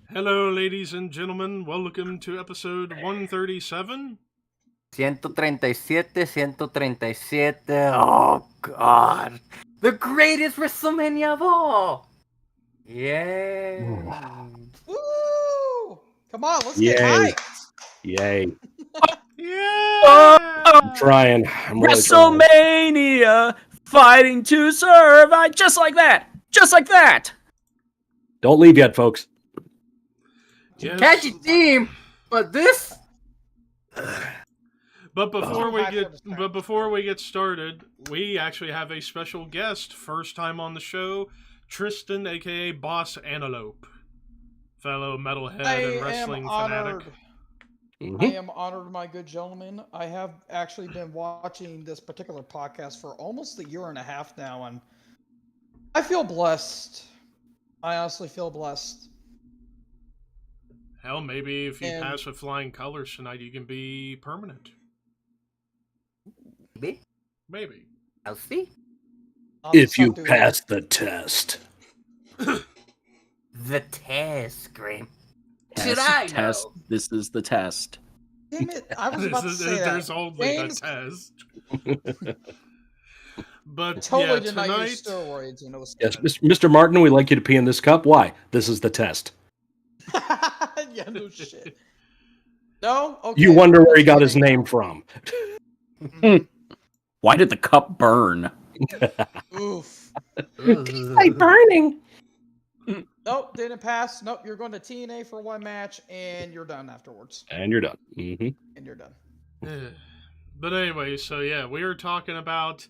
Hello, ladies and gentlemen. Welcome to episode 137. 137. Oh, God. The greatest WrestleMania of all. Yay. Woo! Come on, let's get hyped. Yay. Yeah! I'm trying. I'm really trying. WrestleMania, fighting to survive, just like that. Just like that. Don't leave yet, folks. Yes. Catchy theme, but this... But before we get started, we actually have a special guest, first time on the show, Tristan, aka Boss Antelope, fellow metalhead and wrestling fanatic. I am honored, my good gentlemen. I have actually been watching this particular podcast for almost a year and a half now, and I feel blessed. I honestly feel blessed. Hell, maybe if you pass with flying colors tonight, you can be permanent. Maybe. I'll see. If you pass the test. The test, Graham. Should I test? know? This is the test. Damn it! I was about to say that. There's only the test. But Totally yeah, did not tonight... use steroids, and it was Yes, Mr. Martin, we'd like you to pee in this cup. Why? This is the test. yeah, no shit. No? Okay. You wonder where he got his name from. Why did the cup burn? Oof. It's burning. Nope, didn't pass. Nope, you're going to TNA for one match, and you're done afterwards. And you're done. Mm-hmm. And you're done. But anyway, so yeah, we are talking about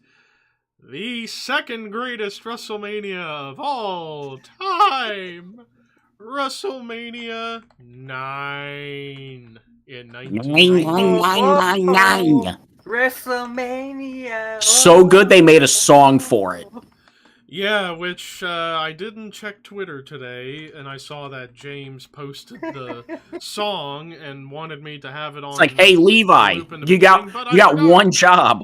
the second greatest WrestleMania of all time. WrestleMania 9 in 1999. WrestleMania. So good they made a song for it. Yeah, which I didn't check Twitter today, and I saw that James posted the song and wanted me to have it on. It's like, hey Levi, you got one job.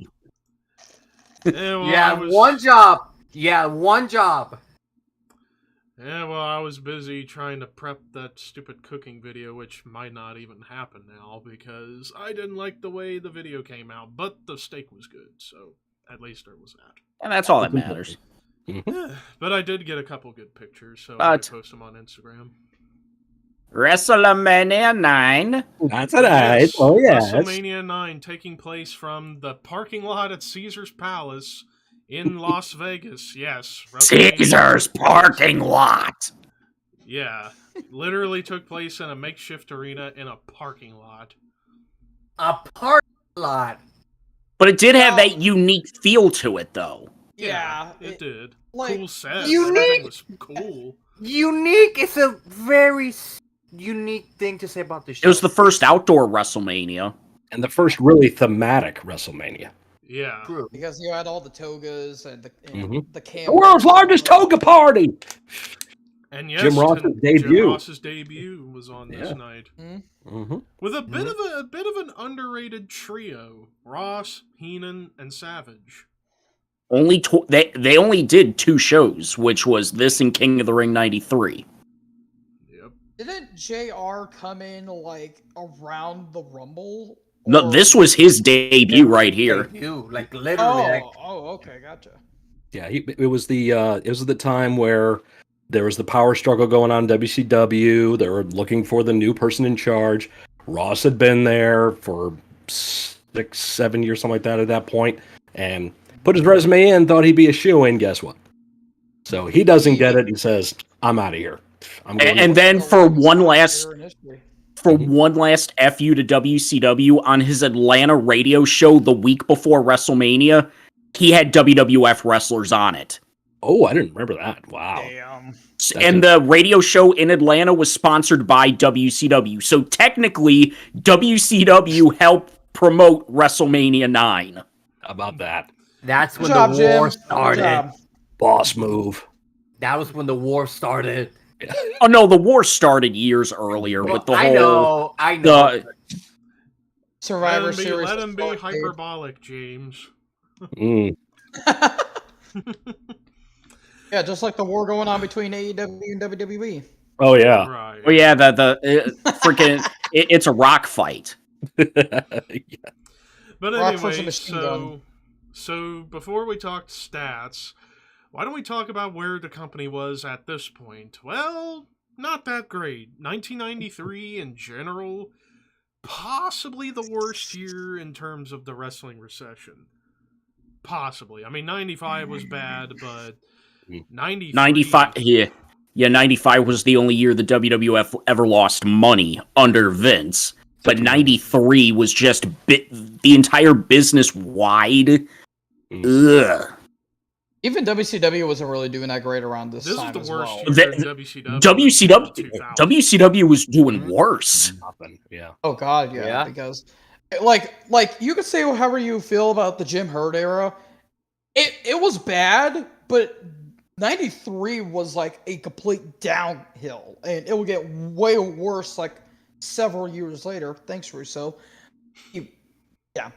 One job. Yeah, one job. Yeah, well, I was busy trying to prep that stupid cooking video, which might not even happen now, because I didn't like the way the video came out, but the steak was good, so at least there was that. And that's all that matters. Yeah, but I did get a couple good pictures, so I post them on Instagram. WrestleMania 9. That's right. Yes, Oh, yeah. WrestleMania 9 taking place from the parking lot at Caesar's Palace in Las Vegas. Yes. Caesar's parking lot. Yeah. Literally took place in a makeshift arena in a parking lot. A parking lot. But it did have that unique feel to it, though. Yeah, it did. Like, cool set. Unique. Everything was cool. Unique is a very unique thing to say about this show. It was the first outdoor WrestleMania. And the first really thematic WrestleMania. Yeah. True. Because you had all the togas and the The cameras. world's largest toga party! And yes, Jim Ross's debut. Jim Ross's debut was on this night. Mm-hmm. With a bit of an underrated trio. Ross, Heenan, and Savage. They only did 2 shows, which was this and King of the Ring 93. Yep. Didn't JR come in, like, around the Rumble? No, this was his debut right here. Like, literally. Okay, gotcha. Yeah, it was the time where there was the power struggle going on in WCW. They were looking for the new person in charge. Ross had been there for 6-7 years, something like that at that point, and put his resume in, thought he'd be a shoo-in. Guess what? So he doesn't get it. He says, "I'm out of here." And then for one last FU to WCW on his Atlanta radio show the week before WrestleMania, he had WWF wrestlers on it. Oh, I didn't remember that. Wow. Damn. And the radio show in Atlanta was sponsored by WCW. So technically, WCW helped promote WrestleMania 9. How about that? That's when the war started. Boss move. That was when the war started. Oh no, the war started years earlier with the I know. Survivor Series. Let him be was arcade. hyperbolic, James. Mm. Yeah, just like the war going on between AEW and WWE. Oh yeah. Right. Oh yeah, the freaking it's a rock fight. But Rock versus anyway, machine gun. so before we talk stats, why don't we talk about where the company was at this point? Well, not that great. 1993 in general, possibly the worst year in terms of the wrestling recession. Possibly. I mean, 95 was bad, but 93... 95, yeah, 95 was the only year the WWF ever lost money under Vince. But 93 was just the entire business wide. Ugh. Even WCW wasn't really doing that great around this time was the as worst well. year in WCW. WCW was doing worse. Nothing. Yeah. Oh god, yeah, Yeah. because like you could say however you feel about the Jim Herd era. It was bad, but 93 was like a complete downhill, and it will get way worse like several years later. Thanks, Russo. Yeah.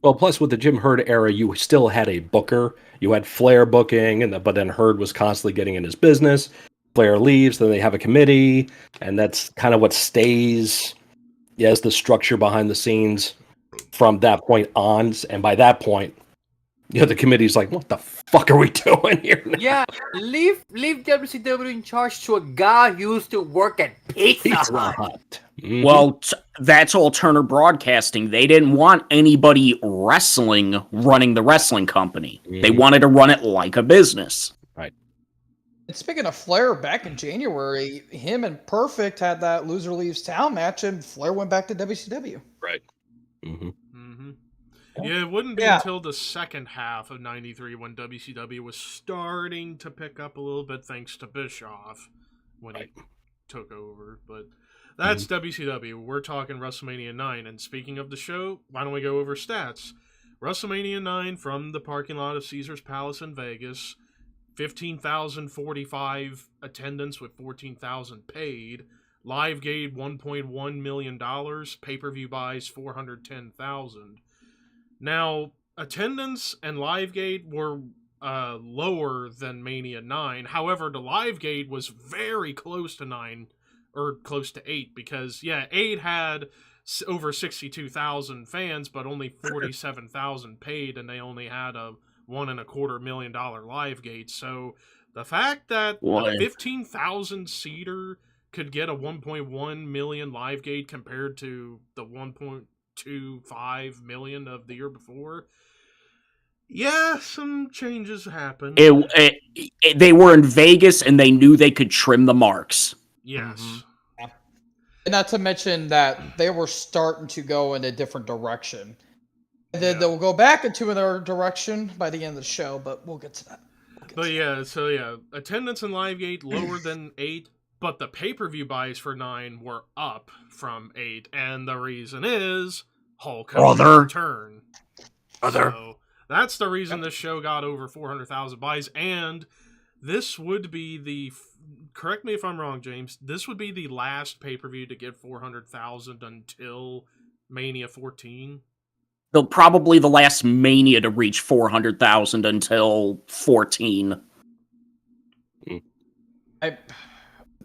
Well, plus with the Jim Herd era, you still had a booker. You had Flair booking, but then Herd was constantly getting in his business. Flair leaves, then they have a committee, and that's kind of what stays as the structure behind the scenes from that point on. And by that point, the committee's like, what the fuck are we doing here now? Yeah, leave WCW in charge to a guy who used to work at Pizza Hut. Mhm. Well, that's all Turner Broadcasting. They didn't want anybody wrestling running the wrestling company. They wanted to run it like a business. And speaking of Flair, back in January, him and Perfect had that loser leaves town match, and Flair went back to WCW. Right. Mm-hmm. Mm-hmm. Yeah, it wouldn't be until the second half of 93 when WCW was starting to pick up a little bit thanks to Bischoff when he took over. But that's WCW. We're talking WrestleMania 9. And speaking of the show, why don't we go over stats? WrestleMania 9 from the parking lot of Caesars Palace in Vegas. 15,045 attendance with 14,000 paid. Live gate $1.1 million. Pay-per-view buys 410,000. Now, attendance and live gate were lower than Mania 9. However, the live gate was very close to 9, or close to 8, because, 8 had over 62,000 fans, but only 47,000 paid, and they only had a $1.25 million live gate. So the fact that a 15,000 seater could get a 1.1 million live gate compared to the 1.25 million of the year before, some changes happened. They were in Vegas and they knew they could trim the marks. Yes. Mm-hmm. And not to mention that they were starting to go in a different direction. And then they'll go back into another direction by the end of the show, but we'll get to that. Attendance and live gate lower than 8, but the pay-per-view buys for 9 were up from 8, and the reason is Hulk Hogan's return. So that's the reason this show got over 400,000 buys, and this would be correct me if I'm wrong, James, this would be the last pay-per-view to get 400,000 until Mania 14. Probably the last Mania to reach 400,000 until 14. It had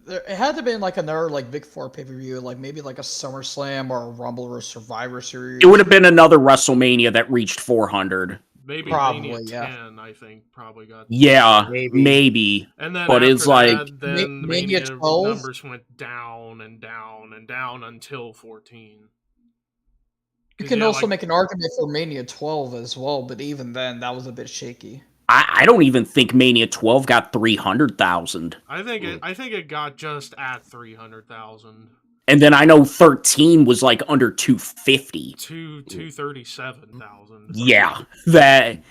to have been like another Big Four pay-per-view, maybe like a SummerSlam or a Rumble or a Survivor Series. It would have been another WrestleMania that reached 400. Maybe probably, Mania 10, I think, probably got... Yeah, maybe. And then but it's then Mania 12? Numbers went down and down and down until 14. You can also make an argument for Mania 12 as well, but even then, that was a bit shaky. I don't even think Mania 12 got 300,000. I think it got just at 300,000. And then I know 13 was under 250. 237,000. Yeah, that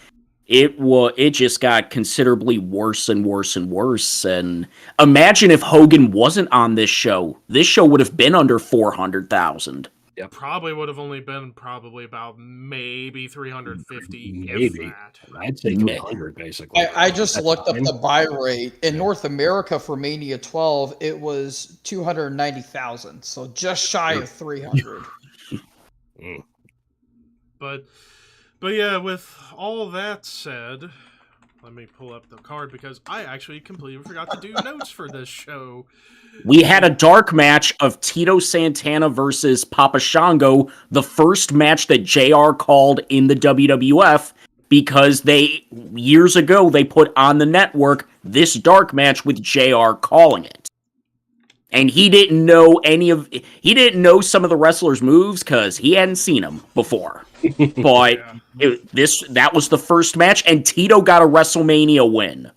it just got considerably worse and worse and worse. And imagine if Hogan wasn't on this show. This show would have been under 400,000. Yep. Probably would have only been about maybe 350. Maybe. I'd say 300, basically. I just looked up the buy rate. In North America for Mania 12, it was 290,000. So just shy of 300. But yeah, with all that said, let me pull up the card because I actually completely forgot to do notes for this show. We had a dark match of Tito Santana versus Papa Shango, the first match that JR called in the WWF, because years ago they put on the network this dark match with JR calling it. And he didn't know some of the wrestlers' moves because he hadn't seen them before. But that was the first match, and Tito got a WrestleMania win.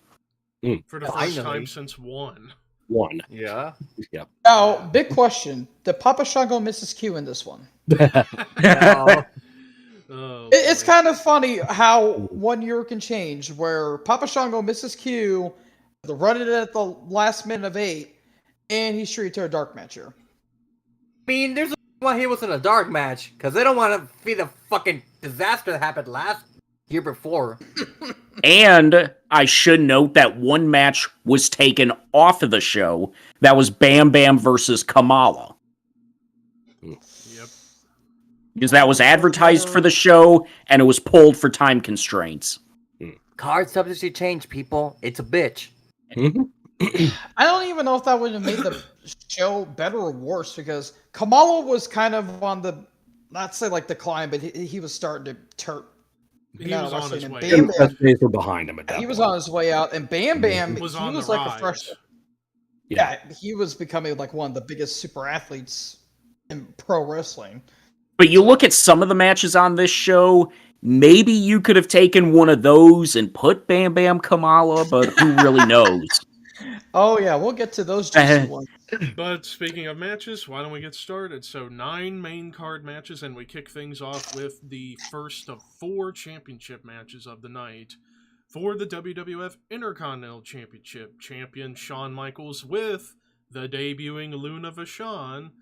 For the first time since one. Yeah. Yep. Now, big question: did Papa Shango Mrs. Q in this one? No. It's kind of funny how 1 year can change. Where Papa Shango Mrs. Q, the run it at the last minute of 8, and he's treated to a dark match here. I mean, there's why he was in a dark match, because they don't want to see the fucking disaster that happened last year before. And I should note that one match was taken off of the show. That was Bam Bam versus Kamala. Yep. Because that was advertised for the show, and it was pulled for time constraints. Card substitute change, people. It's a bitch. I don't even know if that would have made the show better or worse, because Kamala was kind of on the, not say like decline, but he was starting to turn. He was on his way. Bam Bam, Days were behind him at that he was point. on his way out, and Bam Bam was he on was the like rise. a fresh. Yeah, he was becoming like one of the biggest super athletes in pro wrestling. But you look at some of the matches on this show, maybe you could have taken one of those and put Bam Bam Kamala, but who really knows? Oh yeah, we'll get to those juicy ones. But speaking of matches, why don't we get started? So 9 main card matches, and we kick things off with the first of 4 championship matches of the night. For the WWF Intercontinental Championship, champion Shawn Michaels with the debuting Luna Vachon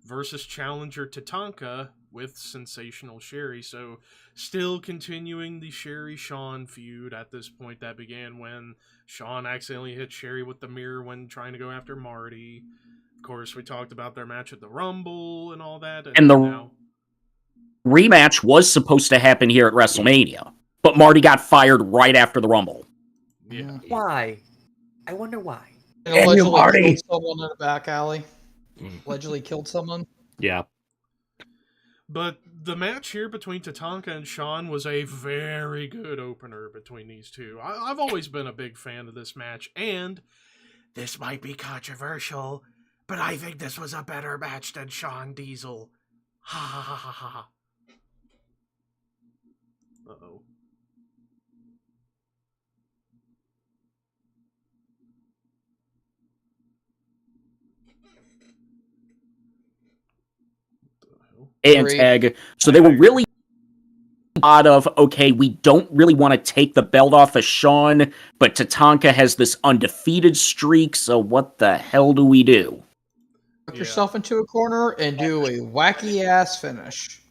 versus challenger Tatanka with Sensational Sherry. So still continuing the Sherry-Shawn feud at this point that began when Shawn accidentally hit Sherry with the mirror when trying to go after Marty. Of course, we talked about their match at the Rumble and all that. And the rematch was supposed to happen here at WrestleMania, but Marty got fired right after the Rumble. Yeah. Why? I wonder why. And allegedly killed someone in the back alley. Allegedly killed someone. Yeah. But the match here between Tatanka and Shawn was a very good opener between these two. I've always been a big fan of this match, and this might be controversial, but I think this was a better match than Shawn Diesel. Ha ha ha ha ha. Uh-oh. And tag. So they were really out of, okay, we don't really want to take the belt off of Shawn, but Tatanka has this undefeated streak, so what the hell do we do? Put yourself into a corner and do a wacky ass finish.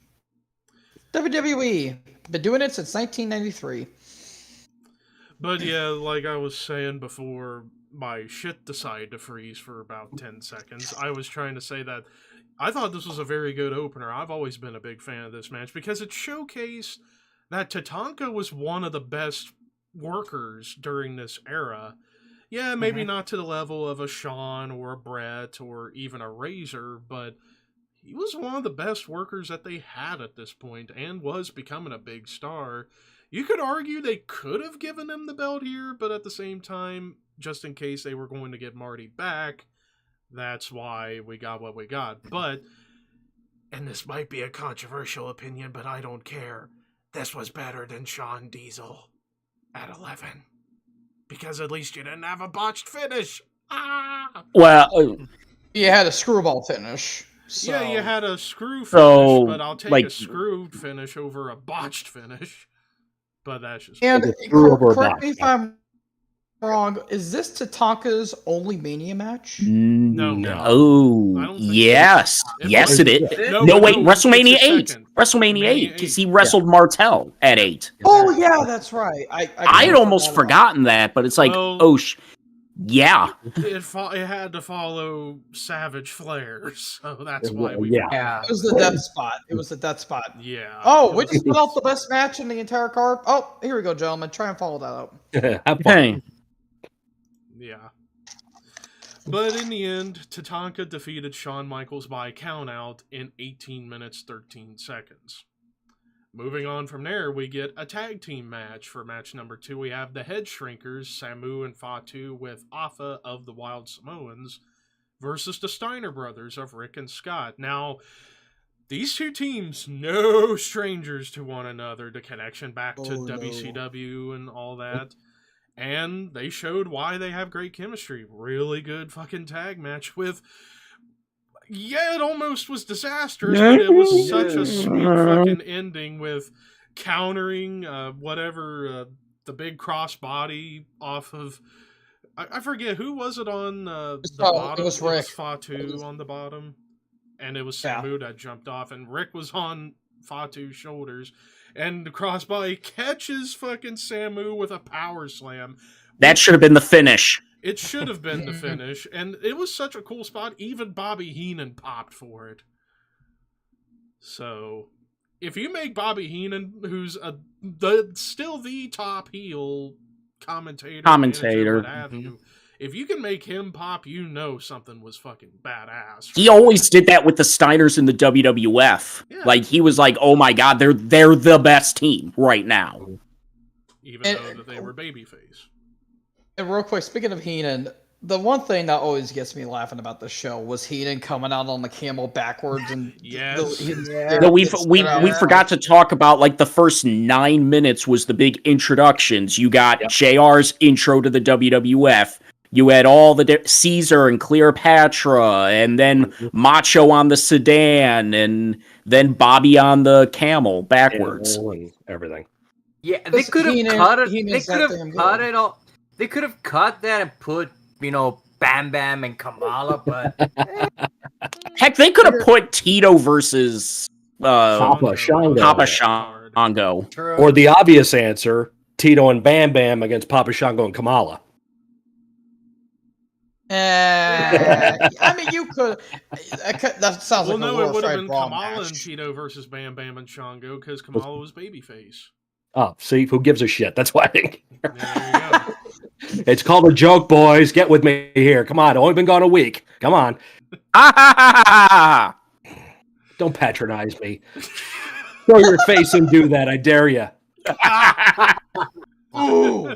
WWE been doing it since 1993. But yeah, like I was saying before, my shit decided to freeze for about 10 seconds. I was trying to say that I thought this was a very good opener. I've always been a big fan of this match because it showcased that Tatanka was one of the best workers during this era. Yeah, maybe not to the level of a Shawn or a Brett or even a Razor, but he was one of the best workers that they had at this point and was becoming a big star. You could argue they could have given him the belt here, but at the same time, just in case they were going to get Marty back, that's why we got what we got. But, and this might be a controversial opinion, but I don't care. This was better than Shawn Diesel at 11. Because at least you didn't have a botched finish. Ah! Well, You had a screwball finish. So. Yeah, you had a screw finish, So, but I'll take like- a screwed finish over a botched finish. But that's just... And Like a screw over a correct me box. if I'm wrong. Is this Tatanka's only Mania match? No. Oh, I don't think so. yes. It Yes, was- it is. No, No, but wait, no, WrestleMania it's the 8. second. WrestleMania 8, Mania because 8. he wrestled Martel at 8. Oh yeah, that's right. I had almost forgotten that, but it's like, Well- Yeah. It had to follow Savage Flair, so that's why we. Yeah. It was the death spot. It was the death spot. Yeah. Oh, we just put out the best match in the entire card. Oh, here we go, gentlemen. Try and follow that up. Have fun. Hey. Yeah. But in the end, Tatanka defeated Shawn Michaels by countout in 18 minutes 13 seconds. Moving on from there, we get a tag team match. For match number 2, we have the Head Shrinkers, Samu and Fatu, with Afa of the Wild Samoans, versus the Steiner Brothers of Rick and Scott. Now, these two teams, no strangers to one another. The connection back to WCW and all that. And they showed why they have great chemistry. Really good fucking tag match with... Yeah, it almost was disastrous, but it was such a sweet fucking ending with countering the big crossbody off of... I forget, who was it on the bottom? It was Rick. It was Fatu on the bottom. And it was Samu that jumped off, and Rick was on Fatu's shoulders. And the crossbody catches fucking Samu with a power slam. That should have been the finish. It should have been the finish. And it was such a cool spot. Even Bobby Heenan popped for it. So, if you make Bobby Heenan, who's still the top heel commentator, manager, what have you, if you can make him pop, you know something was fucking badass. He always did that with the Steiners in the WWF. Yeah. Like, he was like, oh my god, they're the best team right now. Even though that they were babyface. And real quick, speaking of Heenan, the one thing that always gets me laughing about the show was Heenan coming out on the camel backwards and Yes. No, we forgot to talk about, like, the first 9 minutes was the big introductions. You got JR's intro to the WWF. You had all the Caesar and Cleopatra, and then Macho on the sedan, and then Bobby on the camel backwards. And everything. Yeah, they could have cut it. They could have cut it all. They could have cut that and put, Bam Bam and Kamala, but Heck, they could have put Tito versus Papa Shango. Papa Shango. True. Or the obvious answer, Tito and Bam Bam against Papa Shango and Kamala. I mean, you could. That sounds like a It would have glorified been Raw Kamala match. and Tito versus Bam Bam and Shango, because Kamala was babyface. Oh, see, who gives a shit? That's why I think. There you go. It's called a joke, boys. Get with me here. Come on, only been gone a week. Come on. Don't patronize me. Show your face and do that. I dare you. Ooh.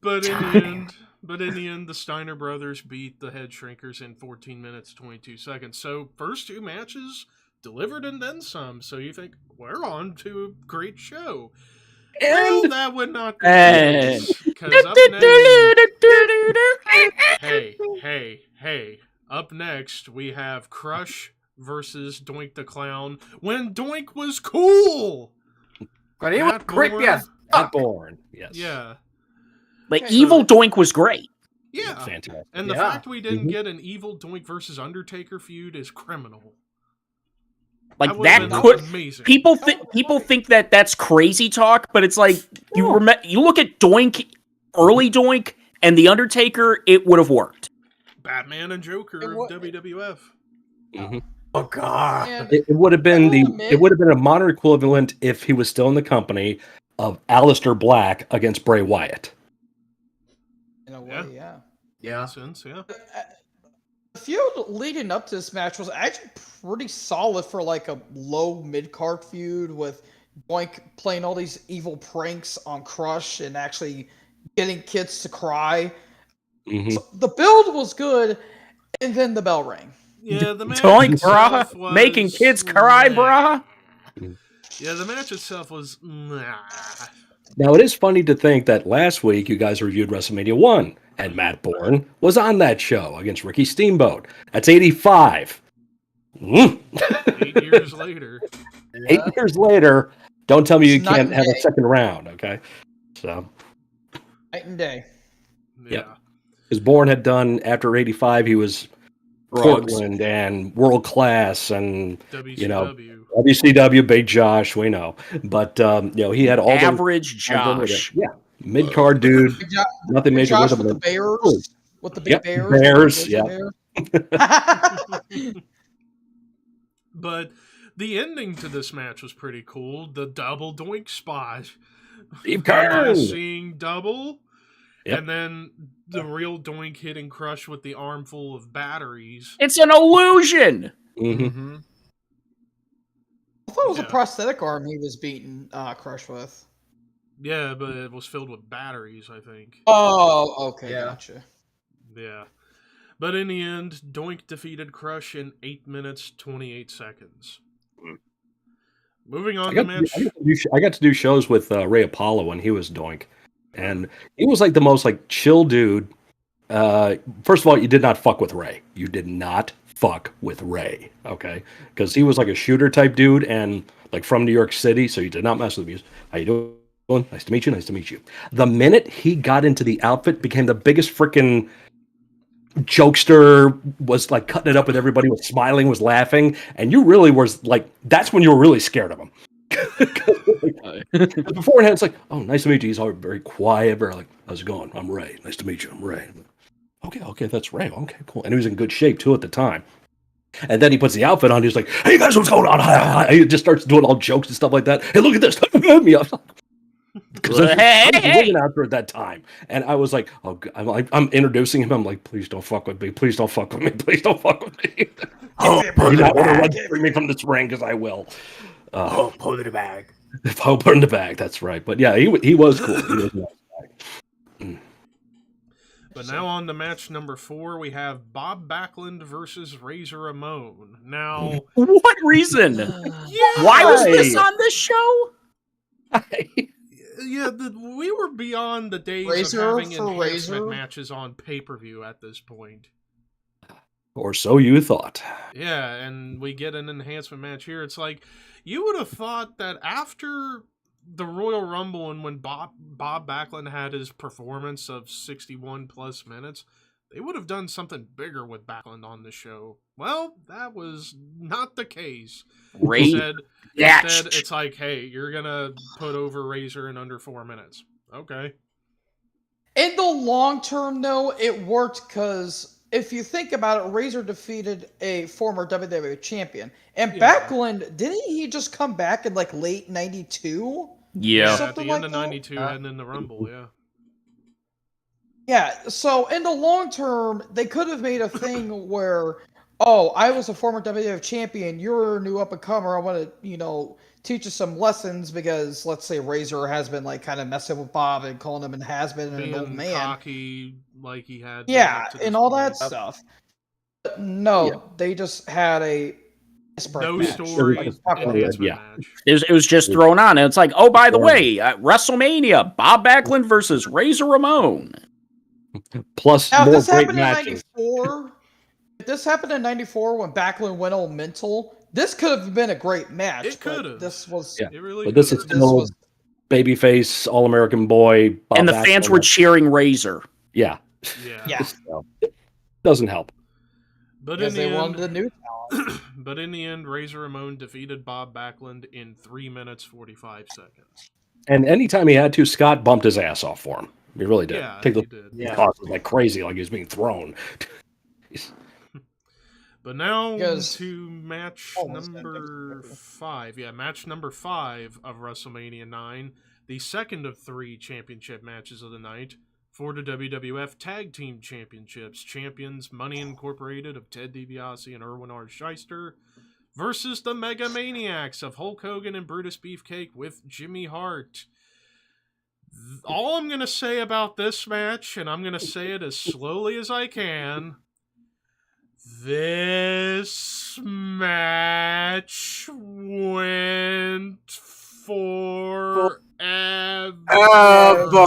But in the end, the Steiner brothers beat the Head Shrinkers in 14 minutes 22 seconds. So first 2 matches delivered and then some. So you think we're on to a great show. Well, that would not be the case, 'cause up next, up next we have Crush versus Doink the Clown when Doink was cool. but he was creepy as fuck. Born. Yes. Yeah. Like, Evil Doink was great. Yeah. Fantastic. And the fact we didn't get an Evil Doink versus Undertaker feud is criminal. Like, would've that been could... amazing. People think that that's crazy talk, but it's like, you look at Doink, early Doink, and The Undertaker, it would have worked. Batman and Joker of WWF. Mm-hmm. Oh god. And It would have been admit- it would have been a modern equivalent if he was still in the company of Aleister Black against Bray Wyatt. in a way, yeah. Since, yeah. The feud leading up to this match was actually pretty solid for like a low mid-card feud with Boink playing all these evil pranks on Crush and actually getting kids to cry. Mm-hmm. So the build was good, and then the bell rang. Yeah, the match Doink, itself brah. was... Making kids cry, brah. Yeah, the match itself was... Now, it is funny to think that last week you guys reviewed WrestleMania 1, and Matt Bourne was on that show against Ricky Steamboat. That's 85. 8 years later. 8 years later, don't tell me you It's night can't and have a day. second round, okay? So, Night and day. Yeah. because Bourne had done, after 85, he was Drugs. Portland and World Class and WCW. WCW, Big Josh, we know. But, he had all Average Josh. Yeah. Mid-card dude. Nothing major Josh with the him. Bears. With the big Yep, bears. Bears, yeah. But the ending to this match was pretty cool. The double doink spot. Steve Kern! Seeing double. Yep. And then the real doink hitting Crush with the armful of batteries. It's an illusion! Mm-hmm. I thought it was a prosthetic arm he was beating Crush with. Yeah, but it was filled with batteries, I think. Oh, okay, gotcha. Yeah. But in the end, Doink defeated Crush in 8 minutes, 28 seconds. Moving on to match. I got to do shows with Ray Apollo when he was Doink. And he was like the most like chill dude. First of all, you did not fuck with Ray. You did not fuck with Ray, okay? Because he was like a shooter type dude and like from New York City, so you did not mess with him. How you doing? Nice to meet you. Nice to meet you. The minute he got into the outfit, became the biggest freaking jokester, was like cutting it up with everybody, was smiling, was laughing, and you really was like, that's when you were really scared of him. Beforehand, it's like, oh, nice to meet you. He's all very quiet, very like, how's it going? I'm Ray. Nice to meet you. I'm Ray. Okay, that's Ray. Okay, cool. And he was in good shape too at the time. And then he puts the outfit on. He's like, hey guys, what's going on? He just starts doing all jokes and stuff like that. Hey, look at this. Because I was an actor at that time, and I was like, "Oh, I'm introducing him. I'm like, please don't fuck with me. Please don't fuck with me. Please don't fuck with me. Oh, you not want to run free me from this ring because I will. Pull it in the bag. I'll put in the bag. That's right. But yeah, he was cool. He was nice. But now on to match number 4, we have Bob Backlund versus Razor Ramon. Now, what reason? Why was this on this show? Yeah, we were beyond the days of having enhancement matches on pay-per-view at this point. Or so you thought. Yeah, and we get an enhancement match here. It's like, you would have thought that after the Royal Rumble and when Bob Backlund had his performance of 61 plus minutes, they would have done something bigger with Backlund on the show. Well, that was not the case. Instead, it's like, hey, you're going to put over Razor in under 4 minutes. Okay. In the long term, though, it worked because if you think about it, Razor defeated a former WWE champion. And Backlund, didn't he just come back in like late 92? Yeah. At the end of 92 and in the Rumble, yeah. Yeah, so in the long term, they could have made a thing where, oh, I was a former WWF champion, you're a new up-and-comer, I want to, teach you some lessons because, let's say, Razor has been, like, kind of messing with Bob and calling him an has-been and an old man. Cocky, like he had. Yeah, and all that stuff. But no, they just had a story enhancement match. It was just thrown on, and it's like, oh, by the way, WrestleMania, Bob Backlund versus Razor Ramon. Plus now, more great matches. If this happened in 94 when Backlund went all mental, this could have been a great match. It could have. This was. Yeah. It really but this is still babyface, all-American boy. Bob and the Backlund. Fans were cheering Razor. Yeah. Doesn't help. But because they wanted a new talent. But in the end, Razor Ramon defeated Bob Backlund in 3 minutes 45 seconds. And anytime he had to, Scott bumped his ass off for him. He really did. Yeah, Take he the did. tosses like crazy, like he was being thrown. But now to match number 5. Yeah, match number 5 of WrestleMania 9. The second of 3 championship matches of the night for the WWF Tag Team Championships. Champions Money Incorporated of Ted DiBiase and Erwin R. Shyster versus the Mega Maniacs of Hulk Hogan and Brutus Beefcake with Jimmy Hart. All I'm going to say about this match, and I'm going to say it as slowly as I can, this match went forever.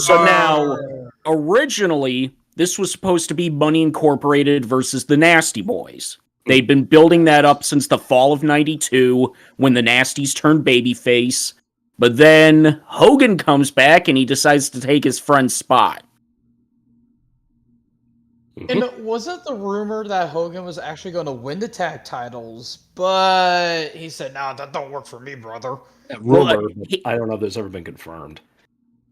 So now, originally, this was supposed to be Money Incorporated versus the Nasty Boys. They'd been building that up since the fall of 92 when the Nasties turned babyface. But then Hogan comes back and he decides to take his friend's spot. And wasn't the rumor that Hogan was actually going to win the tag titles, but he said, "No, that don't work for me, brother." Rumor, I don't know if there's ever been confirmed.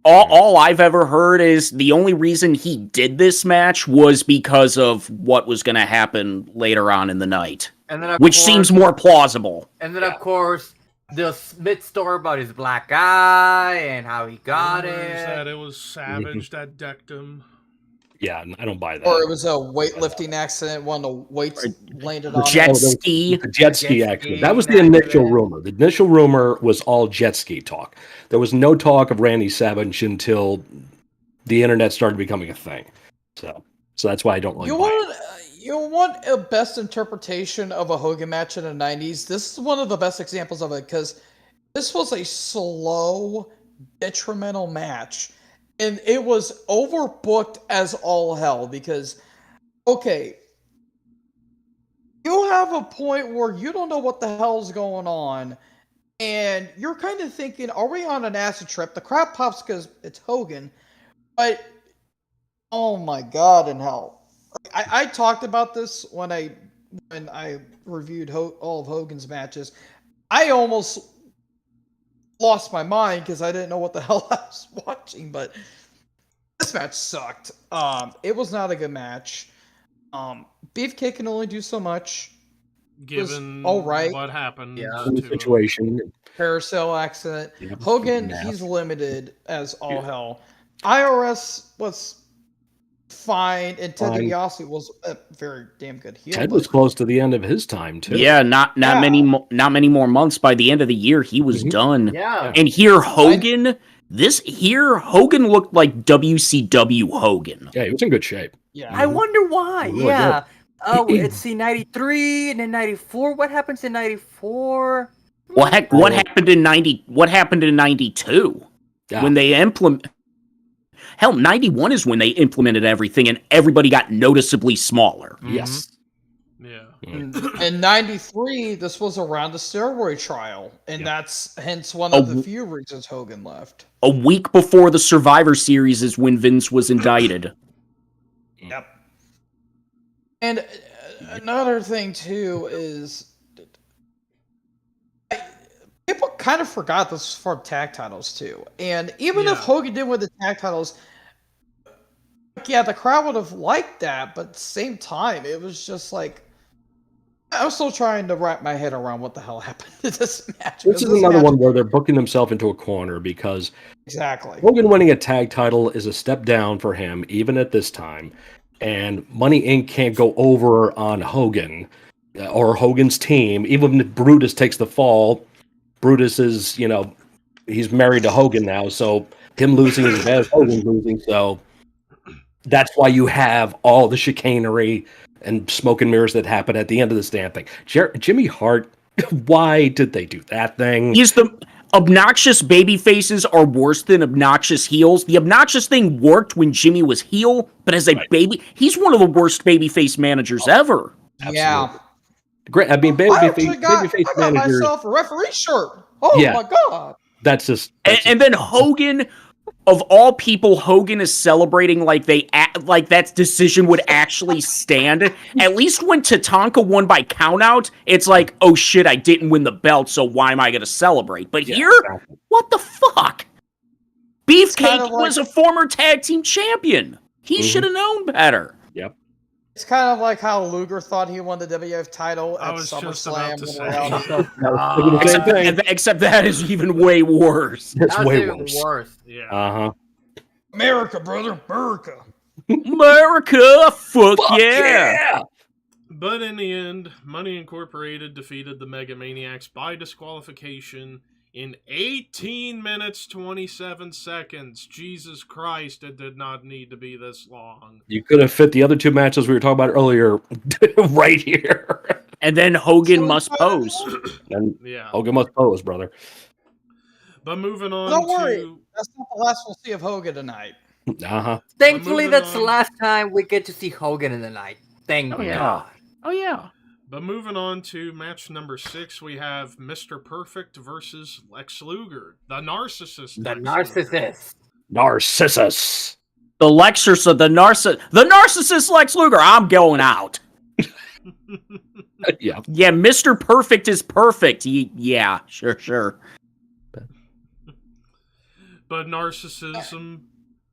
All I've ever heard is the only reason he did this match was because of what was going to happen later on in the night, And then, which seems more plausible. And then, of course, the Smith story about his black eye and how he got Rumors it. that it was Savage that decked him. Yeah, I don't buy that. Or it was a weightlifting accident. One of the weights landed on Jet him. ski. The jet ski accident. That was the initial rumor. The initial rumor was all jet ski talk. There was no talk of Randy Savage until the internet started becoming a thing. So that's why I don't like it. You want a best interpretation of a Hogan match in the 90s? This is one of the best examples of it because this was a slow, detrimental match. And it was overbooked as all hell because, okay, you have a point where you don't know what the hell's going on, and you're kind of thinking, are we on an acid trip? The crowd pops because it's Hogan, but oh my God in hell. I talked about this when I reviewed all of Hogan's matches. I almost lost my mind because I didn't know what the hell I was watching, but this match sucked. It was not a good match. Beefcake can only do so much. Given right. what happened. The situation. Carousel accident. Yeah, Hogan, he's limited as all hell. IRS was fine, and Ted DiBiase was a very damn good heel. Ted was close to the end of his time too. Yeah, not many more months. By the end of the year, he was done. Yeah. And Hogan looked like WCW Hogan. Yeah, he was in good shape. Yeah. I wonder why. Really yeah. Oh, let's see, 93 and then 94. What happens in 94? Well, heck, what happened in 90? What happened in 92? Yeah. When they Hell, 91 is when they implemented everything and everybody got noticeably smaller. Yes. Yeah. In 93, this was around the steroid trial, and that's hence one of the few reasons Hogan left. A week before the Survivor Series is when Vince was indicted. Yep. And another thing, too, is people kind of forgot this was from tag titles, too. And even if Hogan did win the tag titles, yeah, the crowd would have liked that, but at the same time, it was just like, I'm still trying to wrap my head around what the hell happened to this match. This is another one where they're booking themselves into a corner because Hogan winning a tag title is a step down for him, even at this time. And Money Inc. can't go over on Hogan or Hogan's team. Even if Brutus takes the fall, Brutus is, he's married to Hogan now, so him losing is bad as Hogan losing. So that's why you have all the chicanery and smoke and mirrors that happen at the end of this damn thing. Jimmy Hart, why did they do that thing? Obnoxious baby faces are worse than obnoxious heels. The obnoxious thing worked when Jimmy was heel, but as a baby, he's one of the worst babyface managers ever. Absolutely. Yeah. Great. I mean, babyface got manager. myself a referee shirt. Oh my God. That's just. And then Hogan, of all people, Hogan is celebrating like that decision would actually stand. At least when Tatanka won by countout, it's like, oh shit, I didn't win the belt, so why am I going to celebrate? But here, what the fuck? Beefcake was a former tag team champion. He should have known better. Yep. It's kind of like how Luger thought he won the WWF title at SummerSlam. Except that is even way worse. That's way worse. Yeah. Uh-huh. America, brother. America. America. Fuck yeah. But in the end, Money Incorporated defeated the Mega Maniacs by disqualification in 18 minutes, 27 seconds. Jesus Christ, it did not need to be this long. You could have fit the other two matches we were talking about earlier right here. And then Hogan must pose. And Hogan must pose, brother. But moving on Don't worry. That's not the last we'll see of Hogan tonight. Uh-huh. Thankfully, that's the last time we get to see Hogan in the night. Thank God. Oh, yeah. But moving on to match number 6, we have Mr. Perfect versus Lex Luger, the narcissist. The narcissist. Narcissus. The narcissist Lex Luger. I'm going out. Yeah. Yeah, Mr. Perfect is perfect. Yeah, sure. but narcissism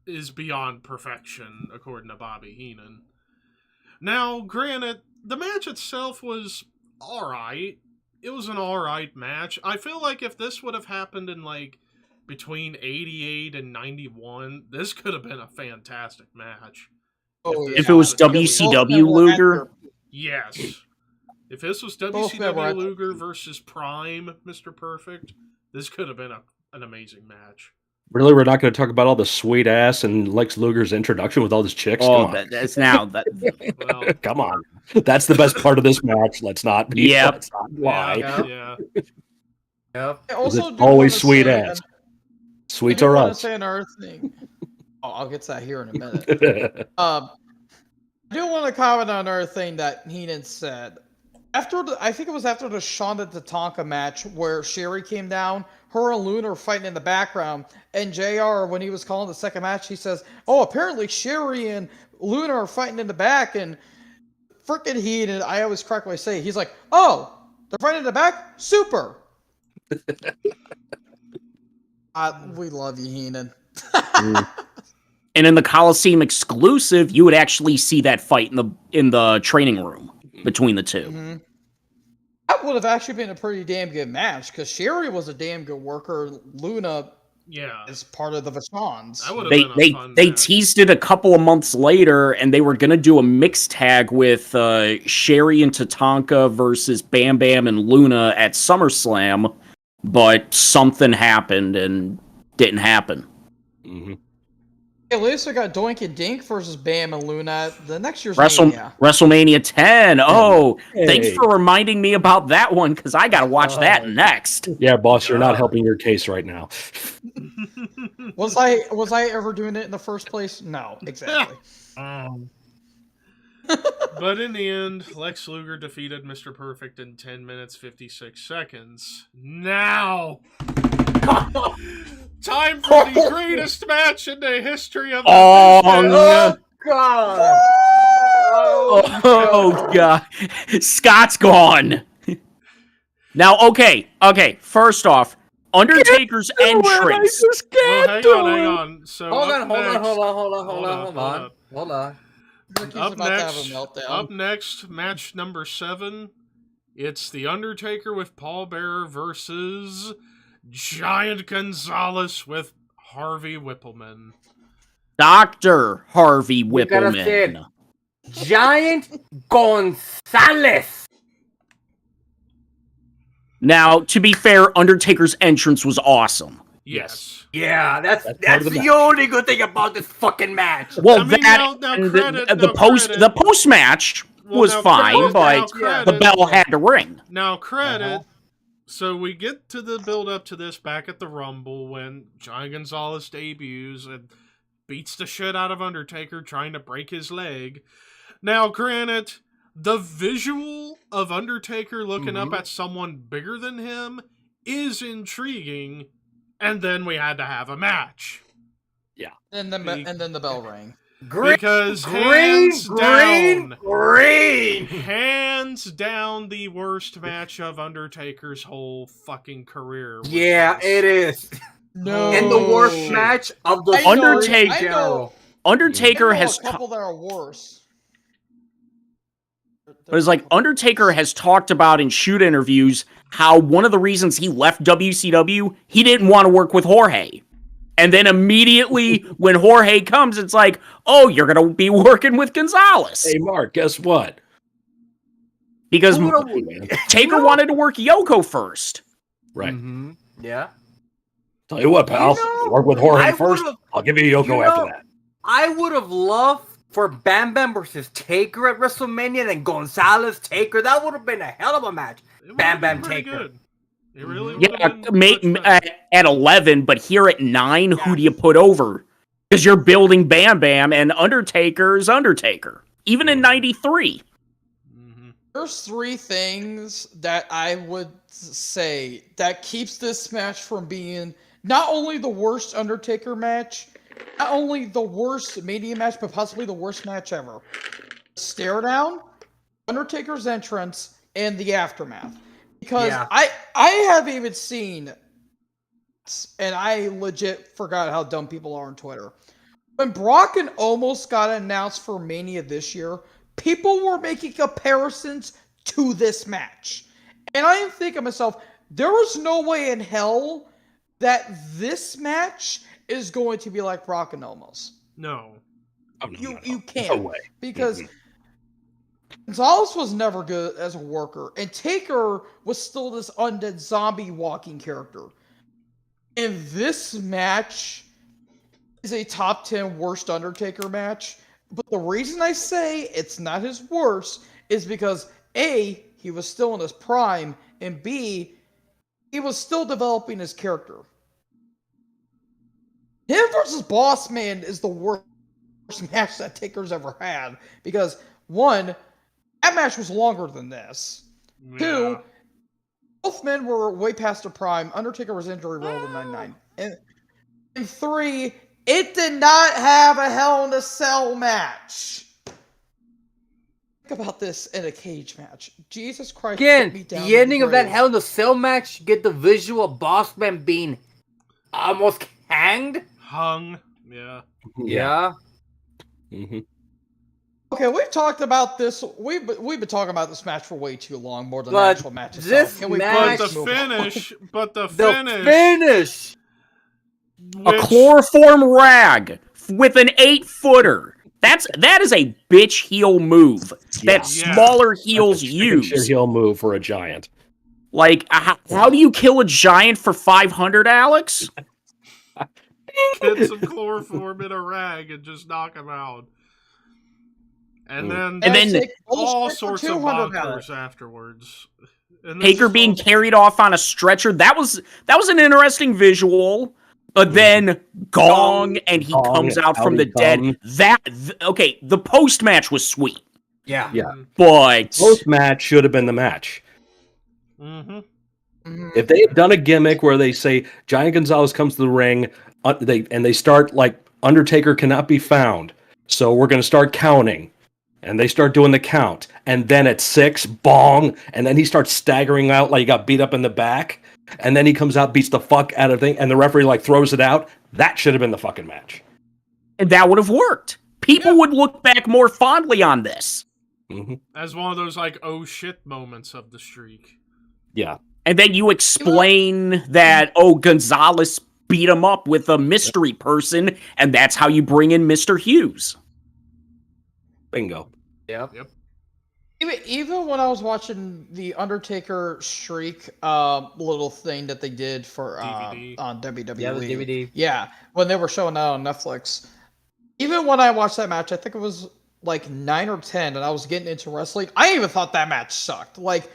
is beyond perfection, according to Bobby Heenan. Now, granted, the match itself was alright. It was an alright match. I feel like if this would have happened in, like, between 88 and 91, this could have been a fantastic match. If it was WCW Luger? Yes. If this was WCW Luger versus Prime Mr. Perfect, this could have been an amazing match. Really, we're not going to talk about all the sweet ass and Lex Luger's introduction with all his chicks? Oh, that's now. Well, come on. That's the best part of this match. Let's not be. Yep. Let's not lie. Yeah. Yep. It's always sweet ass. Sweet or I us. want to say another thing. I'll get to that here in a minute. I do want to comment on another thing that Heenan said. I think it was after the Shonda Tatanka match where Sherry came down, her and Luna are fighting in the background, and JR, when he was calling the second match, he says, "Oh, apparently Sherry and Luna are fighting in the back," and freaking Heenan, I always correctly say, he's like, "Oh, they're fighting in the back? Super!" We love you, Heenan. And in the Coliseum exclusive, you would actually see that fight in the training room between the two. Mm-hmm. That would have actually been a pretty damn good match because Sherry was a damn good worker. Luna, is part of the Vachons. They teased it a couple of months later, and they were gonna do a mixed tag with Sherry and Tatanka versus Bam Bam and Luna at SummerSlam, but something happened and didn't happen. Mm-hmm. At least we got Doink and Dink versus Bam and Luna the next year's WrestleMania 10. Oh, thanks for reminding me about that one, because I got to watch that next. Yeah, boss, you're not helping your case right now. Was I ever doing it in the first place? No, exactly. But in the end, Lex Luger defeated Mr. Perfect in 10 minutes, 56 seconds. Now... time for the greatest match in the history of the Oh, God! Oh, God. Scott's gone. Now, okay. First off, Undertaker's entrance. Well, hang on. So hold on. Up next, match number 7. It's The Undertaker with Paul Bearer versus Giant Gonzalez with Harvey Whippleman. Dr. Harvey Whippleman. Giant Gonzalez. Now, to be fair, Undertaker's entrance was awesome. Yes. Yeah, that's the only good thing about this fucking match. Well, the post match was fine, but the bell had to ring. Now, credit. So we get to the build up to this back at the Rumble when Giant Gonzalez debuts and beats the shit out of Undertaker trying to break his leg. Now, granted, the visual of Undertaker looking up at someone bigger than him is intriguing, and then we had to have a match. Yeah. And then the bell rang. Because hands down, the worst match of Undertaker's whole fucking career. Yeah, it is. No. And the worst match of the Undertaker has a couple that are worse. But it's like Undertaker has talked about in shoot interviews how one of the reasons he left WCW, he didn't want to work with Jorge. And then immediately when Jorge comes, it's like, oh, you're going to be working with Gonzalez. Hey, Mark, guess what? Because Taker wanted to work Yoko first. Right. Mm-hmm. Yeah. Tell you what, pal. Work with Jorge first. I'll give you Yoko after that. I would have loved for Bam Bam versus Taker at WrestleMania, then Gonzalez Taker. That would have been a hell of a match. Bam Bam Taker. Good. It really at 11, but here at 9, who do you put over? Because you're building Bam Bam, and Undertaker's Undertaker. Even in 93. There's 3 things that I would say that keeps this match from being not only the worst Undertaker match, not only the worst Mania match, but possibly the worst match ever. Stare down, Undertaker's entrance, and the aftermath. Because I have even seen and I legit forgot how dumb people are on Twitter. When Brock and Omos got announced for Mania this year, people were making comparisons to this match. And I am thinking to myself, there is no way in hell that this match is going to be like Brock and Omos. No. Oh, no. You can't. No way. Because Gonzalez was never good as a worker, and Taker was still this undead zombie walking character. And this match is a top 10 worst Undertaker match. But the reason I say it's not his worst is because A, he was still in his prime, and B, he was still developing his character. Him versus Boss Man is the worst match that Taker's ever had. Because, one, that match was longer than this. Yeah. Two, both men were way past their prime. Undertaker was injury riddled in 99. And three, it did not have a Hell in a Cell match. Think about this in a cage match. Jesus Christ. Again, put me down the in ending of that grave. Hell in a Cell match, you get the visual of Bossman being almost hanged. Hung. Yeah. Yeah. Mm-hmm. Okay, we've talked about this. We've been talking about this match for way too long, more than But the actual match itself. this Can we match- But please the move on? finish. But the The finish. finish. A which- chloroform rag with an 8-footer. That is a bitch heel move that Yeah. smaller heels Shit use. heel move for a giant. Like, how do you kill a giant for 500, Alex? Get some chloroform in a rag and just knock him out. And then, And then take all bullshit for sorts of 200 bonkers afterwards. And this Taker is being also- carried off on a stretcher. That was an interesting visual. But then gong, and he Gong, comes out from out the he dead. comes. Okay, the post match was sweet, Yeah. Yeah. but Post match should have been the match. Mhm. If they had done a gimmick where they say Giant Gonzalez comes to the ring, they start like Undertaker cannot be found, so we're going to start counting, and they start doing the count, and then at 6, bong, and then he starts staggering out like he got beat up in the back, and then he comes out, beats the fuck out of the thing, and the referee like throws it out. That should have been the fucking match. and that would have worked. People would look back more fondly on this. Mm-hmm. As one of those, like, oh shit moments of the streak. Yeah. And then you explain that, Gonzalez beat him up with a mystery person, and that's how you bring in Mr. Hughes. Bingo. Yep. Even when I was watching the Undertaker streak little thing that they did for DVD. on WWE. Yeah, the DVD. Yeah, when they were showing that on Netflix. Even when I watched that match, I think it was like 9 or 10, and I was getting into wrestling. I even thought that match sucked. Like,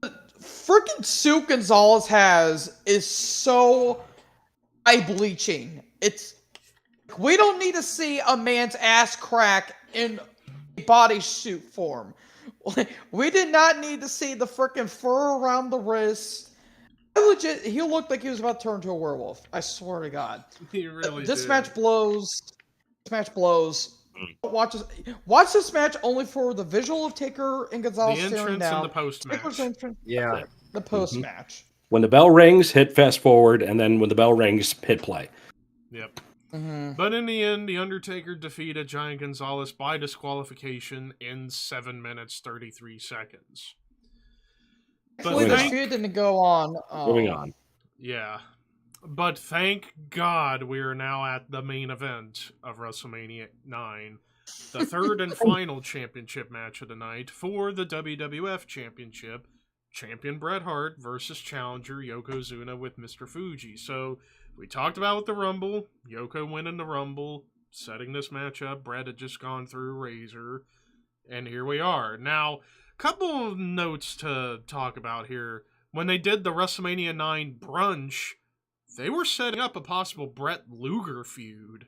the freaking suit Gonzalez has is so eye-bleaching. It's we don't need to see a man's ass crack in a bodysuit form. We did not need to see the freaking fur around the wrist. He looked like he was about to turn into a werewolf. I swear to God. He really This did. match blows. This match blows. Watch this match only for the visual of Taker and The Gonzalez staring entrance down. and the post Taker's match. entrance, Yeah. the post match. When the bell rings, hit fast forward, and then when the bell rings, hit play. Yep. Mm-hmm. But in the end, The Undertaker defeated Giant Gonzalez by disqualification in 7 minutes, 33 seconds. But Hopefully this thank, feud didn't go on. Moving on. yeah. But thank God we are now at the main event of WrestleMania 9. The third and final championship match of the night for the WWF Championship. Champion Bret Hart versus challenger Yokozuna with Mr. Fuji. So we talked about with the Rumble, Yoko winning the Rumble, setting this match up. Bret had just gone through Razor, and here we are. Now, couple of notes to talk about here. When they did the WrestleMania 9 brunch, they were setting up a possible Bret Luger feud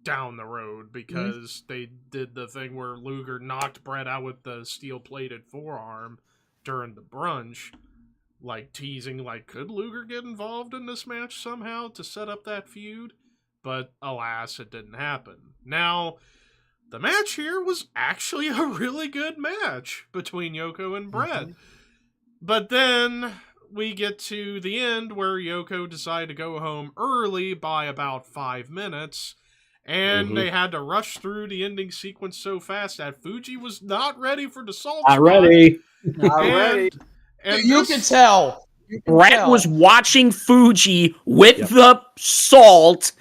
down the road because they did the thing where Luger knocked Bret out with the steel-plated forearm during the brunch, like teasing, like, could Luger get involved in this match somehow to set up that feud? But alas, it didn't happen. Now, the match here was actually a really good match between Yoko and Bret. But then we get to the end where Yoko decided to go home early by about 5 minutes, and they had to rush through the ending sequence so fast that Fuji was not ready for the salt Not spot. ready. Not ready. And you can tell. Brett was watching Fuji with the salt.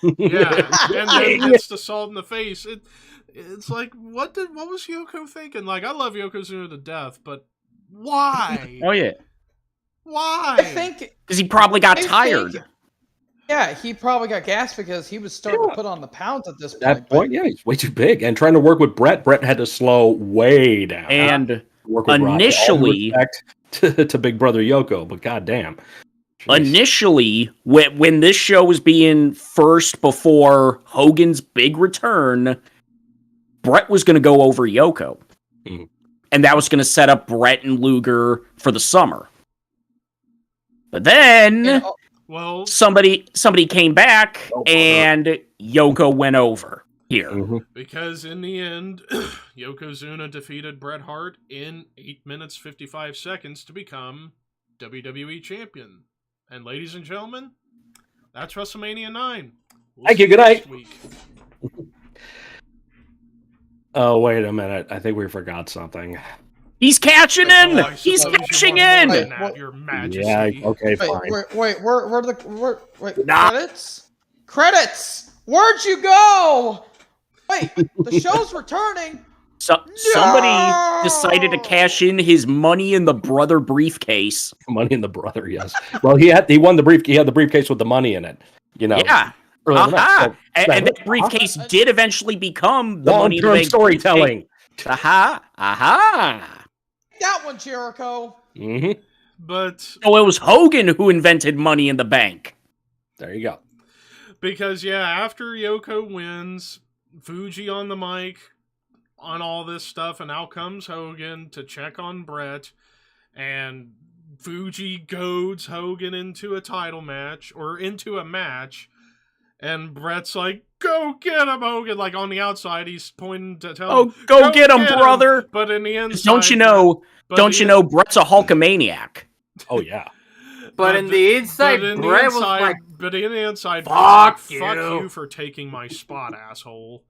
Yeah, and then hits the salt in the face. It's like, what was Yoko thinking? Like, I love Yokozuna to death, but why? Oh yeah, Why? I think because he probably got tired. Yeah, he probably got gassed because he was starting to put on the pounds at this point. At that point, yeah, he's way too big. And trying to work with Brett had to slow way down. And work with initially, to Big Brother Yoko, but goddamn. Initially, when this show was being first before Hogan's big return, Brett was going to go over Yoko. Mm-hmm. And that was going to set up Brett and Luger for the summer. But then somebody came back and Yoko went over here. Mm-hmm. Because in the end, Yokozuna defeated Bret Hart in 8 minutes 55 seconds to become WWE champion. And ladies and gentlemen, that's WrestleMania 9. Thank you. Good night. Oh, wait a minute. I think we forgot something. He's catching in! He's catching in! Your Majesty. Yeah, okay, fine. Wait, credits? Credits! Where'd you go? Wait, the show's returning. Somebody decided to cash in his Money in the Brother briefcase. Money in the Brother, yes. Well, he won the briefcase. He had the briefcase with the money in it. You know. Yeah. And that briefcase did eventually become the Money in the Bank storytelling. That one, Jericho. Mm-hmm. But it was Hogan who invented Money in the Bank. There you go. Because after Yoko wins, Fuji on the mic on all this stuff, and out comes Hogan to check on Brett, and Fuji goads Hogan into a title match, or into a match, and Brett's like, go get him, Hogan! Like, on the outside, he's pointing to tell him, go get him, brother! But in the inside... Don't you know Brett's a Hulkamaniac? Oh, yeah. But in the inside, Brett was like... But in the inside, fuck you for taking my spot, asshole.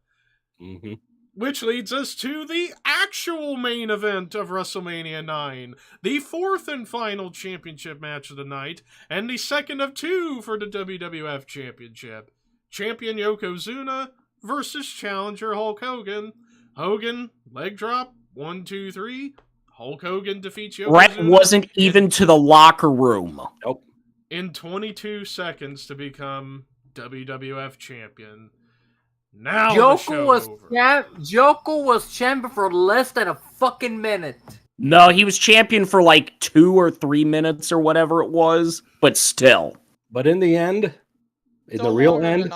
Mm-hmm. Which leads us to the actual main event of WrestleMania 9. The fourth and final championship match of the night, and the second of two for the WWF Championship. Champion Yokozuna versus challenger Hulk Hogan. Hogan, leg drop, 1, 2, 3. Hulk Hogan defeats Yokozuna. Brett wasn't even to the locker room. Nope. In 22 seconds to become WWF champion. Now Yoko was champion for less than a fucking minute. No, he was champion for like 2 or 3 minutes or whatever it was, but still. But in the end, in the real end,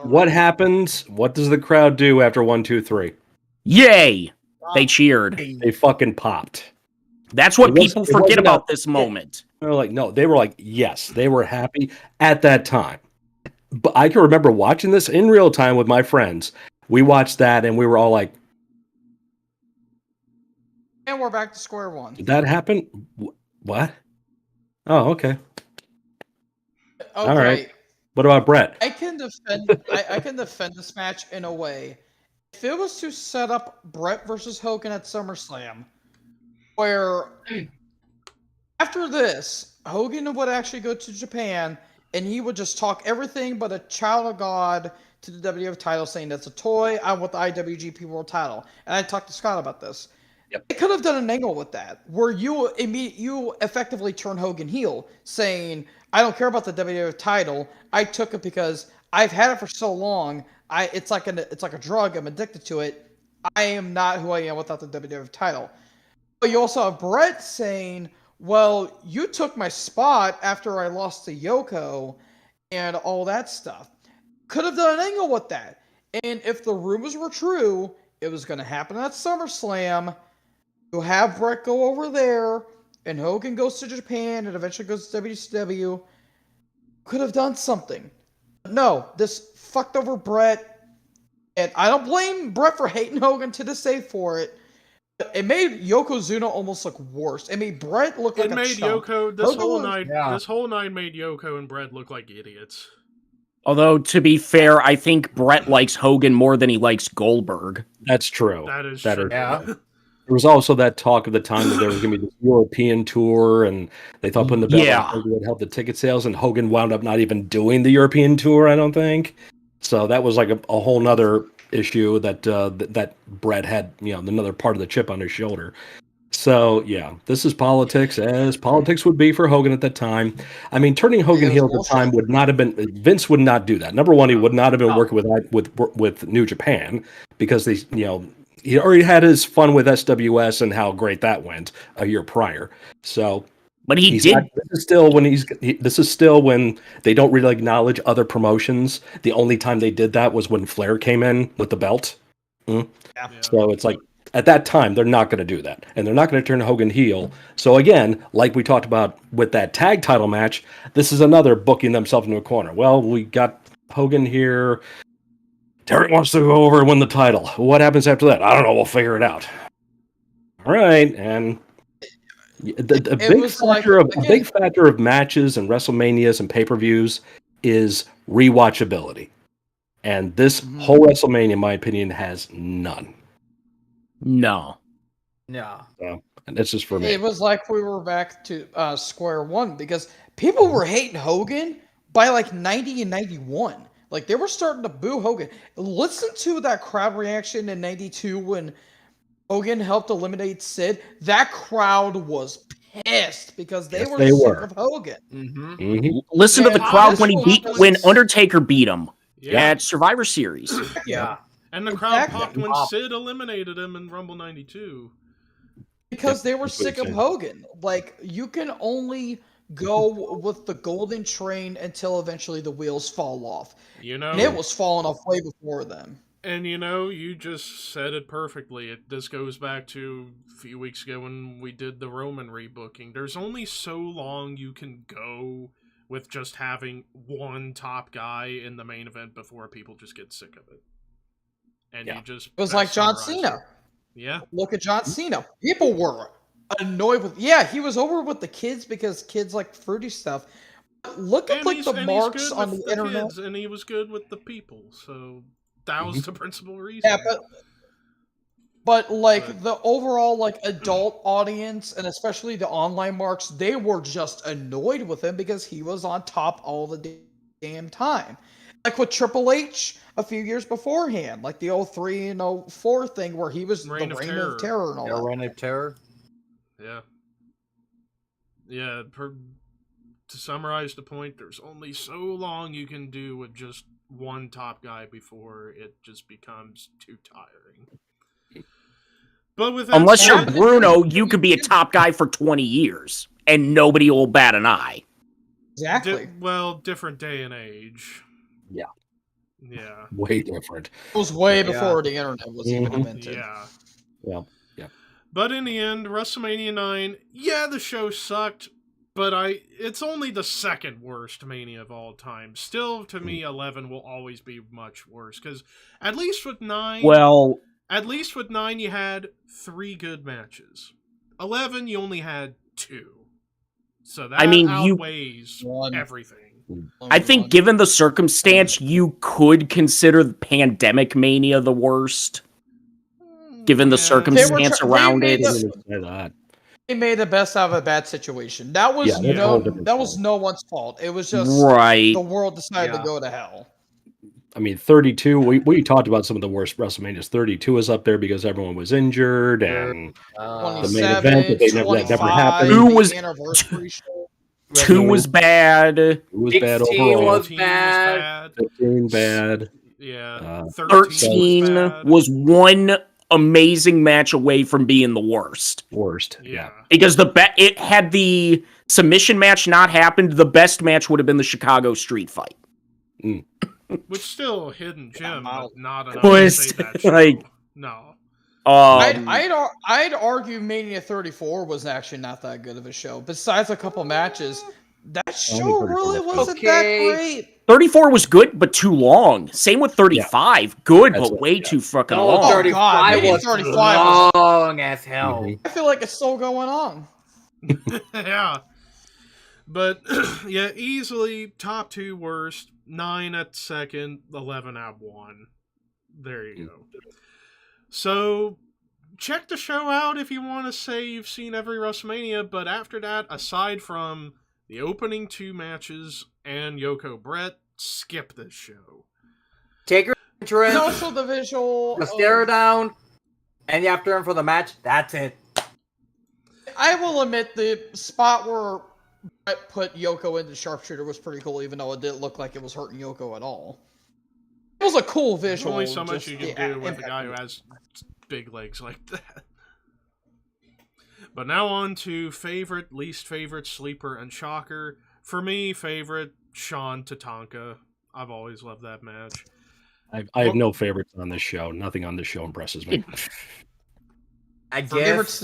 what happens? What does the crowd do after 1, 2, 3? Yay! They cheered. They fucking popped. That's what people forget about this moment. They're like, no, they were like, yes, they were happy at that time. But I can remember watching this in real time with my friends. We watched that and we were all like, and we're back to square one. Did that happen? What? Oh, okay. All right. What about Brett? I can defend this match in a way. If it was to set up Brett versus Hogan at SummerSlam, where after this, Hogan would actually go to Japan and he would just talk everything but a child of God to the WWF title, saying that's a toy. I want the IWGP World title. And I talked to Scott about this. Yep. They could have done an angle with that, where you effectively turn Hogan heel, saying, I don't care about the WWF title. I took it because I've had it for so long. It's like a drug. I'm addicted to it. I am not who I am without the WWF title. But you also have Brett saying, well, you took my spot after I lost to Yoko and all that stuff. Could have done an angle with that. And if the rumors were true, it was going to happen at SummerSlam. You have Brett go over there, and Hogan goes to Japan and eventually goes to WCW. Could have done something. But no, this fucked over Brett. And I don't blame Brett for hating Hogan to this day for it. It made Yokozuna almost look worse. It made Brett look like It a made chump. Yoko this whole night. This whole night made Yoko and Brett look like idiots. Although, to be fair, I think Brett likes Hogan more than he likes Goldberg. That's true. That is true. Yeah. There was also that talk of the time that there was going to be this European tour, and they thought putting the belt on Hogan would help the ticket sales, and Hogan wound up not even doing the European tour, I don't think. So that was like a whole nother issue that that Brett had, another part of the chip on his shoulder. So, yeah, this is politics, as politics would be for Hogan at that time. I mean, turning Hogan heel at the time would not have been... Vince would not do that. Number one, he would not have been working with New Japan, because they, he already had his fun with SWS and how great that went a year prior. So... But he did. This is still when they don't really acknowledge other promotions. The only time they did that was when Flair came in with the belt. Yeah. So it's like, at that time, they're not going to do that. And they're not going to turn Hogan heel. So again, like we talked about with that tag title match, this is another booking themselves into a corner. Well, we got Hogan here. Derek wants to go over and win the title. What happens after that? I don't know. We'll figure it out. All right. And the big factor of matches and WrestleManias and pay-per-views is rewatchability. And this whole WrestleMania, in my opinion, has none. No. So, and that's just for me. It was like we were back to square one, because people were hating Hogan by like 90 and 91. Like, they were starting to boo Hogan. Listen to that crowd reaction in 92 when Hogan helped eliminate Sid. That crowd was pissed because they were sick of Hogan. Listen to the crowd when Undertaker beat him at Survivor Series. Yeah. And the crowd popped when Sid eliminated him in Rumble 92. Because they were sick of Hogan. Like, you can only go with the golden train until eventually the wheels fall off. And it was falling off way before then. And you just said it perfectly. This goes back to a few weeks ago when we did the Roman rebooking. There's only so long you can go with just having one top guy in the main event before people just get sick of it. And you just... It was like John Cena. Yeah. Look at John Cena. People were annoyed with... Yeah, he was over with the kids because kids like fruity stuff. Look at the marks on the internet. Kids, and he was good with the people, so that was the principal reason. Yeah, but the overall adult audience, and especially the online marks, they were just annoyed with him because he was on top all the damn time. Like with Triple H a few years beforehand, like the 03 and 04 thing where he was the Reign of Terror and all that. Reign of Terror. Yeah. Yeah, to summarize the point, there's only so long you can do with just one top guy before it just becomes too tiring. But with unless you're Bruno, you could be a top guy for 20 years and nobody will bat an eye. Exactly. Different day and age. Yeah. Yeah. Way different. It was way before the internet was even invented. Yeah. But in the end, WrestleMania 9, the show sucked, but it's only the second worst Mania of all time. Still, to me, 11 will always be much worse, because at least with 9... Well... At least with 9, you had 3 good matches. 11, you only had 2. So that outweighs everything. I think given the circumstance, you could consider the Pandemic Mania the worst. Given the circumstance around it. They made the best out of a bad situation. That was no one's fault. It was just the world decided to go to hell. I mean, 32, we talked about some of the worst WrestleManias. 32 is up there because everyone was injured, and the main event that never happened. 2 was bad. 2 was bad overall. 15 was bad. 15 bad. Yeah. 13 was one amazing match away from being the worst. Yeah. Because it had the submission match not happened, the best match would have been the Chicago Street Fight. Which still a hidden gem, but not enough to say that show. No. I'd argue Mania 34 was actually not that good of a show. Besides a couple matches, That show really wasn't that great. 34 was good, but too long. Same with 35. Yeah. Good, that's but way too fucking long. 35 was 35 long as hell. Mm-hmm. I feel like it's still going on. Yeah. But, yeah, easily top 2 worst, 9 at second, 11 at 1. There you go. So, check the show out if you want to say you've seen every WrestleMania, but after that, aside from the opening 2 matches and Yoko Brett, skip this show. Take your entrance. And also the visual. The stare down, and you have to turn for the match. That's it. I will admit the spot where Brett put Yoko into sharpshooter was pretty cool, even though it didn't look like it was hurting Yoko at all. It was a cool visual. There's only so much you can do with a guy who has big legs like that. But now on to favorite, least favorite, sleeper, and shocker. For me, favorite, Shawn Tatanka. I've always loved that match. I have no favorites on this show. Nothing on this show impresses me. I guess. Favorites,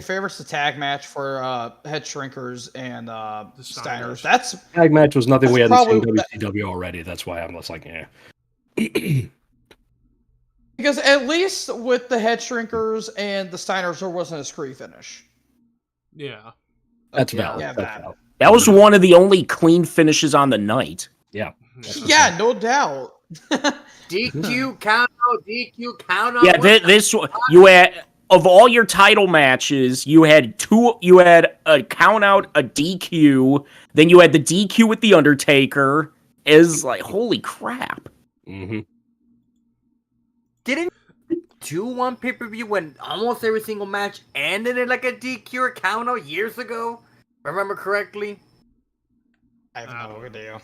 favorite's the tag match for Head Shrinkers and the Steiners. That's tag match was nothing we hadn't seen WCW already. That's why I'm just like, Because at least with the Head Shrinkers and the Steiners, there wasn't a screw finish. Yeah. That's valid. Yeah, that's valid. That was one of the only clean finishes on the night. Yeah. Yeah, no doubt. DQ count out. Yeah, this you had of all your title matches, you had a count out, a DQ, then you had the DQ with the Undertaker. Is like holy crap. Mm-hmm. Didn't do one pay-per-view when almost every single match ended in like a DQ or count out years ago? If I remember correctly. I have no idea.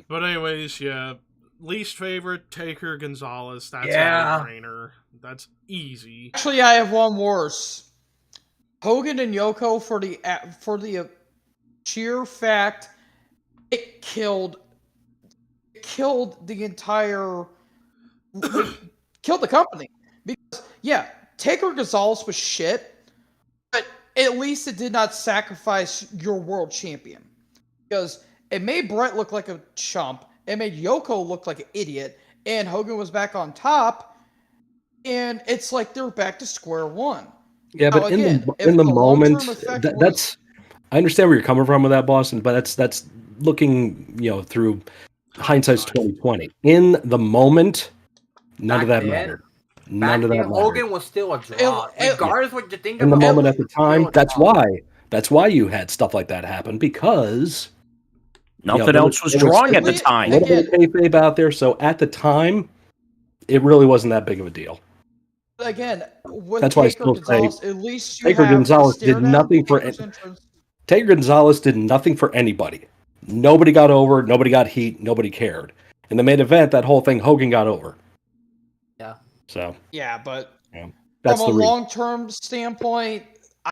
But anyways, yeah. Least favorite, Taker Gonzalez. That's a no-brainer. That's easy. Actually, I have one worse. Hogan and Yoko for the sheer fact it killed the entire killed the company. Because Taker Gonzalez was shit, but at least it did not sacrifice your world champion. Because it made Brett look like a chump. It made Yoko look like an idiot. And Hogan was back on top. And it's like they're back to square one. Yeah, but again, in the moment, that's... I understand where you're coming from with that, Boston, but that's looking, through hindsight's 2020. In the moment, none of that mattered. None of that mattered. Hogan was still a draw. Regardless what you think in the moment at the time, that's why you had stuff like that happen, because nothing else was drawing at the time. A little bit of kayfabe out there, so at the time, it really wasn't that big of a deal. Again, with that's why I still say at least Taker Gonzalez did nothing for Taker Gonzalez did nothing for anybody. Nobody got over. Nobody got heat. Nobody cared. In the main event, that whole thing, Hogan got over. Yeah. So. Yeah, but that's from a long-term standpoint,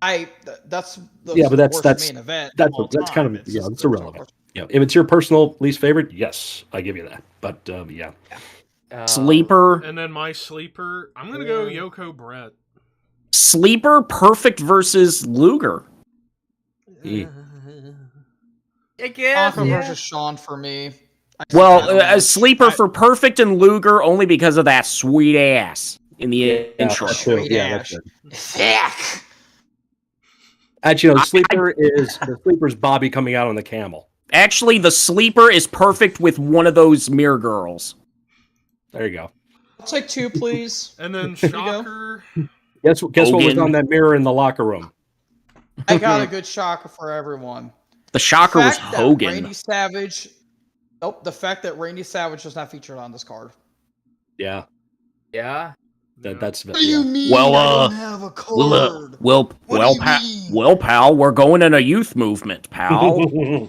that's the main event. That's kind of it's irrelevant. If it's your personal least favorite, yes, I give you that. But sleeper. And then my sleeper, I'm gonna go Yoko Brett. Sleeper, Perfect versus Luger. I guess. Versus Shawn for me. A sleeper for Perfect and Luger only because of that sweet ass in the intro. Sweet ass. Actually, the sleeper's Bobby coming out on the camel. Actually, the sleeper is Perfect with one of those mirror girls. There you go. I'll take 2, please. And then shocker. Guess what was on that mirror in the locker room? I got a good shocker for everyone. The shocker was Hogan. Randy Savage. Nope, the fact that Randy Savage was not featured on this card. Yeah. Yeah. That's. What do you mean? I don't have a card? Well, pal, we're going in a youth movement, pal.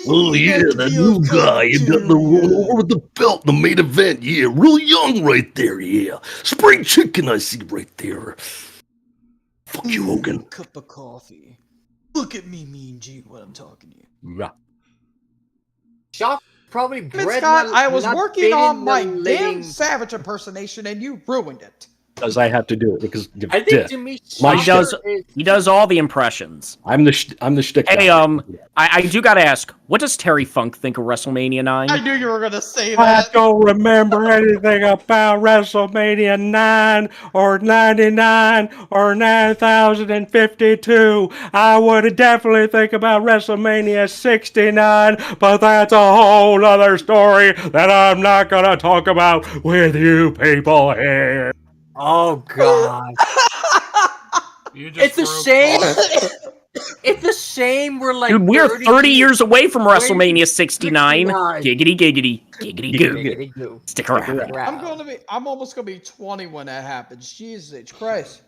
Oh yeah, that new guy. You got the one over with the belt in the main event. Yeah, real young right there. Yeah, spring chicken I see right there. Fuck you, Hogan. Cup of coffee. Look at me, Mean G, when I'm talking to you. Yeah. Shock probably Scott, I was working on my damn Savage impersonation and you ruined it. because I have to do it because I think to me, My he does all the impressions. I'm the shtick. Hey, I do gotta ask, what does Terry Funk think of WrestleMania 9? I knew you were gonna say I that. don't remember anything about WrestleMania 9 or 99 or 9052. I would definitely think about WrestleMania 69, but that's a whole other story that I'm not going to talk about with you people here. Oh God! It's a shame. It's a shame we're like. Dude, we're 30 years away from WrestleMania 69. 69. Giggity, giggity, giggity, goo. Giggity goo. Stick around. I'm almost gonna be 20 when that happens. Jesus Christ.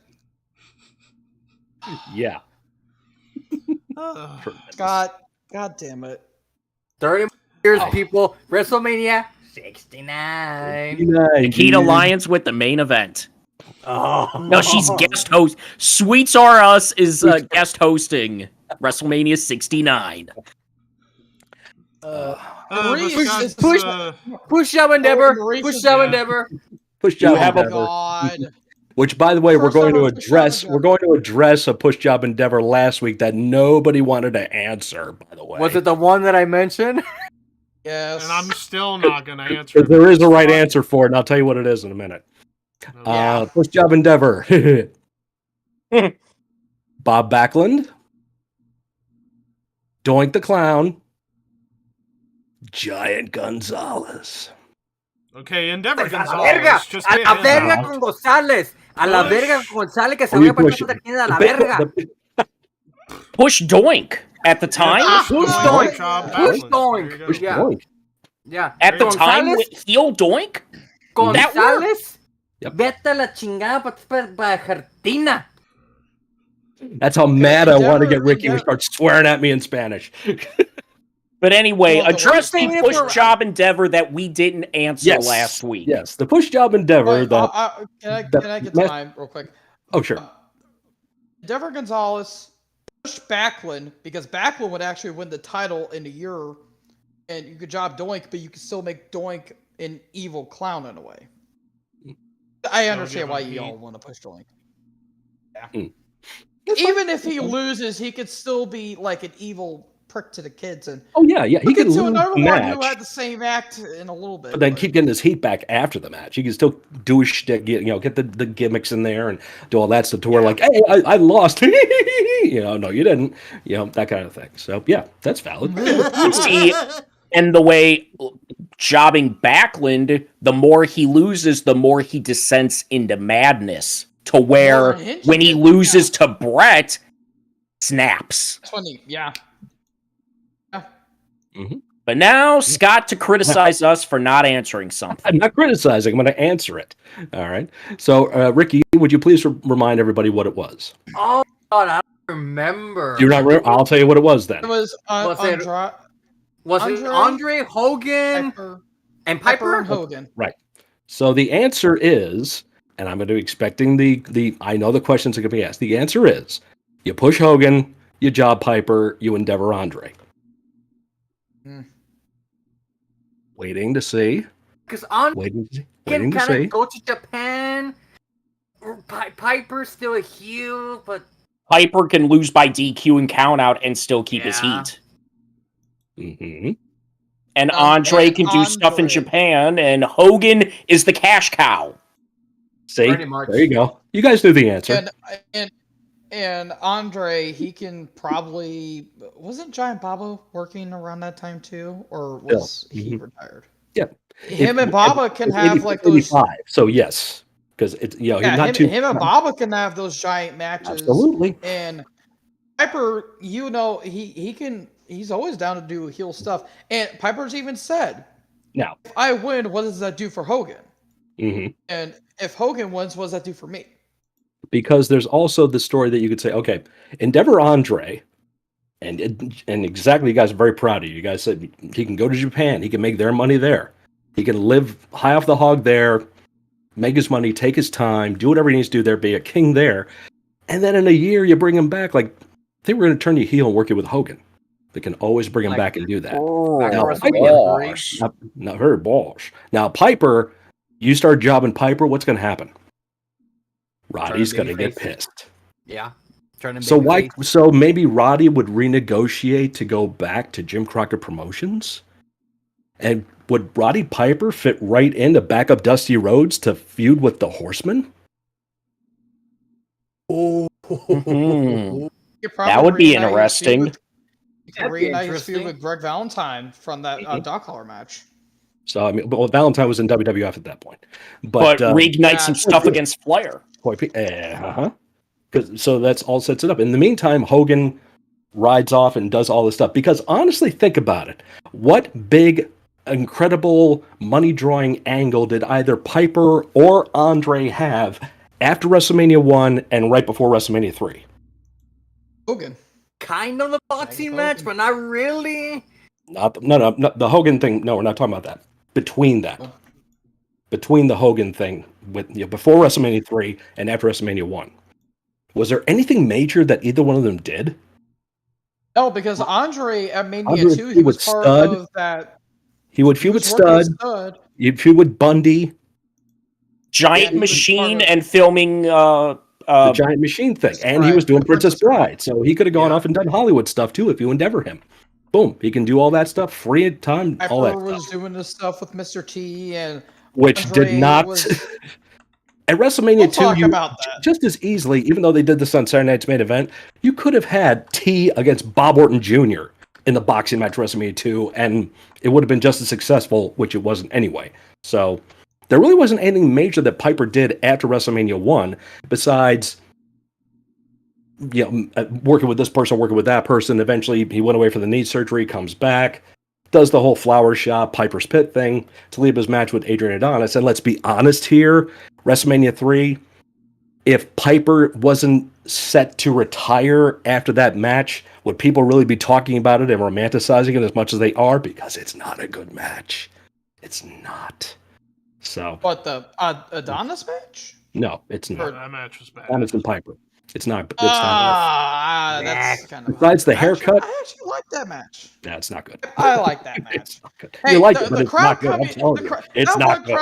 Yeah. God damn it. 30 years, people. WrestleMania 69. Nikita Lyons with the main event. Oh No, she's guest host. Sweets R Us is guest hosting WrestleMania 69. Push Job Endeavor. Push Job Endeavor. Push Job Endeavor. Endeavor. God. Which, by the way, we're First going to ever Push Job address. Endeavor. We're going to address a Push Job Endeavor last week that nobody wanted to answer. By the way, Was it the one that I mentioned? Yes. And I'm still not going to answer. There is a right answer for it, and I'll tell you what it is in a minute. Yeah. Push Job Endeavor. Bob Backlund, Doink the Clown, Giant Gonzalez. Okay, Endeavor A la Gonzalez. verga. Just A hit la him. verga con González. A la verga con González que se Oye, vaya para push- esa tienda. A la verga. Push Doink at the time. Push Doink. Doink. Push Doink. There you go. Push Yeah. Doink. Yeah. At the time, González. with heel Doink? That González. Yep. Vete a la chingada para Argentina. That's how mad I want to get Endeavor- Ricky to start swearing at me in Spanish. But anyway, Well, the address the one- Push Job Endeavor that we didn't answer last week. Yes, the Push Job Endeavor. Wait, the, can I get the- time real quick? Oh, sure. Endeavor Gonzalez pushed Backlund because Backlund would actually win the title in a year, and you could job Doink, but you could still make Doink an evil clown in a way. I understand why you all want to push Doink. Yeah. Even if he loses, he could still be like an evil prick to the kids. And Oh, yeah. He look can into lose another the one match, who had the same act in a little bit. but then keep getting his heat back after the match. He can still do his shtick, get the gimmicks in there and do all that stuff to where, like, hey, I lost. No, you didn't. That kind of thing. So, yeah, that's valid. See, and the way jobbing Backlund, the more he loses, the more he descends into madness. To where when he loses to Brett, snaps. That's funny. Yeah. But now Scott to criticize us for not answering something. I'm not criticizing. I'm going to answer it. All right. So, Ricky, would you please remind everybody what it was? Oh God, I don't remember. You're not. I'll tell you what it was then. It was Was it Andre Hogan and Piper and Hogan. Right. So the answer is, and I'm going to be expecting the. I know the questions are going to be asked. The answer is, you push Hogan, you job Piper, you endeavor Andre. Waiting to see. Because Andre Waiting can to kind see. of go to Japan. Piper's still a heel, but Piper can lose by DQ and count out and still keep his heat. Mm-hmm. And Andre can do stuff in Japan, and Hogan is the cash cow. See, Pretty much. There you go. You guys knew the answer. And Andre, he can probably wasn't Giant Baba working around that time too, or was he retired? Yeah, him and Baba can have like those. 85. So yes, because it's he's not too. Him and Baba can have those giant matches. Absolutely. And Piper, he can. He's always down to do heel stuff. And Piper's even said, "Now, if I win, what does that do for Hogan? Mm-hmm. And if Hogan wins, what does that do for me?" Because there's also the story that you could say, okay, Endeavor Andre, and exactly, you guys are very proud of you. You guys said he can go to Japan, he can make their money there, he can live high off the hog there, make his money, take his time, do whatever he needs to do there, be a king there, and then in a year you bring him back. Like, they were going to turn you heel and work it with Hogan. They can always bring him back and do that. Not very boss. Now Piper, you start jobbing Piper, what's going to happen? Roddy's going to get pissed. Yeah. Turning So baby face. So maybe Roddy would renegotiate to go back to Jim Crockett Promotions? And would Roddy Piper fit right in to back up Dusty Rhodes to feud with the Horsemen? Mhm. You could probably That would be reunite his feud interesting. with- You can That'd be reunite his feud interesting. with Greg Valentine from that dog collar match. So, I mean, well, Valentine was in WWF at that point. But reignite yeah, some stuff against Flair. So that's all sets it up. In the meantime, Hogan rides off and does all this stuff. Because honestly, think about it. What big, incredible money-drawing angle did either Piper or Andre have after WrestleMania 1 and right before WrestleMania 3? Hogan. Kind of the boxing match, but not really. No, the Hogan thing. No, we're not talking about that. Between the Hogan thing before WrestleMania 3 and after WrestleMania 1, was there anything major that either one of them did? No, because Andre at Mania 2, he was part of that. He would feud with Stud. He'd feud with Bundy. Giant Machine and filming the Giant Machine thing. And he was doing Princess Bride. So he could have gone off and done Hollywood stuff too if you endeavor him. Boom. He can do all that stuff, free time, all that stuff. was doing this stuff with Mr. T and which Andre did not at WrestleMania 2 just as easily, even though they did this on Saturday Night's Main Event, you could have had T against Bob Orton Jr. in the boxing match WrestleMania 2, and it would have been just as successful, which it wasn't anyway. So there really wasn't anything major that Piper did after WrestleMania 1 besides working with this person, working with that person. Eventually he went away for the knee surgery, comes back, does the whole flower shop, Piper's Pit thing to leave his match with Adrian Adonis. And let's be honest here, WrestleMania 3, if Piper wasn't set to retire after that match, would people really be talking about it and romanticizing it as much as they are? Because it's not a good match. It's not. So. What, the Adonis match? No, it's not. That match was bad. Adonis and Piper. It's not. It's not. That's kind of. Besides the haircut, I actually like that match. Yeah, it's not good. I like that match. It's not good. Hey, you like it, but it's not good. I'm telling you, it's not good.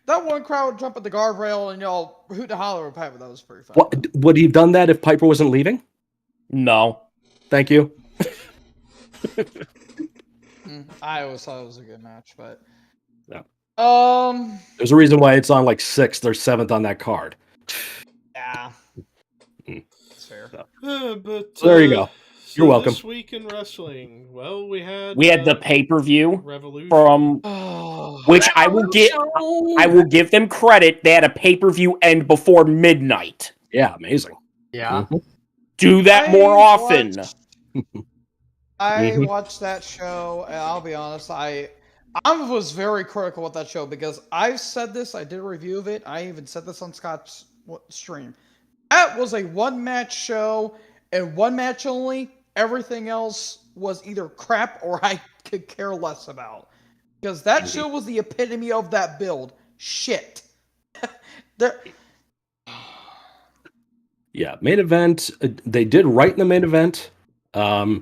That one crowd jumping the guardrail and y'all hoot and holler with Piper. That was pretty fun. Would he have done that if Piper wasn't leaving? No. Thank you. I always thought it was a good match, but no. There's a reason why it's on like 6th or 7th on that card. Yeah. That's fair. But there you go. You're welcome. This week in wrestling, well, we had the pay-per-view Revolution from which I will give them credit. They had a pay-per-view end before midnight. Yeah, amazing. Yeah. Mm-hmm. Do that more often. I watched that show, and I'll be honest, I was very critical with that show because I've said this, I did a review of it, I even said this on Scott's stream. That was a one-match show, and one match only. Everything else was either crap or I could care less about. Because that show was the epitome of that build. Shit. Yeah, main event. They did right in the main event. I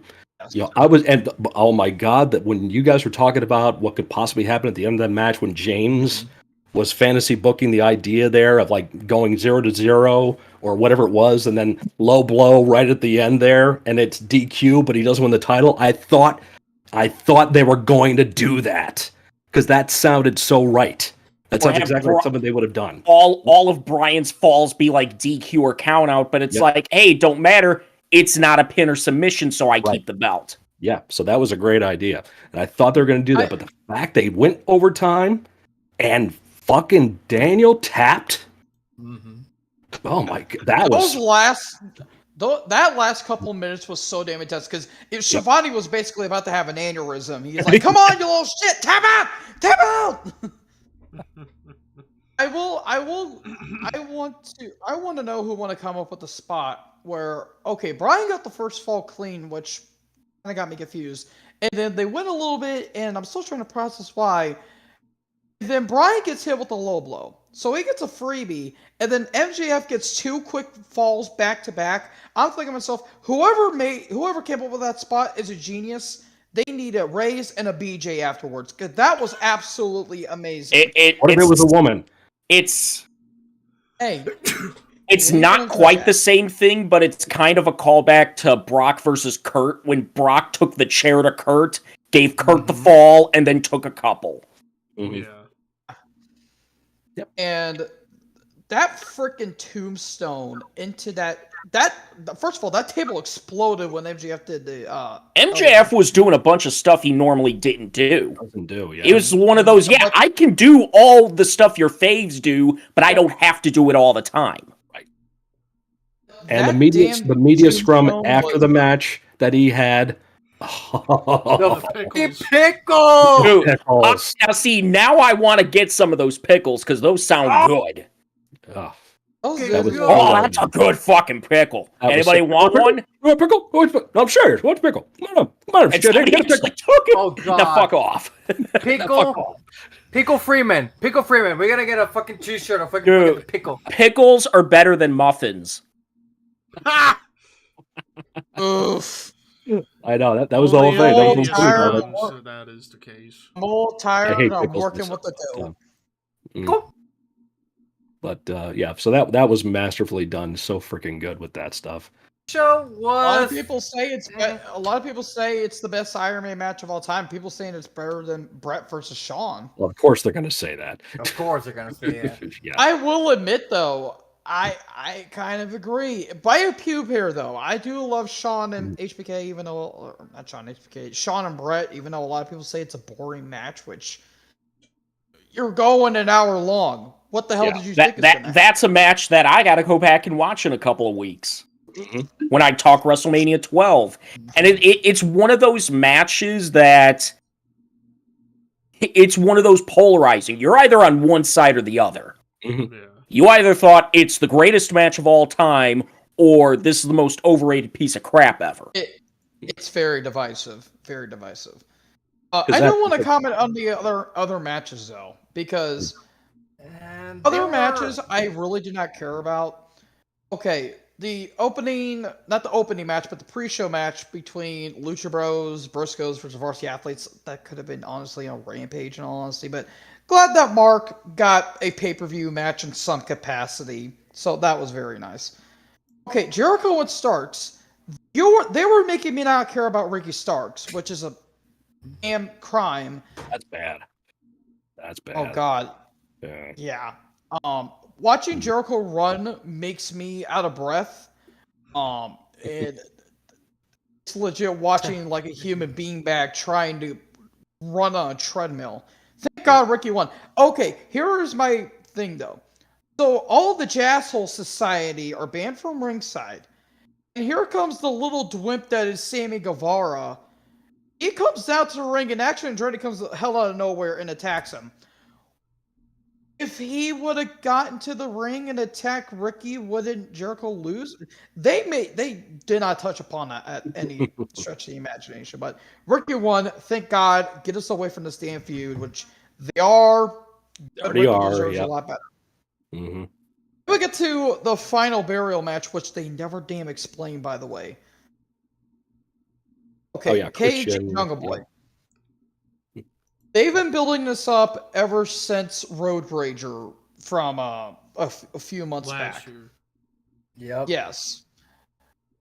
was, and oh my god, that when you guys were talking about what could possibly happen at the end of that match, when James was fantasy booking the idea there of like going 0-0 or whatever it was, and then low blow right at the end there, and it's DQ, but he doesn't win the title. I thought they were going to do that because that sounded so right. That sounds exactly like something they would have done. All of Brian's falls be like DQ or count out, but it's like, hey, don't matter. It's not a pin or submission, so I keep the belt. Yeah, so that was a great idea. And I thought they were going to do that, but the fact they went overtime and fucking Daniel tapped. Oh my god, that last couple of minutes was so damn intense because Shivani was basically about to have an aneurysm. He's like, "Come on, you little shit, tap out!" I want to know who want to come up with a spot where Brian got the first fall clean, which kind of got me confused, and then they went a little bit, and I'm still trying to process why. And then Brian gets hit with a low blow, so he gets a freebie, and then MJF gets 2 quick falls back to back. I'm thinking to myself, whoever came up with that spot is a genius. They need a raise and a BJ afterwards, because that was absolutely amazing. What if it was a woman? It's Hey, It's leave not it to quite that. the same thing, but it's kind of a callback to Brock versus Kurt when Brock took the chair to Kurt, gave Kurt the fall, and then took a couple. Yeah. And that freaking tombstone into that first of all, that table exploded when MJF did the MJF was doing a bunch of stuff he normally didn't do. Doesn't do, yeah. It was one of those, yeah, I can do all the stuff your faves do, but I don't have to do it all the time. Right. And the media scrum after the match that he had. The pickles. pickle. Dude, Pickles. now see, now I want to get some of those pickles because those sound good. Oh, That was Oh, that's a good fucking pickle. Anybody want one? You want a pickle? No, I'm serious. What's pickle? Come on. And somebody actually took it. Oh, God. Now fuck off. Pickle Freeman. Pickle Freeman. We gotta get a fucking t-shirt. A fucking Dude. pickle. Pickles are better than muffins. Oof. I know that was the whole thing. That was the tired whole of thing. work. So that is the case. I'm all I tired hate of pickles working with myself. the dough. Mm. But yeah, so that was masterfully done. So freaking good with that stuff. Show A lot was. of people say it's the best Iron Man match of all time. People saying it's better than Brett versus Shawn. Well, of course they're going to say that. Of course they're gonna say that. Yeah. I will admit though, I kind of agree. By a pube here though, I do love Shawn and HBK, even though or not Shawn HBK, Shawn and Brett, even though a lot of people say it's a boring match, which you're going an hour long. What the hell did you think? That's a match that I got to go back and watch in a couple of weeks. When I talk WrestleMania 12. And it's one of those matches that it's one of those polarizing. You're either on one side or the other. Yeah. You either thought it's the greatest match of all time or this is the most overrated piece of crap ever. It's very divisive. Very divisive. I don't want to comment on the other matches though, because other matches I really do not care about. Okay, the opening, not the opening match, but the pre-show match between Lucha Bros, Briscoes versus Varsity Athletes, that could have been honestly on Rampage in all honesty, but glad that Mark got a pay-per-view match in some capacity, so that was very nice. Okay, Jericho and Starks, they were making me not care about Ricky Starks, which is a damn crime. That's bad. That's bad. Oh God. Yeah. Watching Jericho run makes me out of breath. And it's legit watching like a human beanbag trying to run on a treadmill. Thank God Ricky won. Okay, here's my thing though. So all the Jasshole Society are banned from ringside. And here comes the little dwimp that is Sammy Guevara. He comes down to the ring and actually Andrade comes the hell out of nowhere and attacks him. If he would have gotten to the ring and attacked Ricky, wouldn't Jericho lose? They did not touch upon that at any stretch of the imagination. But Ricky won. Thank God. Get us away from this damn feud, which they are. Already are. A lot better. Mm-hmm. We get to the final burial match, which they never damn explained, by the way. Okay, Oh, yeah, Cage Christian, and Jungle Boy. yeah. They've been building this up ever since Road Rager from a few months Last back. year. Yep. Yes.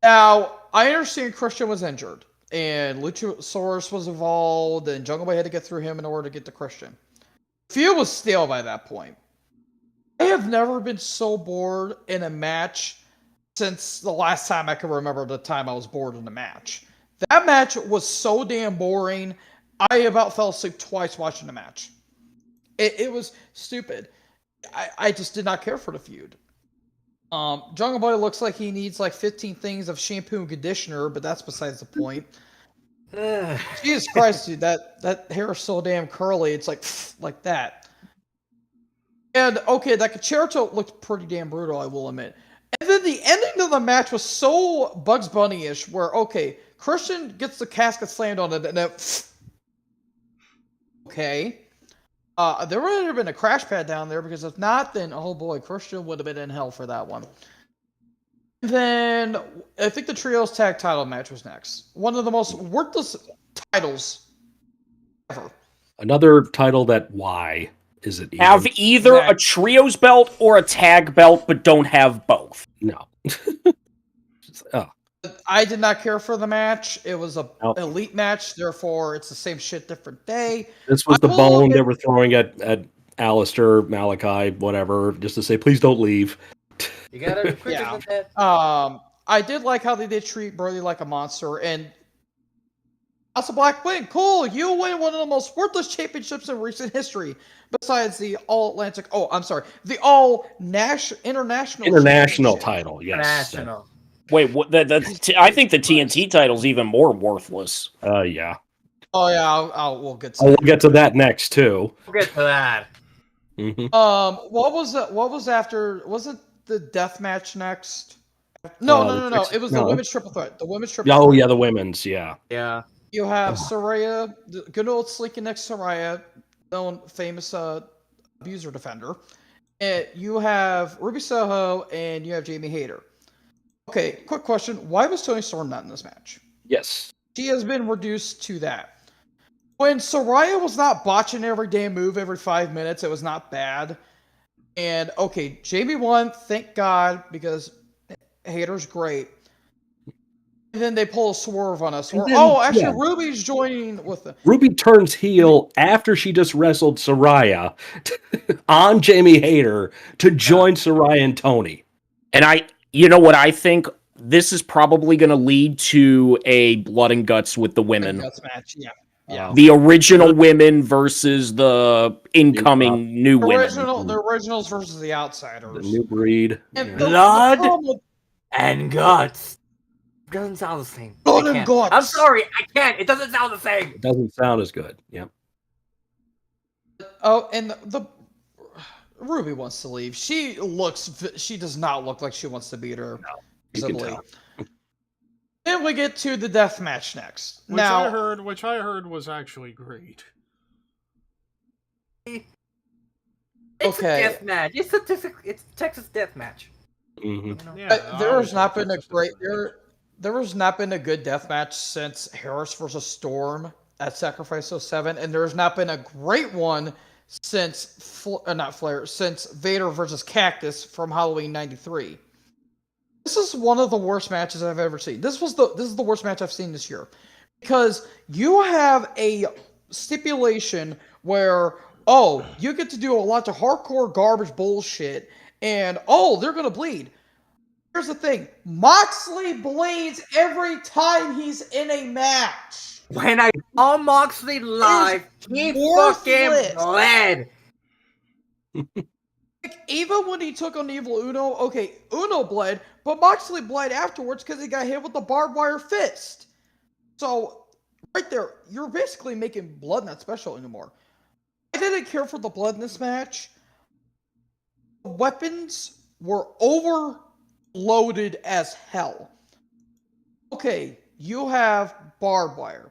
Now, I understand Christian was injured, and Luchasaurus was involved, and Jungle Boy had to get through him in order to get to Christian. Feud was stale by that point. I have never been so bored in a match since the last time I can remember the time I was bored in a match. That match was so damn boring. I about fell asleep twice watching the match. It was stupid. I just did not care for the feud. Jungle Boy looks like he needs like 15 things of shampoo and conditioner, but that's besides the point. Jesus Christ, dude, that hair is so damn curly. It's like that. And okay, that Concerto looked pretty damn brutal, I will admit. And then the ending of the match was so Bugs Bunny-ish, where okay, Christian gets the casket slammed on it, and then okay. There would have been a crash pad down there, because if not, then oh boy, Christian would have been in hell for that one. Then I think the Trios Tag Title match was next. One of the most worthless titles ever. Another title that why? Is it have either a trios belt or a tag belt, but don't have both? No. I did not care for the match. It was a elite match, therefore it's the same shit, different day. This was the bone they were throwing at Alistair, Malachi, whatever, just to say, please don't leave. You gotta that. I did like how they did treat Brody like a monster, and House of Black win. Cool, you win one of the most worthless championships in recent history, besides the All-Atlantic. Oh, I'm sorry, the International title. Yes. International. Wait, what? I think the TNT title's even more worthless. Yeah. Oh yeah, we'll get to. We'll get to that next too. We'll get to that. Mm-hmm. What was that? What was after? Wasn't the death match next? No. It was the women's triple threat. The women's triple. Oh threat. yeah, the women's. Yeah. Yeah. You have Saraya, the good old Sleeky Neck Saraya, known famous abuser defender. And you have Ruby Soho, and you have Jamie Hayter. Okay, quick question: why was Toni Storm not in this match? Yes. She has been reduced to that. When Saraya was not botching every damn move every 5 minutes, it was not bad. And okay, Jamie won, thank God, because Hayter's great. And then they pull a swerve on us. Ruby's joining with them. Ruby turns heel after she just wrestled Saraya on Jamie Hayter to join Saraya and Tony. And you know what I think? This is probably going to lead to a blood and guts with the women. Guts match, yeah. The original women versus the incoming new women. The originals versus the outsiders. The new breed. And blood and guts. Doesn't sound the same. Blood and guts. I'm sorry, I can't. It doesn't sound the same. It doesn't sound as good. Yeah. Oh, and the Ruby wants to leave. She does not look like she wants to beat her. No, you can tell. Then we get to the death match next. Which I heard was actually great. It's a death match. It's a Texas death match. Mm-hmm. You know? Yeah, there has not been a good death match since Harris versus Storm at Sacrifice 07, and there has not been a great one since since Vader versus Cactus from Halloween '93. This is one of the worst matches I've ever seen. This is the worst match I've seen this year, because you have a stipulation where you get to do a lot of hardcore garbage bullshit, and they're gonna bleed. Here's the thing: Moxley bleeds every time he's in a match. When I saw Moxley live, he fucking bled. Even when he took on Evil Uno, Uno bled, but Moxley bled afterwards because he got hit with the barbed wire fist. So, right there, you're basically making blood not special anymore. I didn't care for the blood in this match. The weapons were overloaded as hell. Okay, you have barbed wire,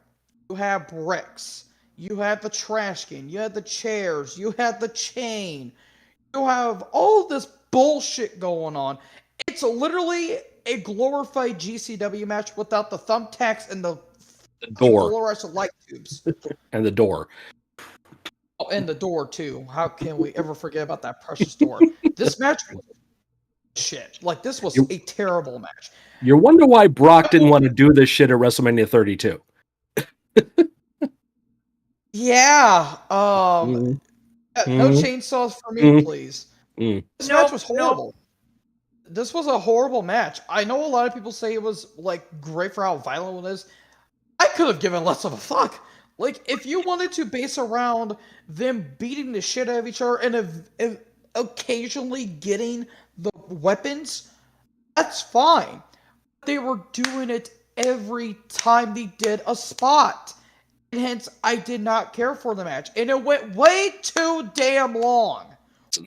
you have bricks, you have the trash can, you have the chairs, you have the chain. You have all this bullshit going on. It's literally a glorified GCW match without the thumbtacks and the door. Fluorescent light tubes. And the door. Oh, and the door, too. How can we ever forget about that precious door? This match was shit. Like, this was a terrible match. You wonder why Brock didn't want to do this shit at WrestleMania 32. Yeah. No chainsaws for me, please. This match was horrible. This was a horrible match. I know a lot of people say it was great for how violent it is. I could have given less of a fuck. If you wanted to base around them beating the shit out of each other and occasionally getting the weapons, that's fine. They were doing it every time they did a spot. And hence, I did not care for the match. And it went way too damn long.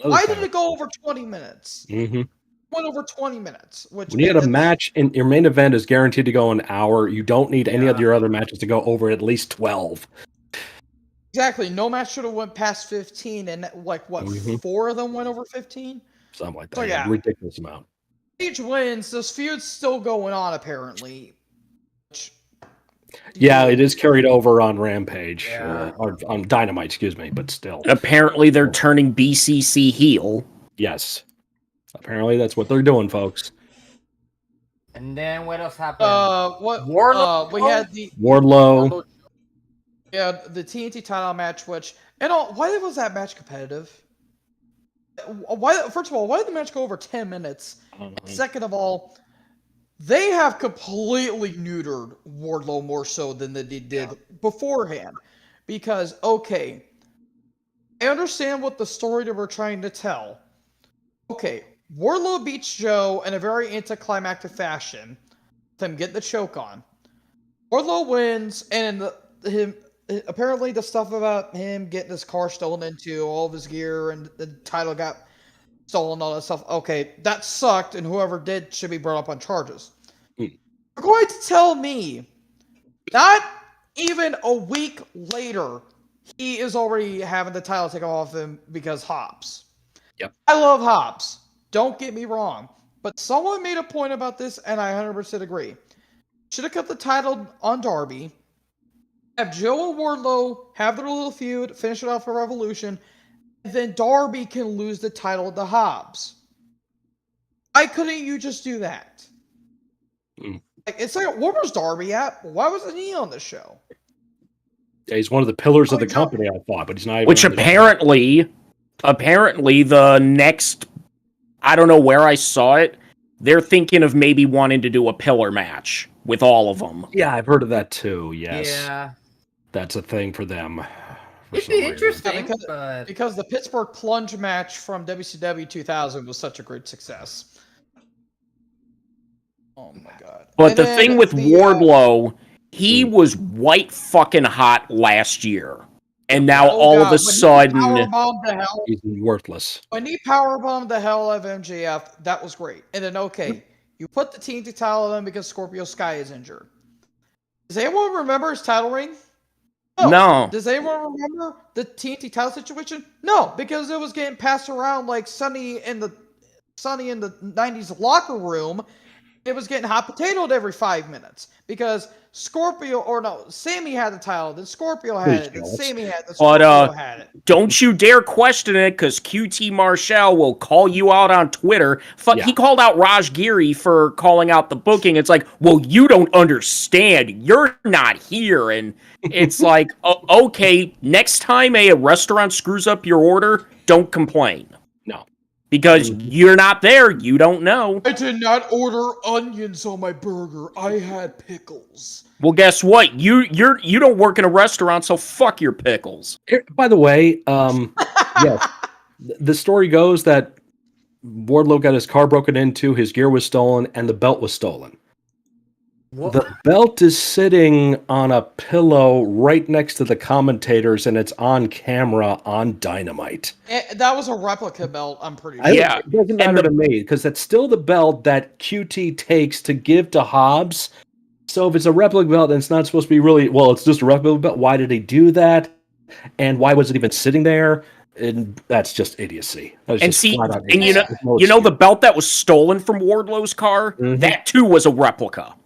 Why did it go over 20 minutes? Mm-hmm. It went over 20 minutes. When you had a match, and your main event is guaranteed to go an hour, you don't need any of your other matches to go over at least 12. Exactly. No match should have went past 15, and 4 of them went over 15? Something like that. So, yeah. Ridiculous amount. Each wins. This feud's still going on, apparently. Yeah, it is carried over on Rampage, or on Dynamite, excuse me, but still. Apparently, they're turning BCC heel. Yes. Apparently, that's what they're doing, folks. And then what else happened? Wardlow. We had the Wardlow. Yeah, the TNT title match. Which why was that match competitive? Why? First of all, why did the match go over 10 minutes? Second of all, they have completely neutered Wardlow more so than they did beforehand. Because, okay, I understand what the story they were trying to tell. Okay, Wardlow beats Joe in a very anticlimactic fashion. Them get the choke on. Wardlow wins, and apparently the stuff about him getting his car stolen into, all of his gear, and the title got stolen, all that stuff. Okay, that sucked, and whoever did should be brought up on charges. You're going to tell me, not even a week later, he is already having the title taken off him because Hobbs. Yep. I love Hobbs. Don't get me wrong. But someone made a point about this, and I 100% agree. Should have kept the title on Darby. Have Joe and Wardlow have their little feud, finish it off for Revolution, and then Darby can lose the title to Hobbs. Why couldn't you just do that? Like, it's like, where was Darby at? Why wasn't he on the show? Yeah, he's one of the pillars of the company, I thought, but he's not even. Which apparently the next, I don't know where I saw it, they're thinking of maybe wanting to do a pillar match with all of them. Yeah, I've heard of that too, yes. Yeah. That's a thing for them. It'd be interesting, because the Pittsburgh Plunge match from WCW 2000 was such a great success. Oh my god. But and the thing with Wardlow, he was white fucking hot last year. And now all of a sudden he's worthless. When he powerbombed the hell out of MJF, that was great. And then you put the TNT title on him because Scorpio Sky is injured. Does anyone remember his title reign? No. Does anyone remember the TNT title situation? No, because it was getting passed around like Sonny in the 90s locker room. It was getting hot potatoed every 5 minutes because Sammy had the title, then Scorpio had it, then Sammy had it, then Scorpio had it. Don't you dare question it, because QT Marshall will call you out on Twitter. He called out Raj Giri for calling out the booking. It's like, well, you don't understand. You're not here. And it's like, okay, next time a restaurant screws up your order, don't complain. No. Because you're not there, you don't know. I did not order onions on my burger. I had pickles. Well, guess what? You don't work in a restaurant, so fuck your pickles. By the way, yes, the story goes that Wardlow got his car broken into, his gear was stolen, and the belt was stolen. What? The belt is sitting on a pillow right next to the commentators, and it's on camera on Dynamite. That was a replica belt, I'm pretty sure. It doesn't matter to me, because that's still the belt that QT takes to give to Hobbs. So if it's a replica belt, and it's not supposed to be really, well, it's just a replica belt, why did he do that? And why was it even sitting there? And that's just idiocy. And see, and you know the belt that was stolen from Wardlow's car? That too was a replica.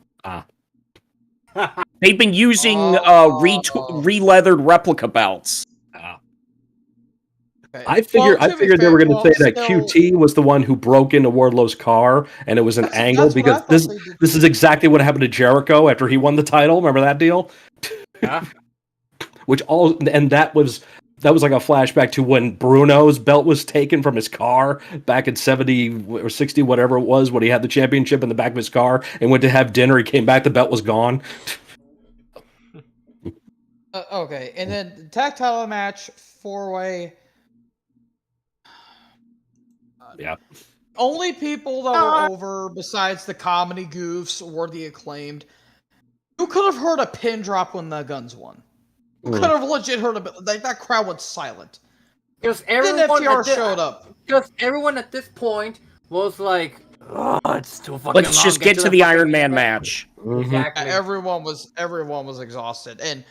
They've been using re-leathered replica belts. Okay. I figured they were going to say that QT was the one who broke into Wardlow's car, and it was an angle because this is exactly what happened to Jericho after he won the title. Remember that deal? Yeah. That was like a flashback to when Bruno's belt was taken from his car back in 70 or 60, whatever it was, when he had the championship in the back of his car and went to have dinner. He came back, the belt was gone. Okay, and then the tag title match, 4-way. Yeah. Only people that were over, besides the comedy goofs, were the Acclaimed. You could have heard a pin drop when the Guns won. You could have legit heard a bit. Like, that crowd went silent. Because everyone showed up. Because everyone at this point was like, "Oh, it's too fucking Let's just get to the Iron Man match." Exactly. Everyone was exhausted, and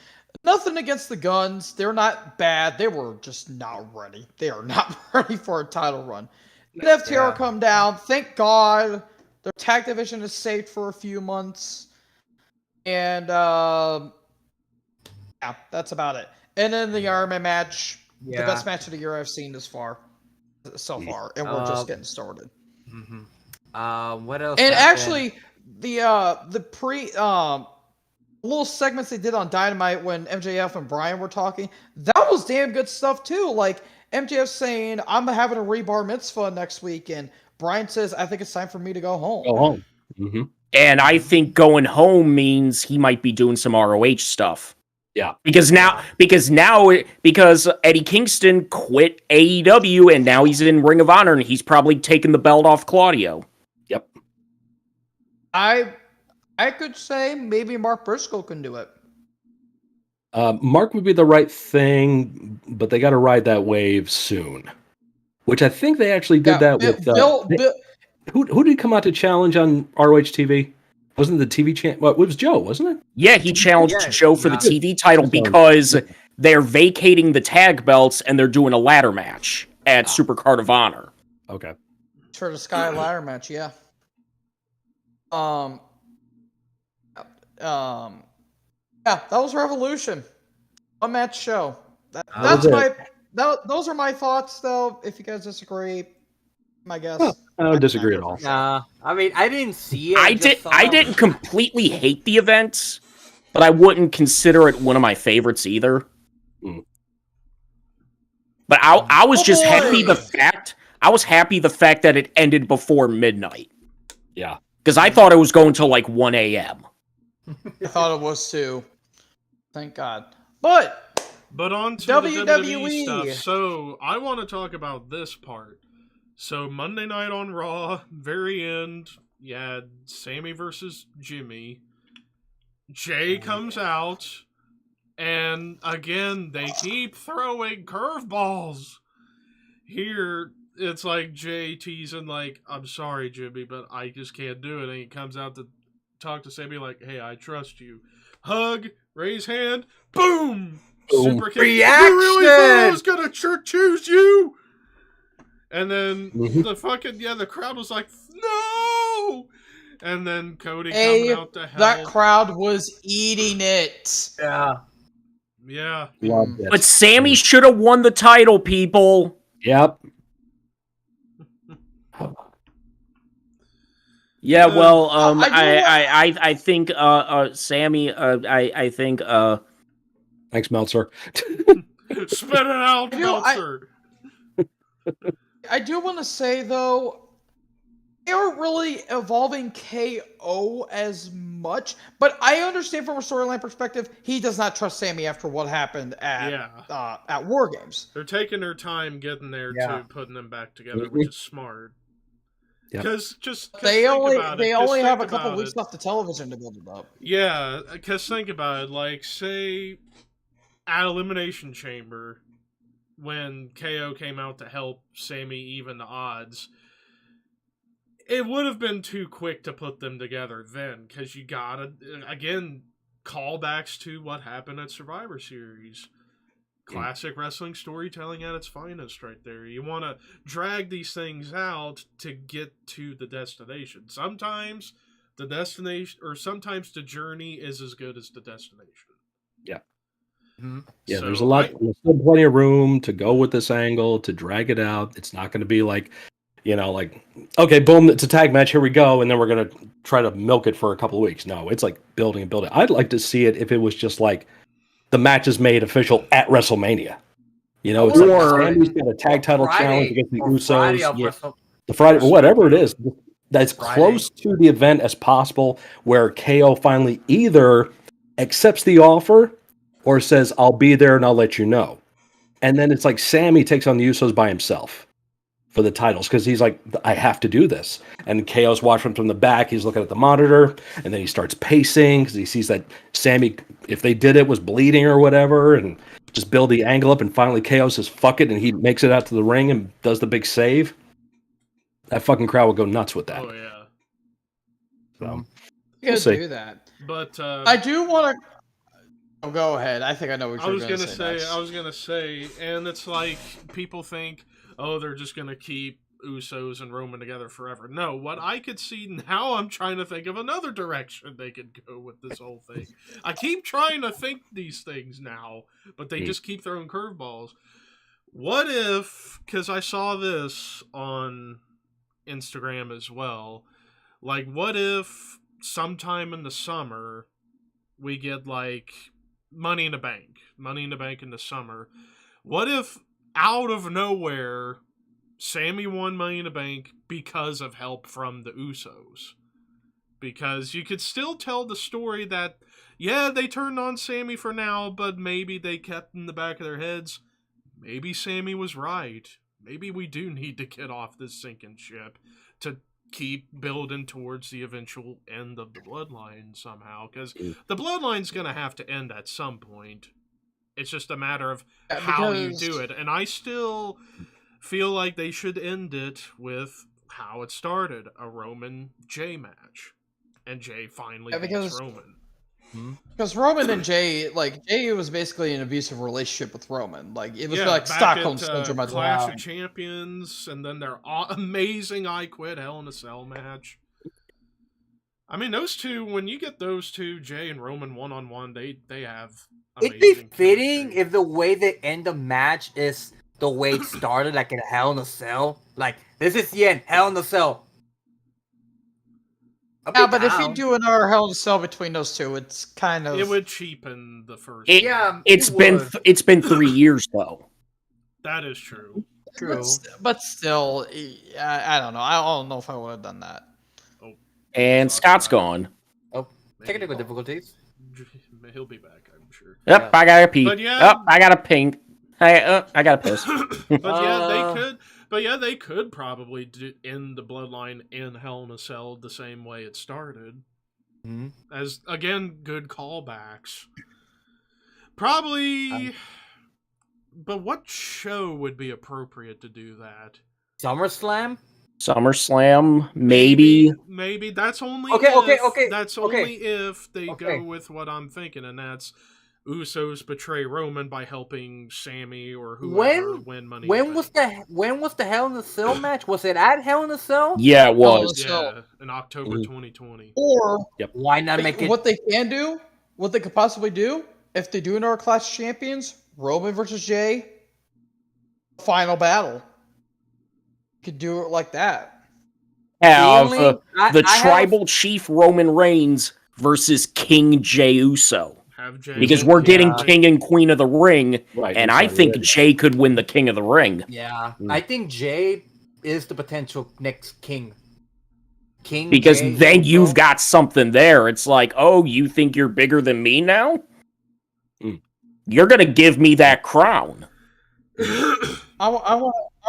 nothing against the Guns. They're not bad. They were just not ready. They are not ready for a title run. FTR come down. Thank God their tag division is safe for a few months. And yeah, that's about it. And then the Iron Man match, the best match of the year I've seen so far, and we're just getting started. What else? And happened? actually, the little segments they did on Dynamite when MJF and Bryan were talking, that was damn good stuff too. Like MJF saying, "I'm having a rebar mitzvah next week," and Bryan says, "I think it's time for me to go home." Go home. Mm-hmm. And I think going home means he might be doing some ROH stuff. Yeah. Because Eddie Kingston quit AEW and now he's in Ring of Honor and he's probably taking the belt off Claudio. Yep. I could say maybe Mark Briscoe can do it. Mark would be the right thing, but they got to ride that wave soon. Which I think they actually did that with. Who did come out to challenge on ROH TV? Wasn't the TV champ? Well, it was Joe, wasn't it? Yeah, he challenged Joe for the TV title because they're vacating the tag belts and they're doing a ladder match at Supercard of Honor. Okay. For the Sky ladder match, yeah. Yeah, that was Revolution. A match show. Those are my thoughts, though. If you guys disagree, my guess. I don't disagree at all. Nah, I mean, I didn't see it. I didn't completely hate the event, but I wouldn't consider it one of my favorites either. Mm. But I was just happy the fact that it ended before midnight. Yeah. Because I thought it was going till like 1 a.m. I thought it was too. Thank God. But on to the WWE stuff. So I want to talk about this part. So Monday night on Raw, very end, you had Sammy versus Jimmy. Jay comes out, and again, they keep throwing curveballs. Here, it's like Jay teasing, like, I'm sorry, Jimmy, but I just can't do it. And he comes out to talk to Sammy like, hey, I trust you. Hug, raise hand, boom! Super kick. Reaction! You really thought I was going to choose you? And then the crowd was like, no! And then Cody coming out to help. That crowd was eating it. Yeah. Yeah. But Sammy should have won the title, people. Yep. Yeah, well, I think Sammy, I think thanks, Meltzer. Spit it out, Meltzer. I do want to say, though, they aren't really evolving KO as much, but I understand from a storyline perspective, he does not trust Sammy after what happened at War Games. They're taking their time getting there to putting them back together, which is smart. Because they only have a couple weeks left of television to build it up. Yeah, because think about it. Like, say, at Elimination Chamber, when KO came out to help Sammy even the odds, it would have been too quick to put them together then, because you gotta, again, callbacks to what happened at Survivor Series. Classic wrestling storytelling at its finest right there. You want to drag these things out to get to the destination. Sometimes the destination, or sometimes the journey is as good as the destination. Yeah. Mm-hmm. Yeah, so there's there's still plenty of room to go with this angle, to drag it out. It's not going to be like, okay, boom, it's a tag match, here we go, and then we're going to try to milk it for a couple of weeks. No, it's like building and building. I'd like to see it if it was just like the match is made official at WrestleMania. It's like Sammy's got a tag title challenge against the Usos. The Friday, whatever it is, that's close to the event as possible, where KO finally either accepts the offer or says, I'll be there and I'll let you know. And then it's like Sammy takes on the Usos by himself for the titles, because he's like, I have to do this. And KO's watching from the back. He's looking at the monitor, and then he starts pacing because he sees that Sammy, if they did it, was bleeding or whatever, and just build the angle up. And finally KO says, fuck it, and he makes it out to the ring and does the big save. That fucking crowd will go nuts with that. Oh, yeah. So, you gotta do that. But I do want to... Oh, go ahead. I think I know what you're I was gonna say, and it's like, people think, oh, they're just gonna keep Usos and Roman together forever. No, what I could see now, I'm trying to think of another direction they could go with this whole thing. I keep trying to think these things now, but they just keep throwing curveballs. What if, because I saw this on Instagram as well, like, what if sometime in the summer we get, like, Money in the Bank in the summer? What if, out of nowhere, Sammy won Money in the Bank because of help from the Usos? Because you could still tell the story that, yeah, they turned on Sammy for now, but maybe they kept in the back of their heads, maybe Sammy was right. Maybe we do need to get off this sinking ship to keep building towards the eventual end of the bloodline somehow. Because the bloodline's going to have to end at some point. It's just a matter of how you do it. And I still feel like they should end it with how it started, a Roman Jay match. And Jay finally beats Roman. Because Roman and Jay, like, Jay was basically an abusive relationship with Roman. Like, it was like Stockholm Syndrome. Clash of Champions, and then their amazing I Quit Hell in a Cell match. I mean, those two, when you get those two, Jay and Roman one-on-one, they have amazing It'd be fitting chemistry. if the way they end the match is the way it started, like in Hell in a Cell. Like, this is the end, Hell in a Cell. Yeah, but if you do another Hell in a Cell between those two, it's kind of... It would cheapen the first. It's been 3 years though. That is true. But still, I don't know. I don't know if I would have done that. Oh, and Scott's gone. Oh, technical difficulties. He'll be back, I'm sure. Yep, I gotta pee. But yeah, I gotta ping. I gotta piss. But yeah, they could probably end the bloodline in Hell in a Cell the same way it started. Mm-hmm. As, again, good callbacks. Probably... but what show would be appropriate to do that? SummerSlam, maybe. Maybe. That's only okay. That's only if they go with what I'm thinking, and that's Usos betray Roman by helping Sammy or whoever win money. When was the Hell in a Cell match? Was it at Hell in a Cell? Yeah, it was. Yeah, in October 2020. Or why not make it? What they can do, what they could possibly do, if they do another Clash of Champions, Roman versus Jay, final battle. Could do it like that. Have the tribal chief Roman Reigns versus King Jey Uso. Because we're getting King and Queen of the Ring, and I think Jay could win the King of the Ring. Yeah, I think Jay is the potential next king. Because Jay, then you've got something there. It's like, oh, you think you're bigger than me now? You're gonna give me that crown. I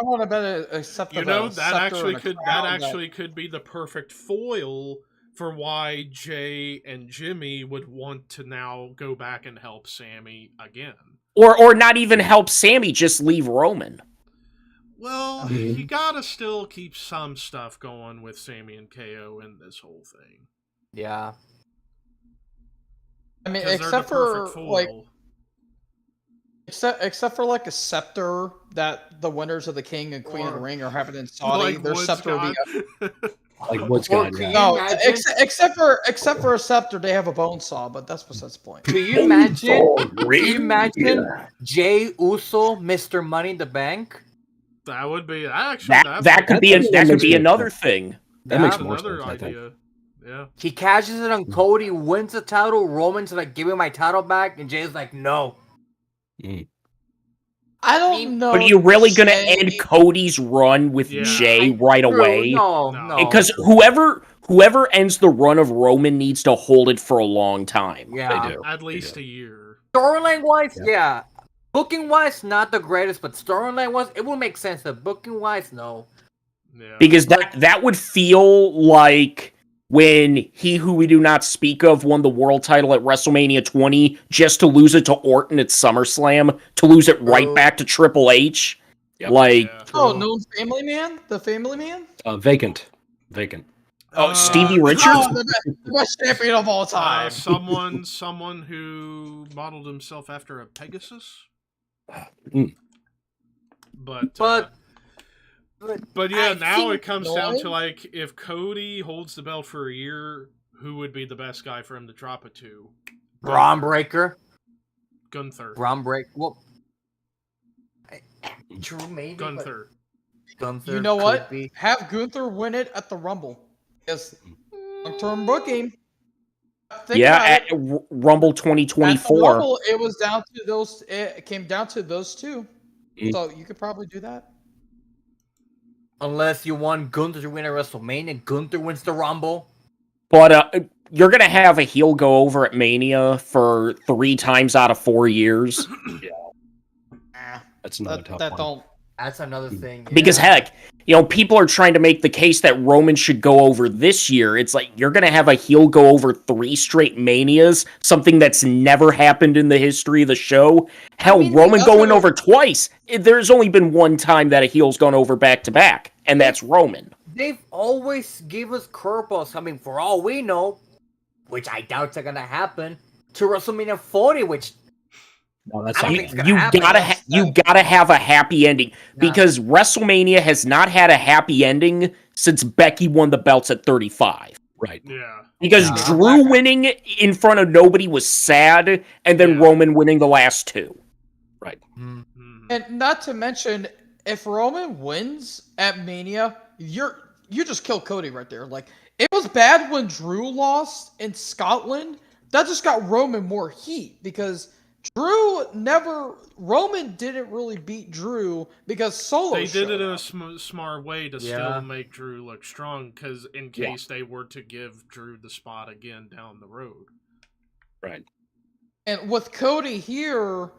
want to bet a scepter. You know, that actually could be the perfect foil for why Jay and Jimmy would want to now go back and help Sammy again. Or not even help Sammy, just leave Roman. Well, you gotta still keep some stuff going with Sammy and KO in this whole thing. Yeah. I mean, except for like a scepter that the winners of the King and Queen of the Ring are having in Saudi, their scepter would be like what's going on? No, except for a scepter, they have a bone saw, but that's besides the point. Can you imagine? Jay Uso, Mr. Money in the Bank? That would be that could be another thing. That makes more another sense, idea. Yeah. He cashes it on Cody, wins the title. Roman's like, "Give me my title back," and Jay's like, "No." I don't know. But are you really going to end Cody's run with Jay right away? No. Because whoever ends the run of Roman needs to hold it for a long time. Yeah, they do. At least a year. Storyline-wise, yeah. Booking-wise, not the greatest, but storyline-wise, it would make sense. But booking-wise, no. Yeah. Because that would feel like when He Who We Do Not Speak Of won the world title at WrestleMania 20 just to lose it to Orton at SummerSlam, to lose it right back to Triple H. Yep. No Family Man? The Family Man? Vacant. Oh, Stevie Richards? The best champion of all time. Someone who modeled himself after a Pegasus? But But yeah, I now think it comes down to Nolan? like, if Cody holds the belt for a year, who would be the best guy for him to drop it to? Braun Breaker. Gunther. Braun Breaker. Well, true, maybe. Gunther. But Gunther You know could what? be. Have Gunther win it at the Rumble. Because long-term booking. Think Yeah, about at it. Rumble At the 2024. Rumble, it was down to those. It came down to those two. Mm. So you could probably do that. Unless you want Gunther to win at WrestleMania, Gunther wins the Rumble. But you're going to have a heel go over at Mania for 3 times out of 4 years. That's another tough That one. don't. That's another thing. Because yeah. heck, people are trying to make the case that Roman should go over this year. It's like you're going to have a heel go over 3 straight Manias, something that's never happened in the history of the show. Hell, Roman going over twice. There's only been one time that a heel's gone over back to back, and that's Roman. They've always give us curveballs. I mean, for all we know, which I doubt's gonna happen, to WrestleMania 40, which No, that's I don't not think it's happening. gonna happen. You gotta have a happy ending, because WrestleMania has not had a happy ending since Becky won the belts at 35. Right. Yeah. Because Yeah. Drew winning in front of nobody was sad, and then Yeah. Roman winning the last 2. Right. Hmm. And not to mention, if Roman wins at Mania, you just kill Cody right there. Like, it was bad when Drew lost in Scotland. That just got Roman more heat because Roman didn't really beat Drew because Solo They did it in up. a smart way to Yeah. still make Drew look strong, because in case they were to give Drew the spot again down the road. Right. And with Cody here,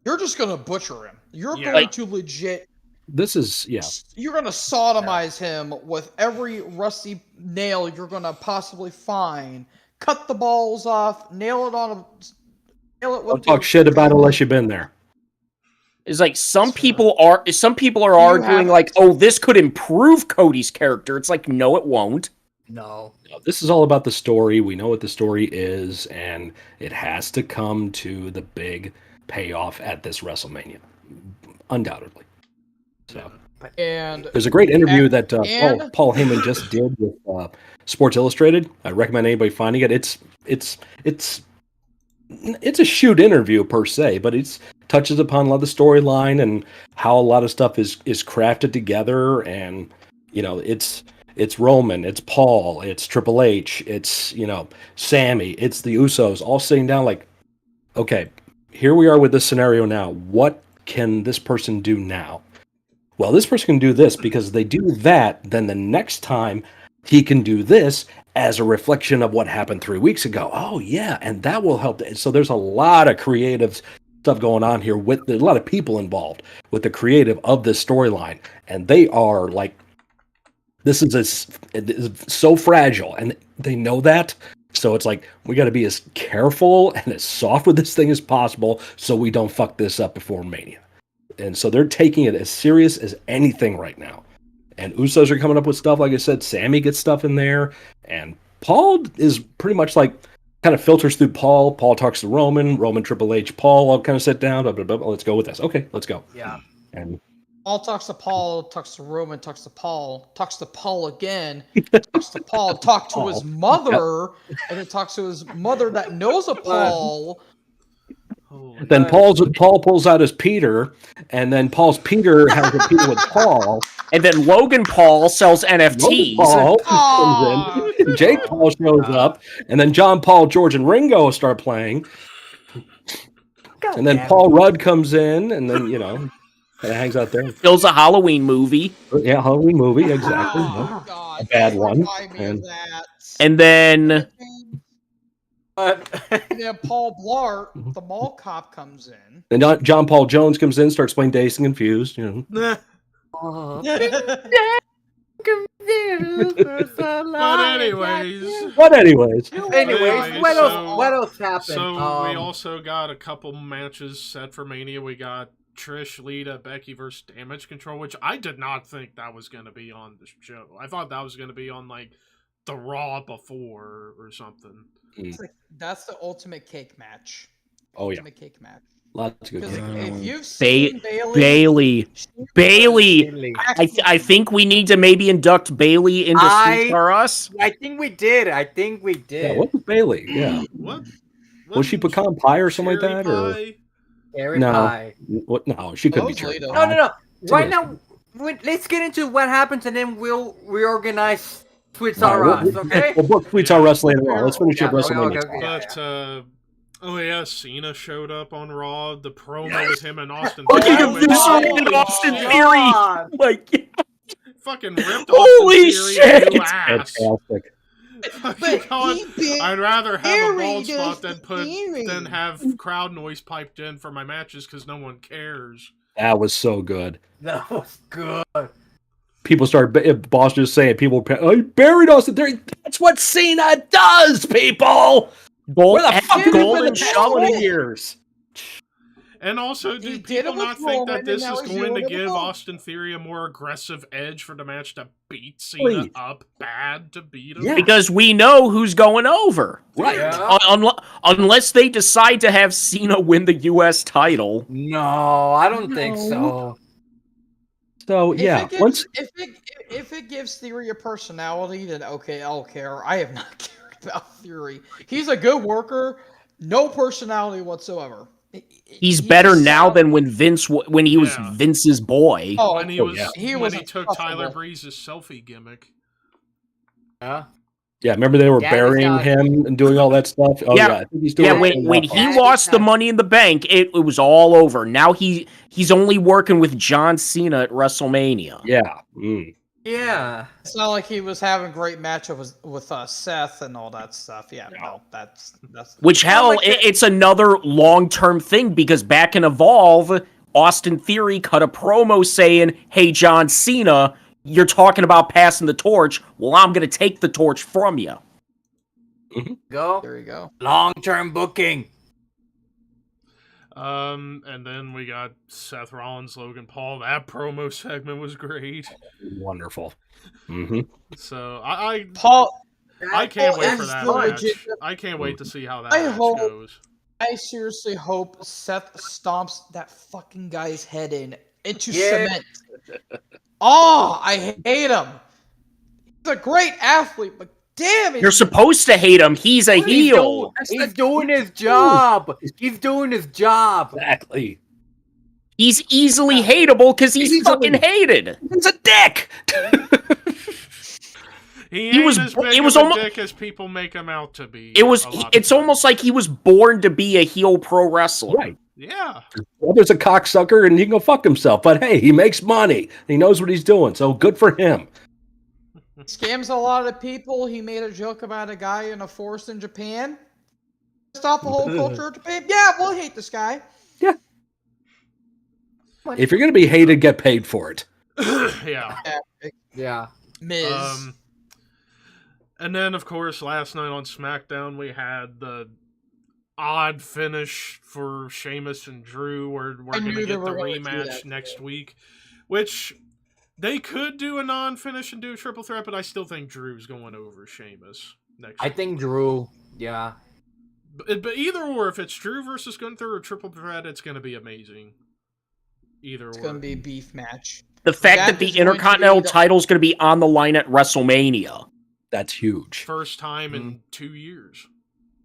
you're just going to butcher him. You're Yeah. going to legit. This is You're going to sodomize him with every rusty nail you're going to possibly find. Cut the balls off, nail it with Don't talk shit about it unless you've been there. It's like some That's people are arguing haven't. like, oh, this could improve Cody's character. It's like, no, it won't. No. No, this is all about the story. We know what the story is, and it has to come to the big payoff at this WrestleMania, undoubtedly. So And there's a great interview that and- Paul Heyman just did with Sports Illustrated. I recommend anybody finding it. It's a shoot interview per se, but it touches upon a lot of the storyline and how a lot of stuff is crafted together. And it's Roman, it's Paul, it's Triple H, it's Sammy, it's the Usos, all sitting down like, okay, here we are with this scenario now. What can this person do now? Well, this person can do this because they do that. Then the next time he can do this as a reflection of what happened 3 weeks ago. Oh, yeah. And that will help. So there's a lot of creative stuff going on here with a lot of people involved with the creative of this storyline. And they are like, this is so fragile. And they know that. So it's like, we got to be as careful and as soft with this thing as possible so we don't fuck this up before Mania. And so they're taking it as serious as anything right now. And Usos are coming up with stuff. Like I said, Sammy gets stuff in there. And Paul is pretty much like, kind of filters through Paul. Paul talks to Roman, Triple H, Paul all kind of sit down. Blah, blah, blah, blah. Let's go with this. Okay, let's go. Yeah. And Paul talks to Paul, talks to Roman, talks to Paul again, talks to Paul, talks to his mother, and then talks to his mother that knows a Paul. then Paul pulls out his Peter, and then Paul's Peter has a Peter with Paul. And then Logan Paul sells NFTs. Logan Paul comes in, Jake Paul shows up, and then John Paul, George, and Ringo start playing. And then Paul Rudd comes in, and then, kind of hangs out there. Fills a Halloween movie. Yeah, Halloween movie, exactly. Oh, God, A bad one. remind me of that. And then And then Paul Blart, the mall cop, comes in. And John Paul Jones comes in, starts playing Dazed and Confused. But anyways, But anyways, what else happened? So we also got a couple matches set for Mania. We got Trish, Lita, Becky versus Damage Control, which I did not think that was going to be on the show. I thought that was going to be on like the Raw before or something. It's like, that's the ultimate cake match. oh yeah, Ultimate cake match. Lots of good Because games. if you've seen Bailey. I think we need to maybe induct Bailey into Suits R Us. I think we did. Yeah, what was Bailey? Yeah. What? Was she pecan pie or something like that? Or Cherry no? pie. What? No, she couldn't be cherry Supposedly, pie. No. Right now, let's get into what happens, and then we'll reorganize Tweets R Us, okay? We'll book Tweets R Us later on. Let's finish up Yeah, WrestleMania. okay. But oh yeah, Cena showed up on Raw. The promo with him and Austin. Fucking Theory was eviscerated Austin shit. Theory. Like, Fucking ripped Holy Austin Theory a shit! new ass. Fantastic. I'd rather have a bald spot Theory. than have crowd noise piped in for my matches because no one cares. That was so good. That was good. People started, boss just saying, people, oh, you buried Austin Theory. That's what Cena does, people. Where the fuck have you been golden the past shovel 20 years? And also, do He did people it with not think that Roman, this and is now he's going to doing it give with Roman. Austin Theory a more aggressive edge for the match to beat Cena Please. up bad to beat him? Yeah. because we know who's going over. Right. Yeah. Unless they decide to have Cena win the U.S. title. No, I don't think so. So, yeah. If it gives Theory a personality, then okay, I'll care. I have not cared about Theory. He's a good worker, no personality whatsoever. He's better now than when when he was Yeah. Vince's boy. Oh, When he was took insufferable. Tyler Breeze's selfie gimmick. Yeah. Yeah, remember they were Yeah, burying he's him and doing all that stuff? Oh, Yeah. yeah. I think he's doing Yeah, it when now. he lost the Money in the Bank, it was all over. Now he's only working with John Cena at WrestleMania. Yeah. Mm. Yeah. It's not like he was having a great matchup with Seth and all that stuff. Yeah, no, that's Which, hell, it's another long-term thing because back in Evolve, Austin Theory cut a promo saying, hey, John Cena, you're talking about passing the torch. Well, I'm going to take the torch from you. Go. there you go. Long-term booking. And then we got Seth Rollins, Logan Paul. That promo segment was great. Wonderful. Mm-hmm. So I can't wait for that match. I can't wait to see how that match goes. I seriously hope Seth stomps that fucking guy's head into Yeah. cement. Oh, I hate him. He's a great athlete, but damn it. You're supposed to hate him. He's a heel. He's doing his job. He's doing his job. Exactly. He's easily hateable because he's fucking hated. He's a dick. He was- was as big it was of a almo- dick as people make him out to be. It's almost like he was born to be a heel pro wrestler. Right. Yeah. Well, there's a cocksucker and he can go fuck himself. But hey, he makes money. He knows what he's doing. So good for him. Scams a lot of people. He made a joke about a guy in a forest in Japan. Stop the whole culture of Japan. Yeah, we'll hate this guy. Yeah. If you're going to be hated, get paid for it. Yeah. Yeah. Miz. And then, of course, last night on SmackDown, we had the odd finish for Sheamus and Drew, where we're going to get the rematch next week, which they could do a non-finish and do a triple threat, but I still think Drew's going over Sheamus next week. I think Drew. Yeah. But either or, if it's Drew versus Gunther or triple threat, it's going to be amazing. Either It's or. going to be a beef match. The fact that the Intercontinental title is going to be on the line at WrestleMania. That's huge. First time in 2 years.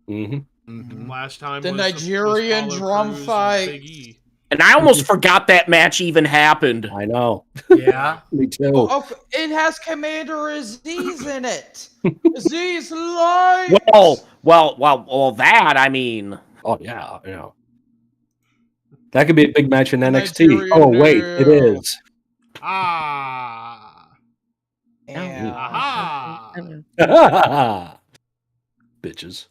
Mm-hmm. Last time The was Nigerian Apollo drum Crews and fight. Big E. And I almost forgot that match even happened. I know. Yeah. Me too. Oh, it has Commander Aziz in it. Aziz live. Well, that, I mean... Oh, yeah. Yeah. That could be a big match in NXT. Nigerian Oh, wait. It girl. is. Ah. Yeah. Aha. Bitches.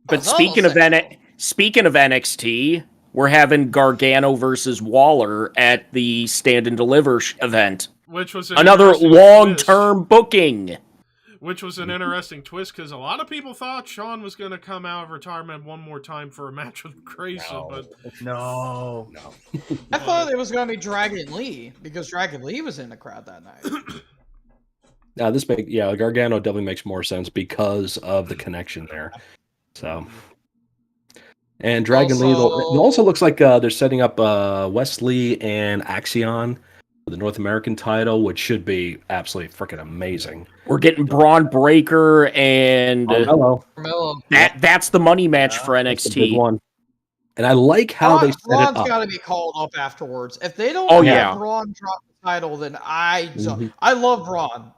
But That's speaking of homosexual. NXT, we're having Gargano versus Waller at the Stand and Deliver event. Which was an Another interesting long-term booking. twist. Which was an interesting twist because a lot of people thought Shawn was going to come out of retirement one more time for a match with Grayson, but No. I thought it was going to be Dragon Lee because Dragon Lee was in the crowd that night. Now Gargano definitely makes more sense because of the connection there. So, And Dragon Lee, it also looks like they're setting up Wesley and Axion for the North American title, which should be absolutely freaking amazing. We're getting Braun Breaker and Carmelo. That's the money match for NXT. That's the big one. And I like how they set Braun's it up. got to be called up afterwards. If they don't Braun drop the title, then I love Braun.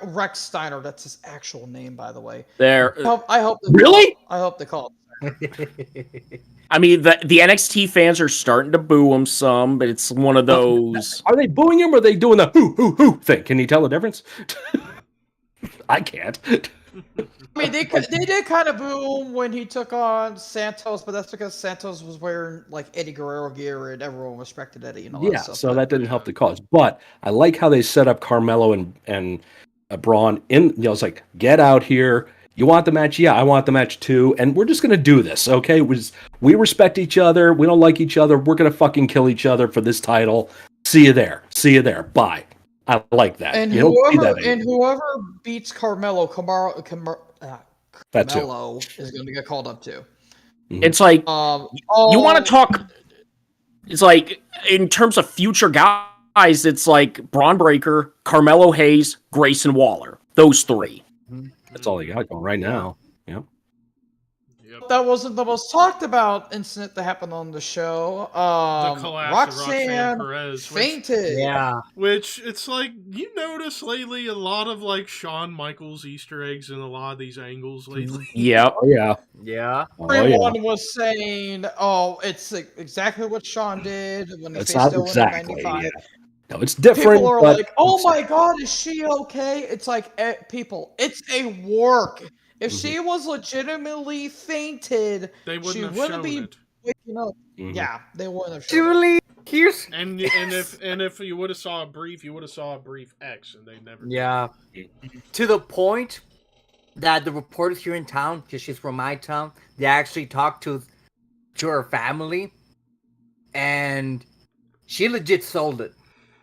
Rex Steiner. That's his actual name, by the way. I hope they call it. I mean, the NXT fans are starting to boo him some, but it's one of those. Are they booing him or are they doing the hoo thing? Can you tell the difference? I can't. I mean, they did kind of boo him when he took on Santos, but that's because Santos was wearing like Eddie Guerrero gear and everyone respected Eddie and all that stuff. So that didn't help the cause. But I like how they set up Carmelo and Braun in. It's like, get out here. You want the match? Yeah, I want the match too. And we're just going to do this, okay? We respect each other. We don't like each other. We're going to fucking kill each other for this title. See you there. Bye. I like that. And whoever beats Carmelo, Carmelo is going to get called up too. Mm-hmm. It's like, you want to talk... It's like, in terms of future guys, it's like Braun Breaker, Carmelo Hayes, Grayson Waller. Those three. That's all you got going right now. Yep. That wasn't the most talked about incident that happened on the show. The collapse of Roxanne Perez fainted. Which it's like, you notice lately a lot of like Shawn Michaels Easter eggs in a lot of these angles lately. Yep. Yeah. Everyone was saying, it's exactly what Shawn did when he faced Owen exactly, in 95. Yeah. No, it's different. People are like, "Oh my God, is she okay?" It's like, people, it's a work. If she was legitimately fainted, she wouldn't be waking up. Mm-hmm. Yeah, they wouldn't have. Julie, here's and if you would have saw a brief, X, and they never. Yeah, to the point that the reporters here in town, because she's from my town, they actually talked to her family, and she legit sold it.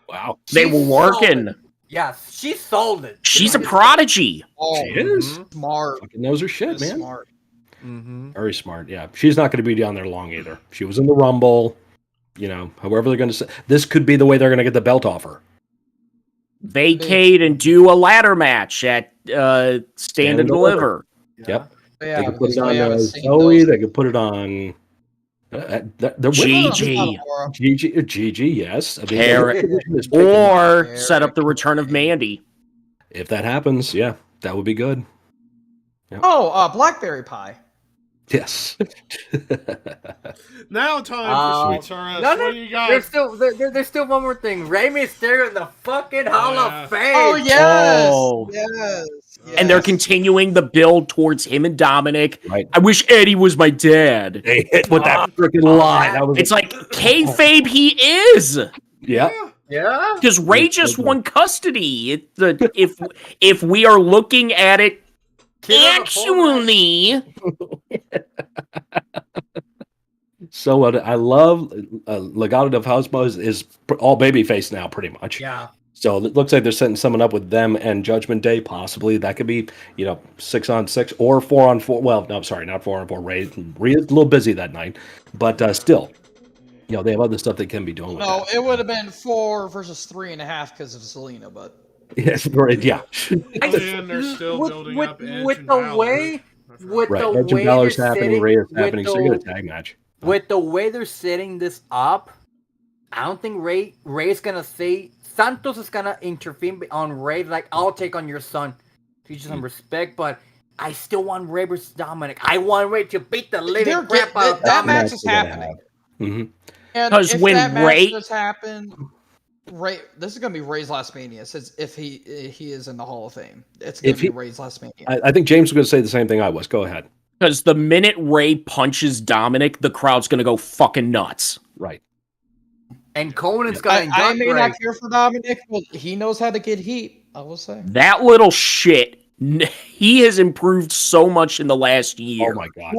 Wow. They were working. Yes, she sold it. She's a prodigy. She is. Smart. Fucking knows her shit, man. Smart. Mm-hmm. Very smart, yeah. She's not going to be down there long either. She was in the Rumble. However they're going to say. This could be the way they're going to get the belt off her. Vacate and do a ladder match at Stand and Deliver. Yep. Yeah, they could put it on Zoe. They could put it on... Gigi, yes. Or set up the return of Mandy. If that happens, yeah, that would be good. Yeah. Blackberry Pie. Yes. Now time for Sweet RS. What do you got? There's still one more thing. Rey Mysterio in the fucking Hall of Fame. Oh, yes. And they're continuing the build towards him and Dominic. Right. I wish Eddie was my dad. They hit with that freaking line. It's like kayfabe he is. Yeah. Yeah. Because Rey just won custody. If we are looking at it actually. So I love Legado del Fantasma is all babyface now, pretty much. Yeah. So it looks like they're setting someone up with them and Judgment Day, possibly. That could be, 6-on-6 or 4-on-4. Well, no, sorry, not 4-on-4. Rey's a little busy that night. But still, they have other stuff they can be doing with that. It would have been 4 versus 3.5 because of Selena, but... Yes, right, yeah. And they're still building up Edge with and the Balor. way... With right, the Edge way and Balor's they're happening, Rey is happening, so you get a tag match. With the way they're setting this up, I don't think Rey's gonna say... Santos is gonna intervene on Rey, like, I'll take on your son. Teach you some respect, but I still want Rey versus Dominic. I want Rey to beat the living crap out of that match is happening. Mm-hmm. And if that match does happen, this is gonna be Rey's last Mania. Since if he is in the Hall of Fame, it's gonna be Rey's last Mania. I think James was gonna say the same thing I was. Go ahead. Because the minute Rey punches Dominic, the crowd's gonna go fucking nuts. Right. And Conan's going. I may not care for Dominic, but he knows how to get heat. I will say that little shit. He has improved so much in the last year. Oh my god!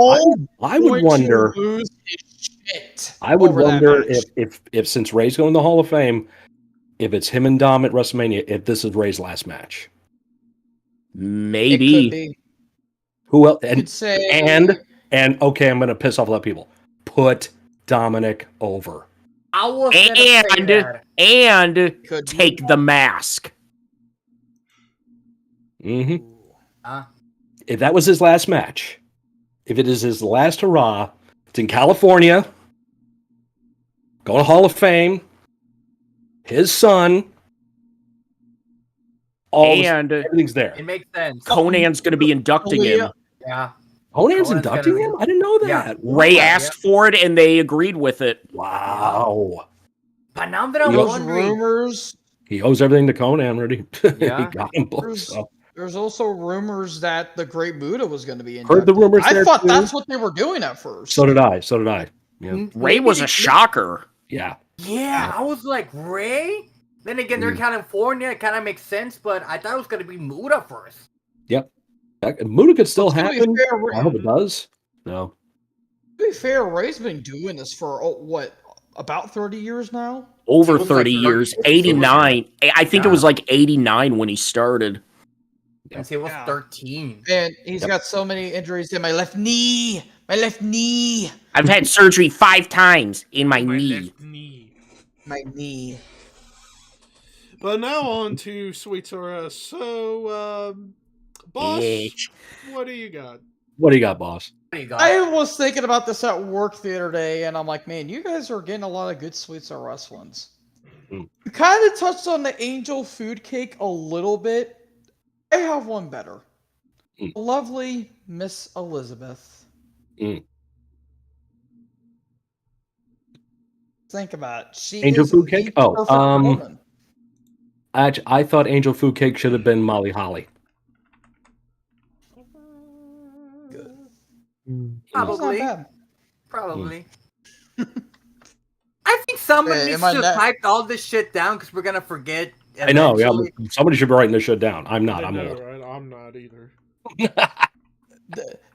I would wonder. I would wonder if since Rey's going to the Hall of Fame, if it's him and Dom at WrestleMania, if this is Rey's last match. Maybe. It could be. Who else? And okay, I'm going to piss off a lot of people. Put Dominic over. I was gonna say that. And Could take the mask. hmm Huh? If that was his last match, if it is his last hurrah, it's in California. Going to Hall of Fame. His son. Everything's there. It makes sense. Conan's going to be inducting him. Yeah. Conan's Conan's inducting gonna him? I didn't know Yeah. that. Ray Yeah. asked for it, and they agreed with it. Wow. But now that I'm Those wondering, rumors. He owes everything to Conan, Rudy. Yeah. He got him booked. There's, So. there's also rumors that the Great Buddha was going to be Heard inducted. the rumors I there, thought too. that's what they were doing at first. So did I. Yeah. Ray was a shocker. Yeah. Yeah, I was like, Ray? Then again, they're California. It kind of makes sense, but I thought it was going to be Muda first. Yep. Muda could still To be happen. fair, I hope it does. No. To be fair, Ray's been doing this for, about 30 years now? Over It was 30 like years. 30 89. I think it Yeah. was like 89 when he started. Since he was Yeah. 13. And he's got so many injuries in my left knee. My left knee. I've had surgery 5 times in my knee. left knee. My knee. But now on to Sweets R Us. So, boss, Yeah. what do you got? What do you got, boss? What do you got? I was thinking about this at work the other day, and I'm like, man, you guys are getting a lot of good Sweets R Us ones. Mm. You kind of touched on the angel food cake a little bit. I have one better. Mm. Lovely Miss Elizabeth. Mm. Think about it. She Angel is food the cake? Oh, perfect woman. I thought Angel Food Cake should have been Molly Holly. Good. That's not Probably. bad. Probably. I think someone Hey, needs am I to not- type all this shit down because we're gonna forget. I know, yeah. eventually. Somebody should be writing this shit down. I'm not. I I'm know, old. right? I'm not either.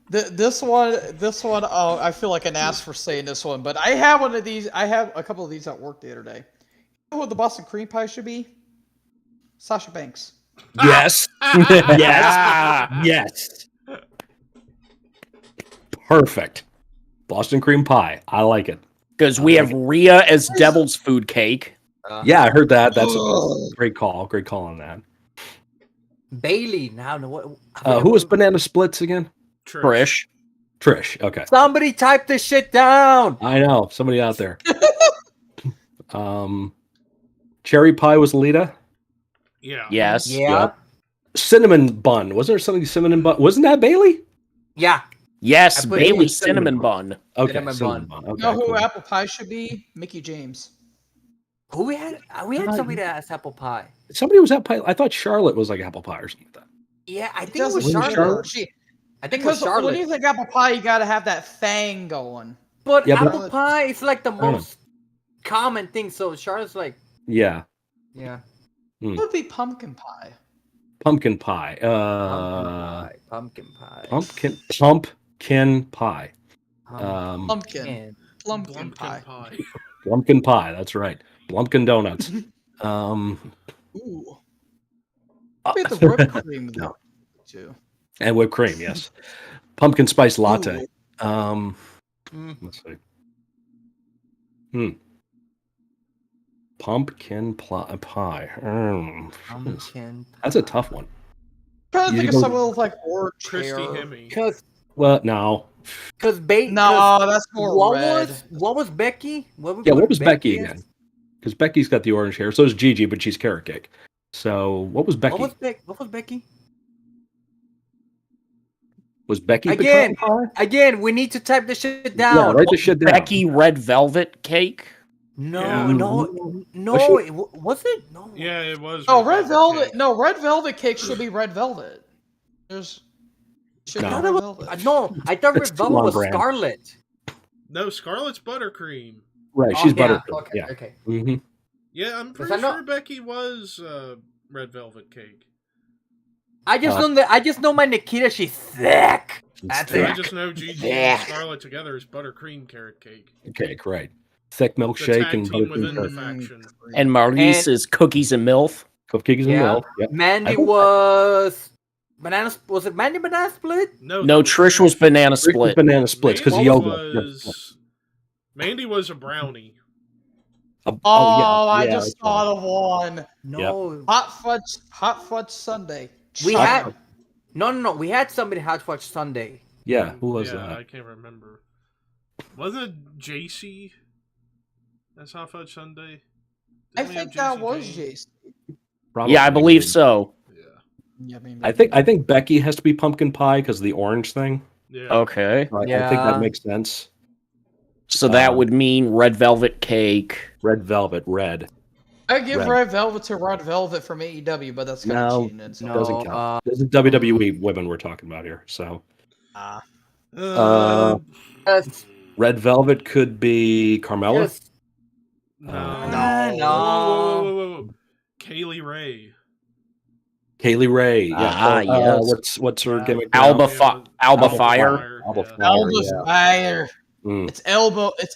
This one. Oh, I feel like an ass for saying this one, but I have one of these. I have a couple of these at work the other day. You know what the Boston cream pie should be? Sasha Banks. Yes. yes. Yes. Perfect. Boston cream pie. I like it. Because we have Rhea as Devil's Food Cake. Yeah, I heard that. That's a great call. Great call on that. Bailey. Now, no, what? Who was Banana Splits again? Trish. Trish. Okay. Somebody type this shit down. I know. Somebody out there. Cherry pie was Lita. Yeah. Yes. Yeah. Yep. Cinnamon bun. Wasn't there something cinnamon bun? Wasn't that Bailey? Yeah. Yes, I put Bailey in cinnamon bun. Okay. Cinnamon Cinnamon bun. bun. Okay. You know who cool. apple pie should be? Mickey James. Who we had? We had somebody that asked apple pie. Somebody was at pie. I thought Charlotte was like apple pie or something like that. Yeah, I think it doesn't was Wasn't Charlotte. Charlotte? I think it was Because when Charlotte. you think apple pie, you gotta have that fang going. But Yeah, but- apple pie is like the don't know. most common thing. So Charlotte's like, Yeah. yeah. It would be pumpkin pie. Pumpkin pie. Pumpkin pie. Pumpkin pie. Pumpkin. Pumpkin. Plumpkin Pumpkin pie. pie. Pumpkin pie. That's right. Pumpkin donuts. Ooh. We had the whipped cream with No. that too. And whipped cream. Yes. Pumpkin spice latte. Mm. Let's see. Pumpkin pie. Pumpkin. That's a tough one. trying to You think of go- someone with like orange Christy hair. Hemme. Well, no. Because No, that's more what red. what was Becky? What Yeah, what was Becky is? again? Because Becky's got the orange hair. So is Gigi, but she's carrot cake. So what was Becky? What was Becky? Was Becky Again, pecan pie? Again, we need to type this shit Yeah, down. write the shit down. Becky red velvet cake. No, Yeah. no, was it? No. Yeah, it was. Oh, red velvet. cake. No, red velvet cake should be red velvet. There's. Should I be thought red it was, velvet. no, I thought That's red too velvet on was brand. Scarlet. No, Scarlett's buttercream. Right, Oh, she's yeah, buttercream. okay, Yeah. okay. hmm Yeah, I'm Because pretty I know- sure Becky was red velvet cake. I just know that. I just know my Nikita. She's thick. That's And it. I just know Gigi Yeah. and Scarlett together is buttercream carrot cake. Cake, right. Thick The milkshake tag and team buttercream within the carrot. faction. And Maurice is cookies and milk. Cupcakes and Yeah. milk. Yep. Mandy I hope- Was it Mandy Banana Split? No, Trish was banana Rick was split. banana splits because Mandy yoga. Mandy was a brownie. Oh, I yeah, just that's thought right. of one. No. Hot fudge Sunday. We China. had no. We had somebody Hot Fudge Sunday. Yeah, who was Yeah, that? I can't remember. Wasn't it JC? That's Hot Fudge Sunday? I Didn't we have think that JC was Jane? Jason. Probably. Yeah, I believe so. Yeah. Yeah, maybe. I think Becky has to be pumpkin pie because of the orange thing. Yeah. Okay. I think Yeah. that makes sense. So that would mean red velvet cake. Red velvet, red. I give Red. Red Velvet to Red Velvet from AEW, but that's kind of No, cheating it. So. no. Doesn't count. This is WWE women we're talking about here. So Uh, Yes. red velvet could be Carmella. Yes. no. No. Whoa. Kaylee Ray. Kaylee Ray. Yeah. Ah, yes. What's her Yeah. gimmick? now? Alba Fire. Alba Fire. Fire, Elbo's yeah. fire. Mm, It's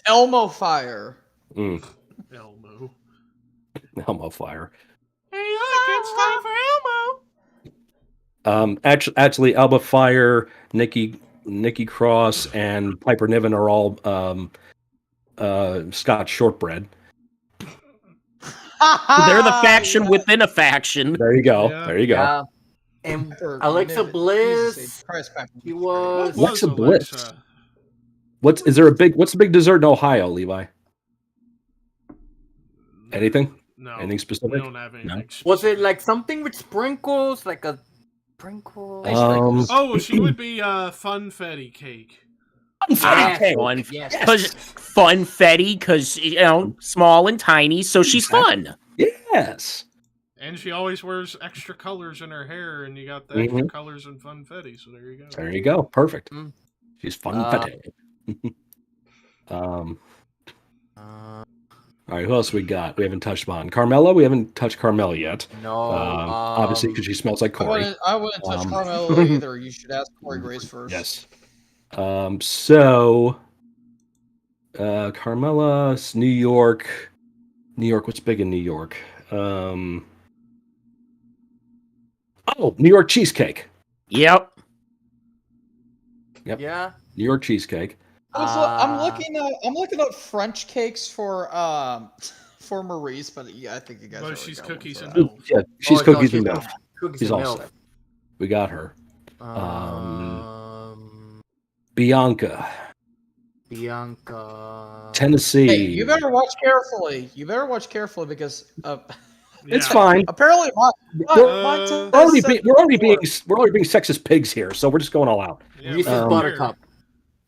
Elmo fire. mm. Elmo. Elmo Fire. Hey, look, it's time for Elmo. Actually, Alba Fire, Nikki Cross, and Piper Niven are all Scotch shortbread. They're the faction within a faction. There you go. Yeah. There you go. Yeah. And Alexa Bliss. She was. What Alexa was Bliss? Alexa? What's the big dessert in Ohio, Levi? Anything? No. Anything We specific? don't have anything. No. Was it like something with sprinkles, like a sprinkle? Oh, she would be funfetti cake. Yeah. Fun. Yes. Because funfetti, because small and tiny, so she's fun. Yes. And she always wears extra colors in her hair, and you got the extra colors in funfetti. So there you go. There you go. Perfect. Mm. She's fun. All right, who else we got? We haven't touched on Carmella. We haven't touched Carmella yet. No. Obviously, because she smells like Corey. I wouldn't touch Carmelo either. You should ask Corey Grace first. Yes. So, Carmella's New York. New York. What's big in New York? New York cheesecake. Yep. Yep. Yeah. New York cheesecake. I'm looking up French cakes for Maurice, but yeah, I think you guys. But already she's got one cookies for and that. milk. Yeah, she's Oh, cookies no, and milk. Cookies She's and all milk. set. We got her. Bianca, Bianca. Tennessee. Hey, you better watch carefully. Because It's Yeah. fine. apparently We're already being sexist pigs here, so we're just going all out. Yeah, Reese's we're Buttercup.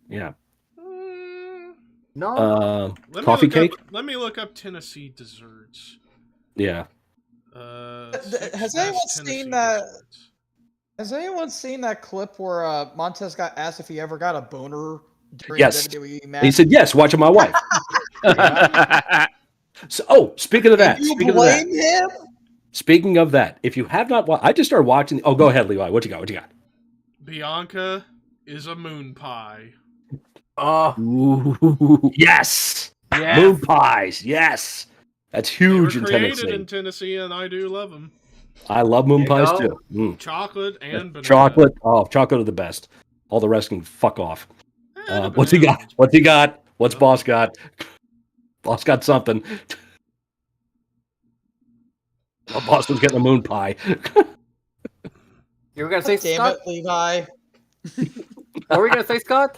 Yeah. No. Let me Coffee look cake. Up, let me look up Tennessee desserts. Yeah. Has anyone seen that? Has anyone seen that clip where Montez got asked if he ever got a boner during Yes. the WWE match? And he said yes. Watching my wife. So, speaking of that, Did you blame him? Speaking of that, if you have not watched, I just started watching. Oh, go ahead, Levi. What you got? Bianca is a moon pie. Oh. Ooh, yes. Yeah. Moon pies. Yes. That's They were huge in created Tennessee. in Tennessee, and I do love them. I love moon There you pies go. too. Mm. Chocolate and banana. Chocolate. Oh, chocolate are the best. All the rest can fuck off. And What's he banana. got? What's he got? What's boss got? Boss got something. Oh, boss was getting a moon pie. You were gonna say Damn Scott? it, Levi. What were you gonna say, Scott?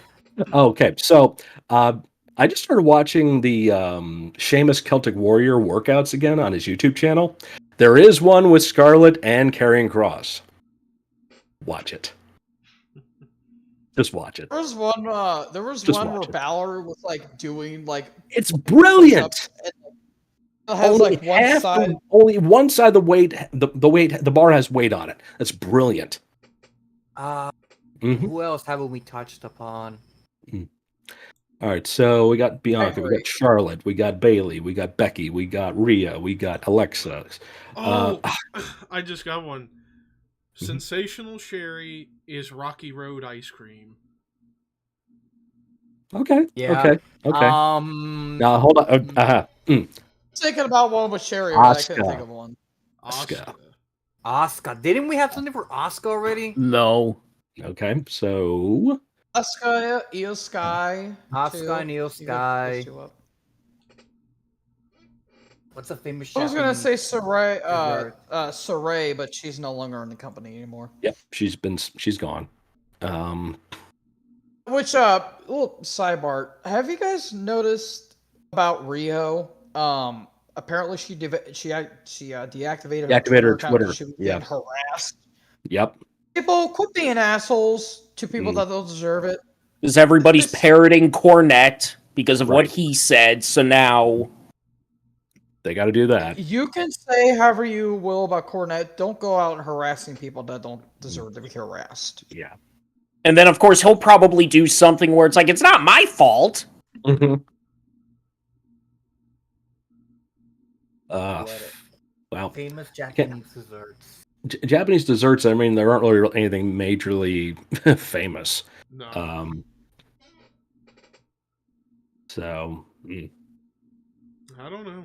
Okay, so I just started watching the Sheamus Celtic Warrior workouts again on his YouTube channel. There is one with Scarlett and Karrion Kross. Watch it. Just watch it. There was one. Just One where watch it. Balor was like doing like. It's brilliant. And it has like one side. Only one side of the weight. The weight. The bar has weight on it. That's brilliant. Mhm. Who else haven't we touched upon? All right, so we got Bianca, we agree. got Charlotte, we got Bailey, we got Becky, we got Rhea, we got Alexa. Oh, I just got one. Sensational Sherry is Rocky Road ice cream. Okay. Yeah. Okay. Now hold on. Thinking about one with Sherry, but I couldn't Asuka. think of one. Asuka. Asuka. Didn't we have something for Asuka already? No. Okay, so Asuka, Io Sky. Asuka and Io You could Sky. push two up. What's a famous I was gonna Japanese say Saray, dessert? Saray, but she's no longer in the company anymore. yep, she's gone. Which, little sidebar. Have you guys noticed about Rio? Apparently she deactivated her Deactivated her account Twitter, because she was yeah. being harassed. Yep. People, quit being assholes to people that don't deserve it. Because everybody's It's- parroting Cornette because of what Right. he said, so now... They got to do that. You can say however you will about Cornette. Don't go out harassing people that don't deserve to be harassed. Yeah. And then, of course, he'll probably do something where it's like, it's not my fault. Well, Famous Japanese desserts. Japanese desserts. I mean, there aren't really anything majorly famous. No. So. I don't know.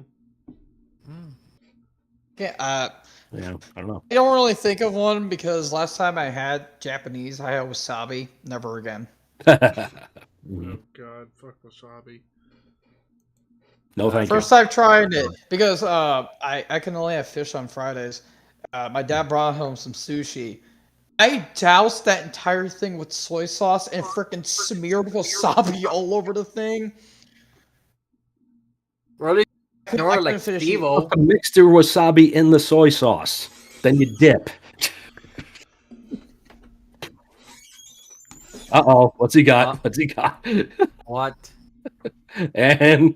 Yeah, Yeah, I don't know. I don't really think of one because last time I had Japanese, I had wasabi. Never again. Oh god, fuck wasabi. No, thank First time trying it because I can only have fish on Fridays. My dad brought home some sushi. I doused that entire thing with soy sauce and freaking smeared wasabi all over the thing. Really? I Or couldn't like finish it. Steve-O. you. Mix your wasabi in the soy sauce. Then you dip. Uh-oh. What's he got? What's he got? What? And...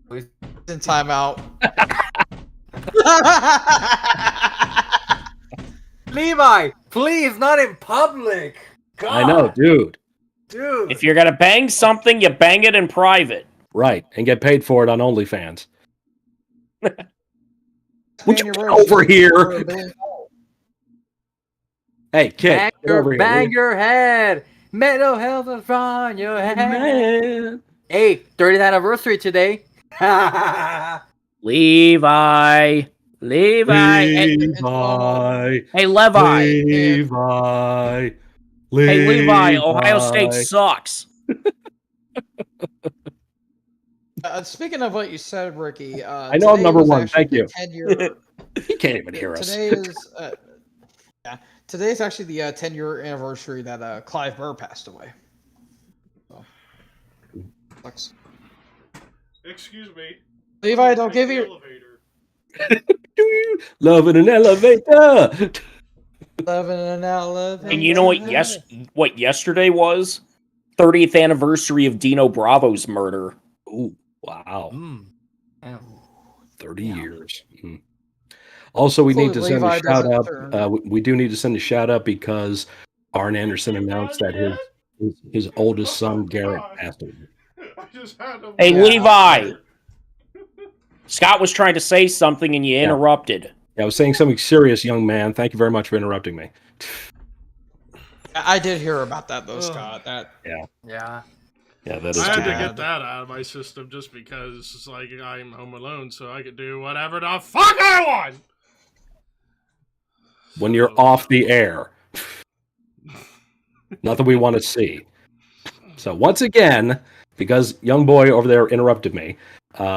In timeout. Levi, please, not in public. God, I know, dude. dude. If you're gonna bang something, you bang it in private. Right, and get paid for it on OnlyFans. Would you Danny get Rose over for here? $1 billion. Hey, kid, bang get over your, here. bang your head. Mental health is on your head. Man. Hey, 30th anniversary today. Levi. Levi. Hey, Levi. hey, Levi. Levi. Hey, Levi. Ohio State sucks. Speaking of what you said, Ricky, I know I'm number one. Thank you. 10-year. He can't even hear us. Today is today's actually the 10-year anniversary that Clive Burr passed away. So, sucks. Excuse me. Levi, don't give your elevator. Love in an elevator. love in an elevator. And you know what? What yesterday was? 30th anniversary of Dino Bravo's murder. Ooh, wow. Mm. 30 years. Mm. Also, we need to Hopefully send a Levi shout doesn't out. turn. We do need to send a shout out because Arn Anderson announced that his oldest son, Garrett, passed away. I just had to. Hey, Yeah. Levi. Scott was trying to say something and you interrupted. Yeah, I was saying something serious, young man. Thank you very much for interrupting me. I did hear about that though, Scott. That Yeah. Yeah, that is I had to bad. get that out of my system just because it's like I'm home alone, so I could do whatever the fuck I want. When you're off the air. Nothing we want to see. So once again, because young boy over there interrupted me,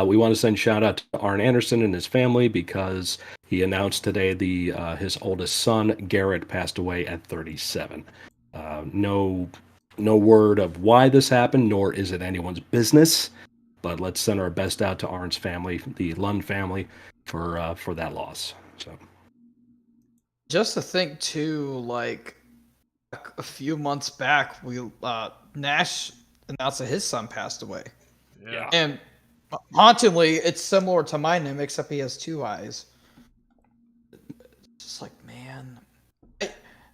we want to send shout out to Arn Anderson and his family because he announced today his oldest son Garrett passed away at 37. No word of why this happened, nor is it anyone's business. But let's send our best out to Arn's family, the Lund family, for that loss. So just to think too, like a few months back, Nash announced that his son passed away, Yeah. and hauntingly, it's similar to my name except he has two eyes. It's just like, man,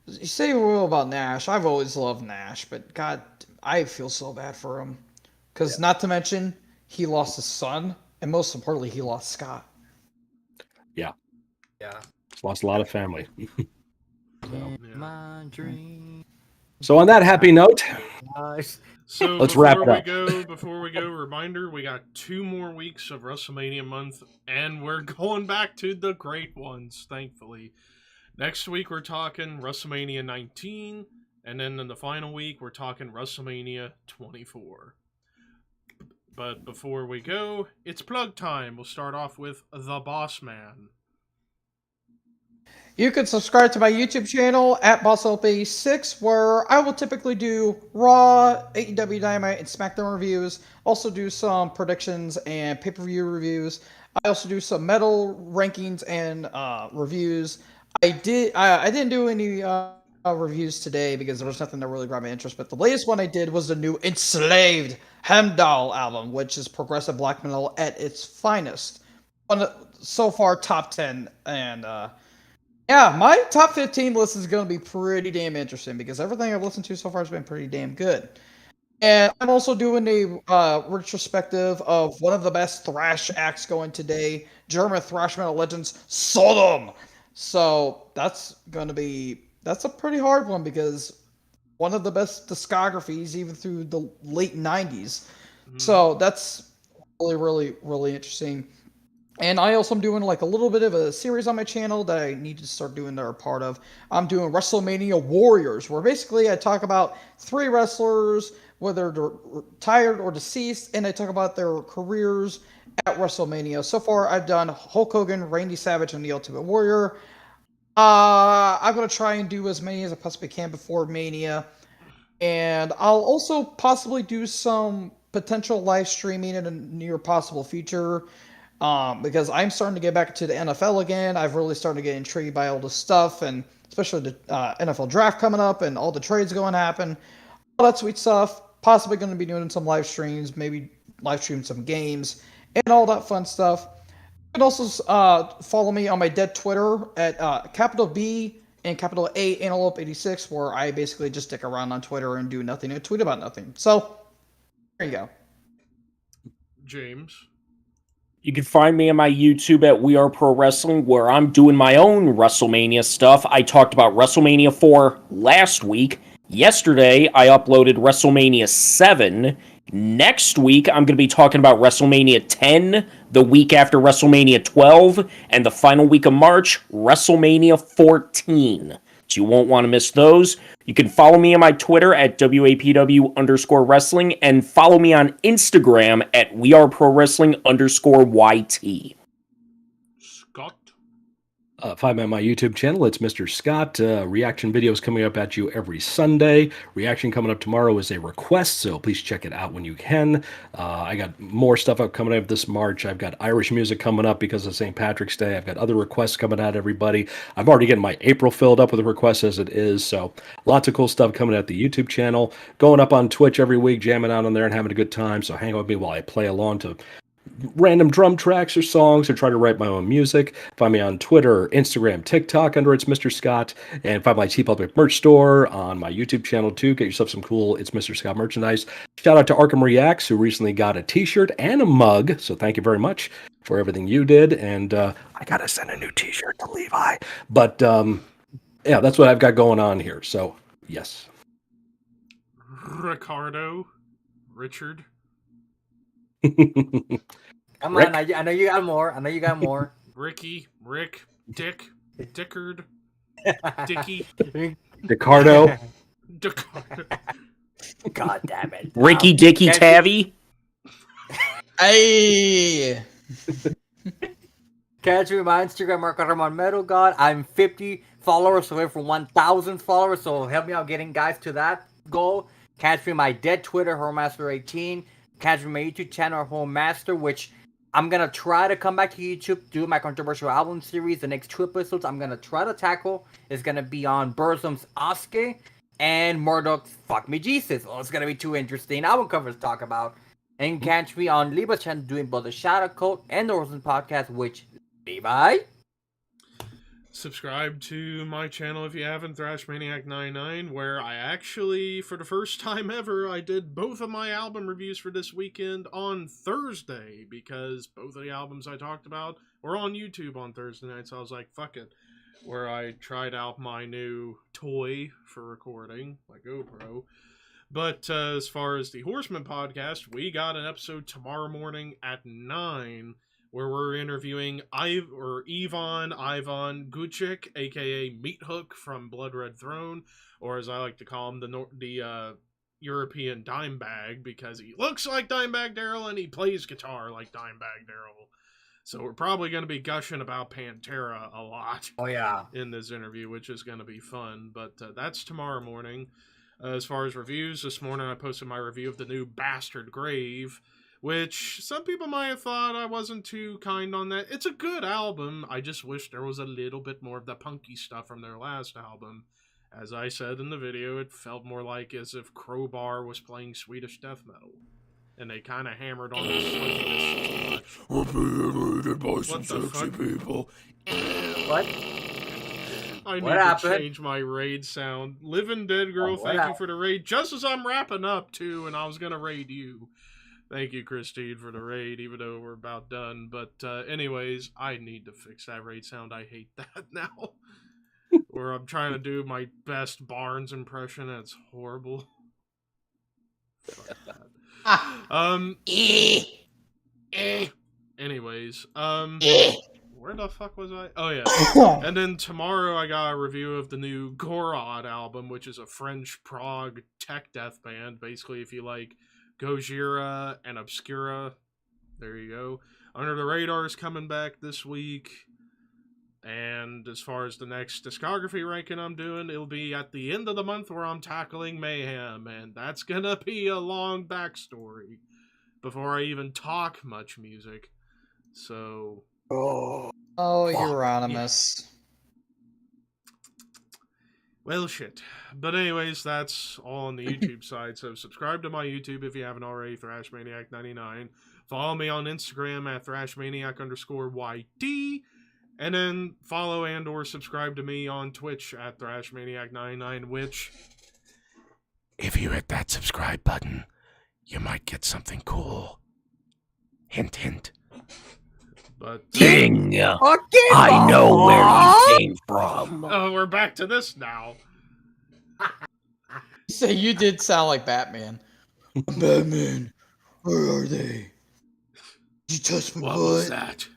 you say what will about Nash. I've always loved Nash, but God, I feel so bad for him because not to mention he lost his son, and most importantly, he lost Scott. Yeah. lost a lot of family. My dream. So on that happy note, Nice. So Let's wrap it up. before we go, reminder, we got 2 more weeks of WrestleMania month, and we're going back to the great ones, thankfully. Next week, we're talking WrestleMania 19, and then in the final week, we're talking WrestleMania 24. But before we go, it's plug time. We'll start off with The Boss Man. You can subscribe to my YouTube channel at BossLP6, where I will typically do Raw, AEW Dynamite, and SmackDown reviews. Also do some predictions and pay-per-view reviews. I also do some metal rankings and reviews. I didn't do any reviews today because there was nothing that really grabbed my interest. But the latest one I did was the new Enslaved Hemdall album, which is progressive black metal at its finest. So far, top 10, and yeah, my top 15 list is going to be pretty damn interesting because everything I've listened to so far has been pretty damn good. And I'm also doing a retrospective of one of the best thrash acts going today, German thrash metal legends, Sodom. So that's a pretty hard one because one of the best discographies even through the late 90s. So that's really, really, really interesting. And I also am doing like a little bit of a series on my channel that I need to start doing that are part of. I'm doing WrestleMania Warriors, where basically I talk about 3 wrestlers, whether they're retired or deceased, and I talk about their careers at WrestleMania. So far, I've done Hulk Hogan, Randy Savage, and The Ultimate Warrior. I'm going to try and do as many as I possibly can before Mania. And I'll also possibly do some potential live streaming in a near possible future. Because I'm starting to get back to the NFL again. I've really started to get intrigued by all this stuff, and especially the NFL draft coming up and all the trades going to happen. All that sweet stuff. Possibly going to be doing some live streams, maybe live stream some games, and all that fun stuff. You can also follow me on my dead Twitter at capital B and capital A Antelope86, where I basically just stick around on Twitter and do nothing and tweet about nothing. So, there you go. James. You can find me on my YouTube at We Are Pro Wrestling, where I'm doing my own WrestleMania stuff. I talked about WrestleMania 4 last week. Yesterday, I uploaded WrestleMania 7. Next week, I'm going to be talking about WrestleMania 10, the week after WrestleMania 12, and the final week of March, WrestleMania 14. So you won't want to miss those. You can follow me on my Twitter at WAPW_wrestling and follow me on Instagram at WeAreProWrestling_YT. Scott. Find me on my YouTube channel. It's Mr. Scott. Reaction videos coming up at you every Sunday. Reaction coming up tomorrow is a request, so please check it out when you can. I got more stuff up coming up this March. I've got Irish music coming up because of St. Patrick's Day. I've got other requests coming out, everybody. I'm already getting my April filled up with requests as it is, so lots of cool stuff coming at the YouTube channel. Going up on Twitch every week, jamming out on there and having a good time, so hang out with me while I play along to random drum tracks or songs or try to write my own music. Find me on Twitter, Instagram, TikTok under It's Mr. Scott, and find my TeePublic merch store on my YouTube channel too. Get yourself some cool It's Mr. Scott merchandise. Shout out to Arkham Reacts, who recently got a t-shirt and a mug, so thank you very much for everything you did. And I gotta send a new t-shirt to Levi. But yeah, that's what I've got going on here. So yes. Richard. Come Rick? on, I know you got more. I know you got more. Ricky, Rick, Dick, Dickard, Dicky, Ricardo. Dickard. God damn it. Ricky Dicky Catch Tavi. Hey! Catch me on my Instagram, Marco Ramon Metal God. I'm 50 followers away from 1,000 followers, so help me out getting guys to that goal. Catch me on my dead Twitter, Homemaster18. Catch me on my YouTube channel, Homemaster, which I'm going to try to come back to YouTube, do my controversial album series. The next 2 episodes I'm going to try to tackle is going to be on Burzum's Asuke and Murdoch's Fuck Me Jesus. Oh, it's going to be too interesting album covers to talk about. And catch me on Levi's channel doing both the Shadow Code and the Rosen podcast, which, Levi? Subscribe to my channel if you haven't, Thrash Maniac 99, where I actually, for the first time ever, I did both of my album reviews for this weekend on Thursday, because both of the albums I talked about were on YouTube on Thursday night, so I was like, fuck it. Where I tried out my new toy for recording, my GoPro. But as far as the Horseman podcast, we got an episode tomorrow morning at 9 where we're interviewing Ivan Gucic, aka Meat Hook from Blood Red Throne, or as I like to call him, the European Dimebag, because he looks like Dimebag Daryl and he plays guitar like Dimebag Daryl. So we're probably going to be gushing about Pantera a lot. Oh yeah. In this interview, which is going to be fun. But that's tomorrow morning. As far as reviews, this morning I posted my review of the new Bastard Grave, which some people might have thought I wasn't too kind on that. It's a good album. I just wish there was a little bit more of the punky stuff from their last album. As I said in the video, it felt more like as if Crowbar was playing Swedish death metal. And they kind of hammered on the slinkiness too much. What the fuck? People. What? I need What to happened? change my raid sound. Living Dead Girl, What thank you happened? for the raid. Just as I'm wrapping up, too, and I was going to raid you. Thank you, Christine, for the raid, even though we're about done. But anyways, I need to fix that raid sound. I hate that now. Where I'm trying to do my best Barnes impression, and it's horrible. Fuck that. Anyways, where the fuck was I? Oh, yeah. And then tomorrow I got a review of the new Gorod album, which is a French prog tech death band. Basically, if you like Gojira and Obscura, there you go. Under the Radar is coming back this week. And as far as the next discography ranking I'm doing, it'll be at the end of the month where I'm tackling Mayhem. And that's gonna be a long backstory before I even talk much music. So... Oh. Oh, Euronymous. Well, shit. But anyways, that's all on the YouTube side. So subscribe to my YouTube if you haven't already, ThrashManiac99. Follow me on Instagram at ThrashManiac_YD. And then follow and or subscribe to me on Twitch at ThrashManiac99, which... If you hit that subscribe button, you might get something cool. Hint, hint. But... Ding! Okay, I know where you came from. Oh, we're back to this now. So you did sound like Batman. Batman, where are they? Did you touch my What was that?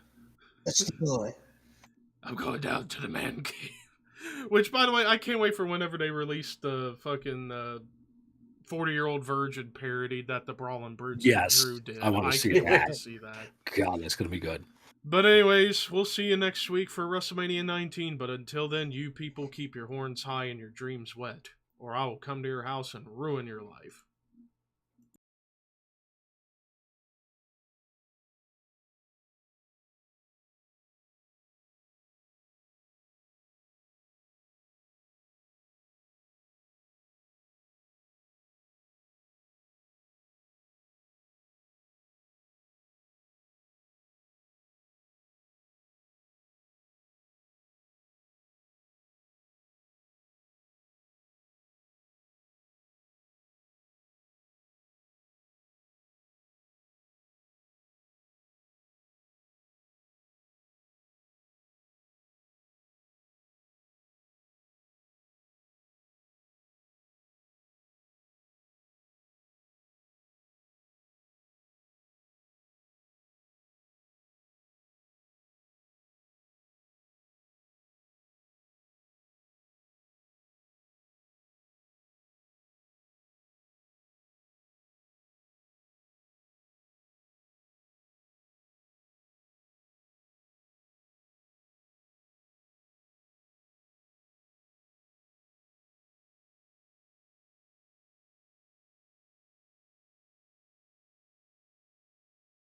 That's the boy. I'm going down to the man cave. Which, by the way, I can't wait for whenever they release the fucking 40-Year-Old Virgin parody that the Brawlin' Brutes Yes, Drew did. I wanna see can't wait that. to see that. God, that's gonna be good. But anyways, we'll see you next week for WrestleMania 19. But until then, you people keep your horns high and your dreams wet, or I will come to your house and ruin your life.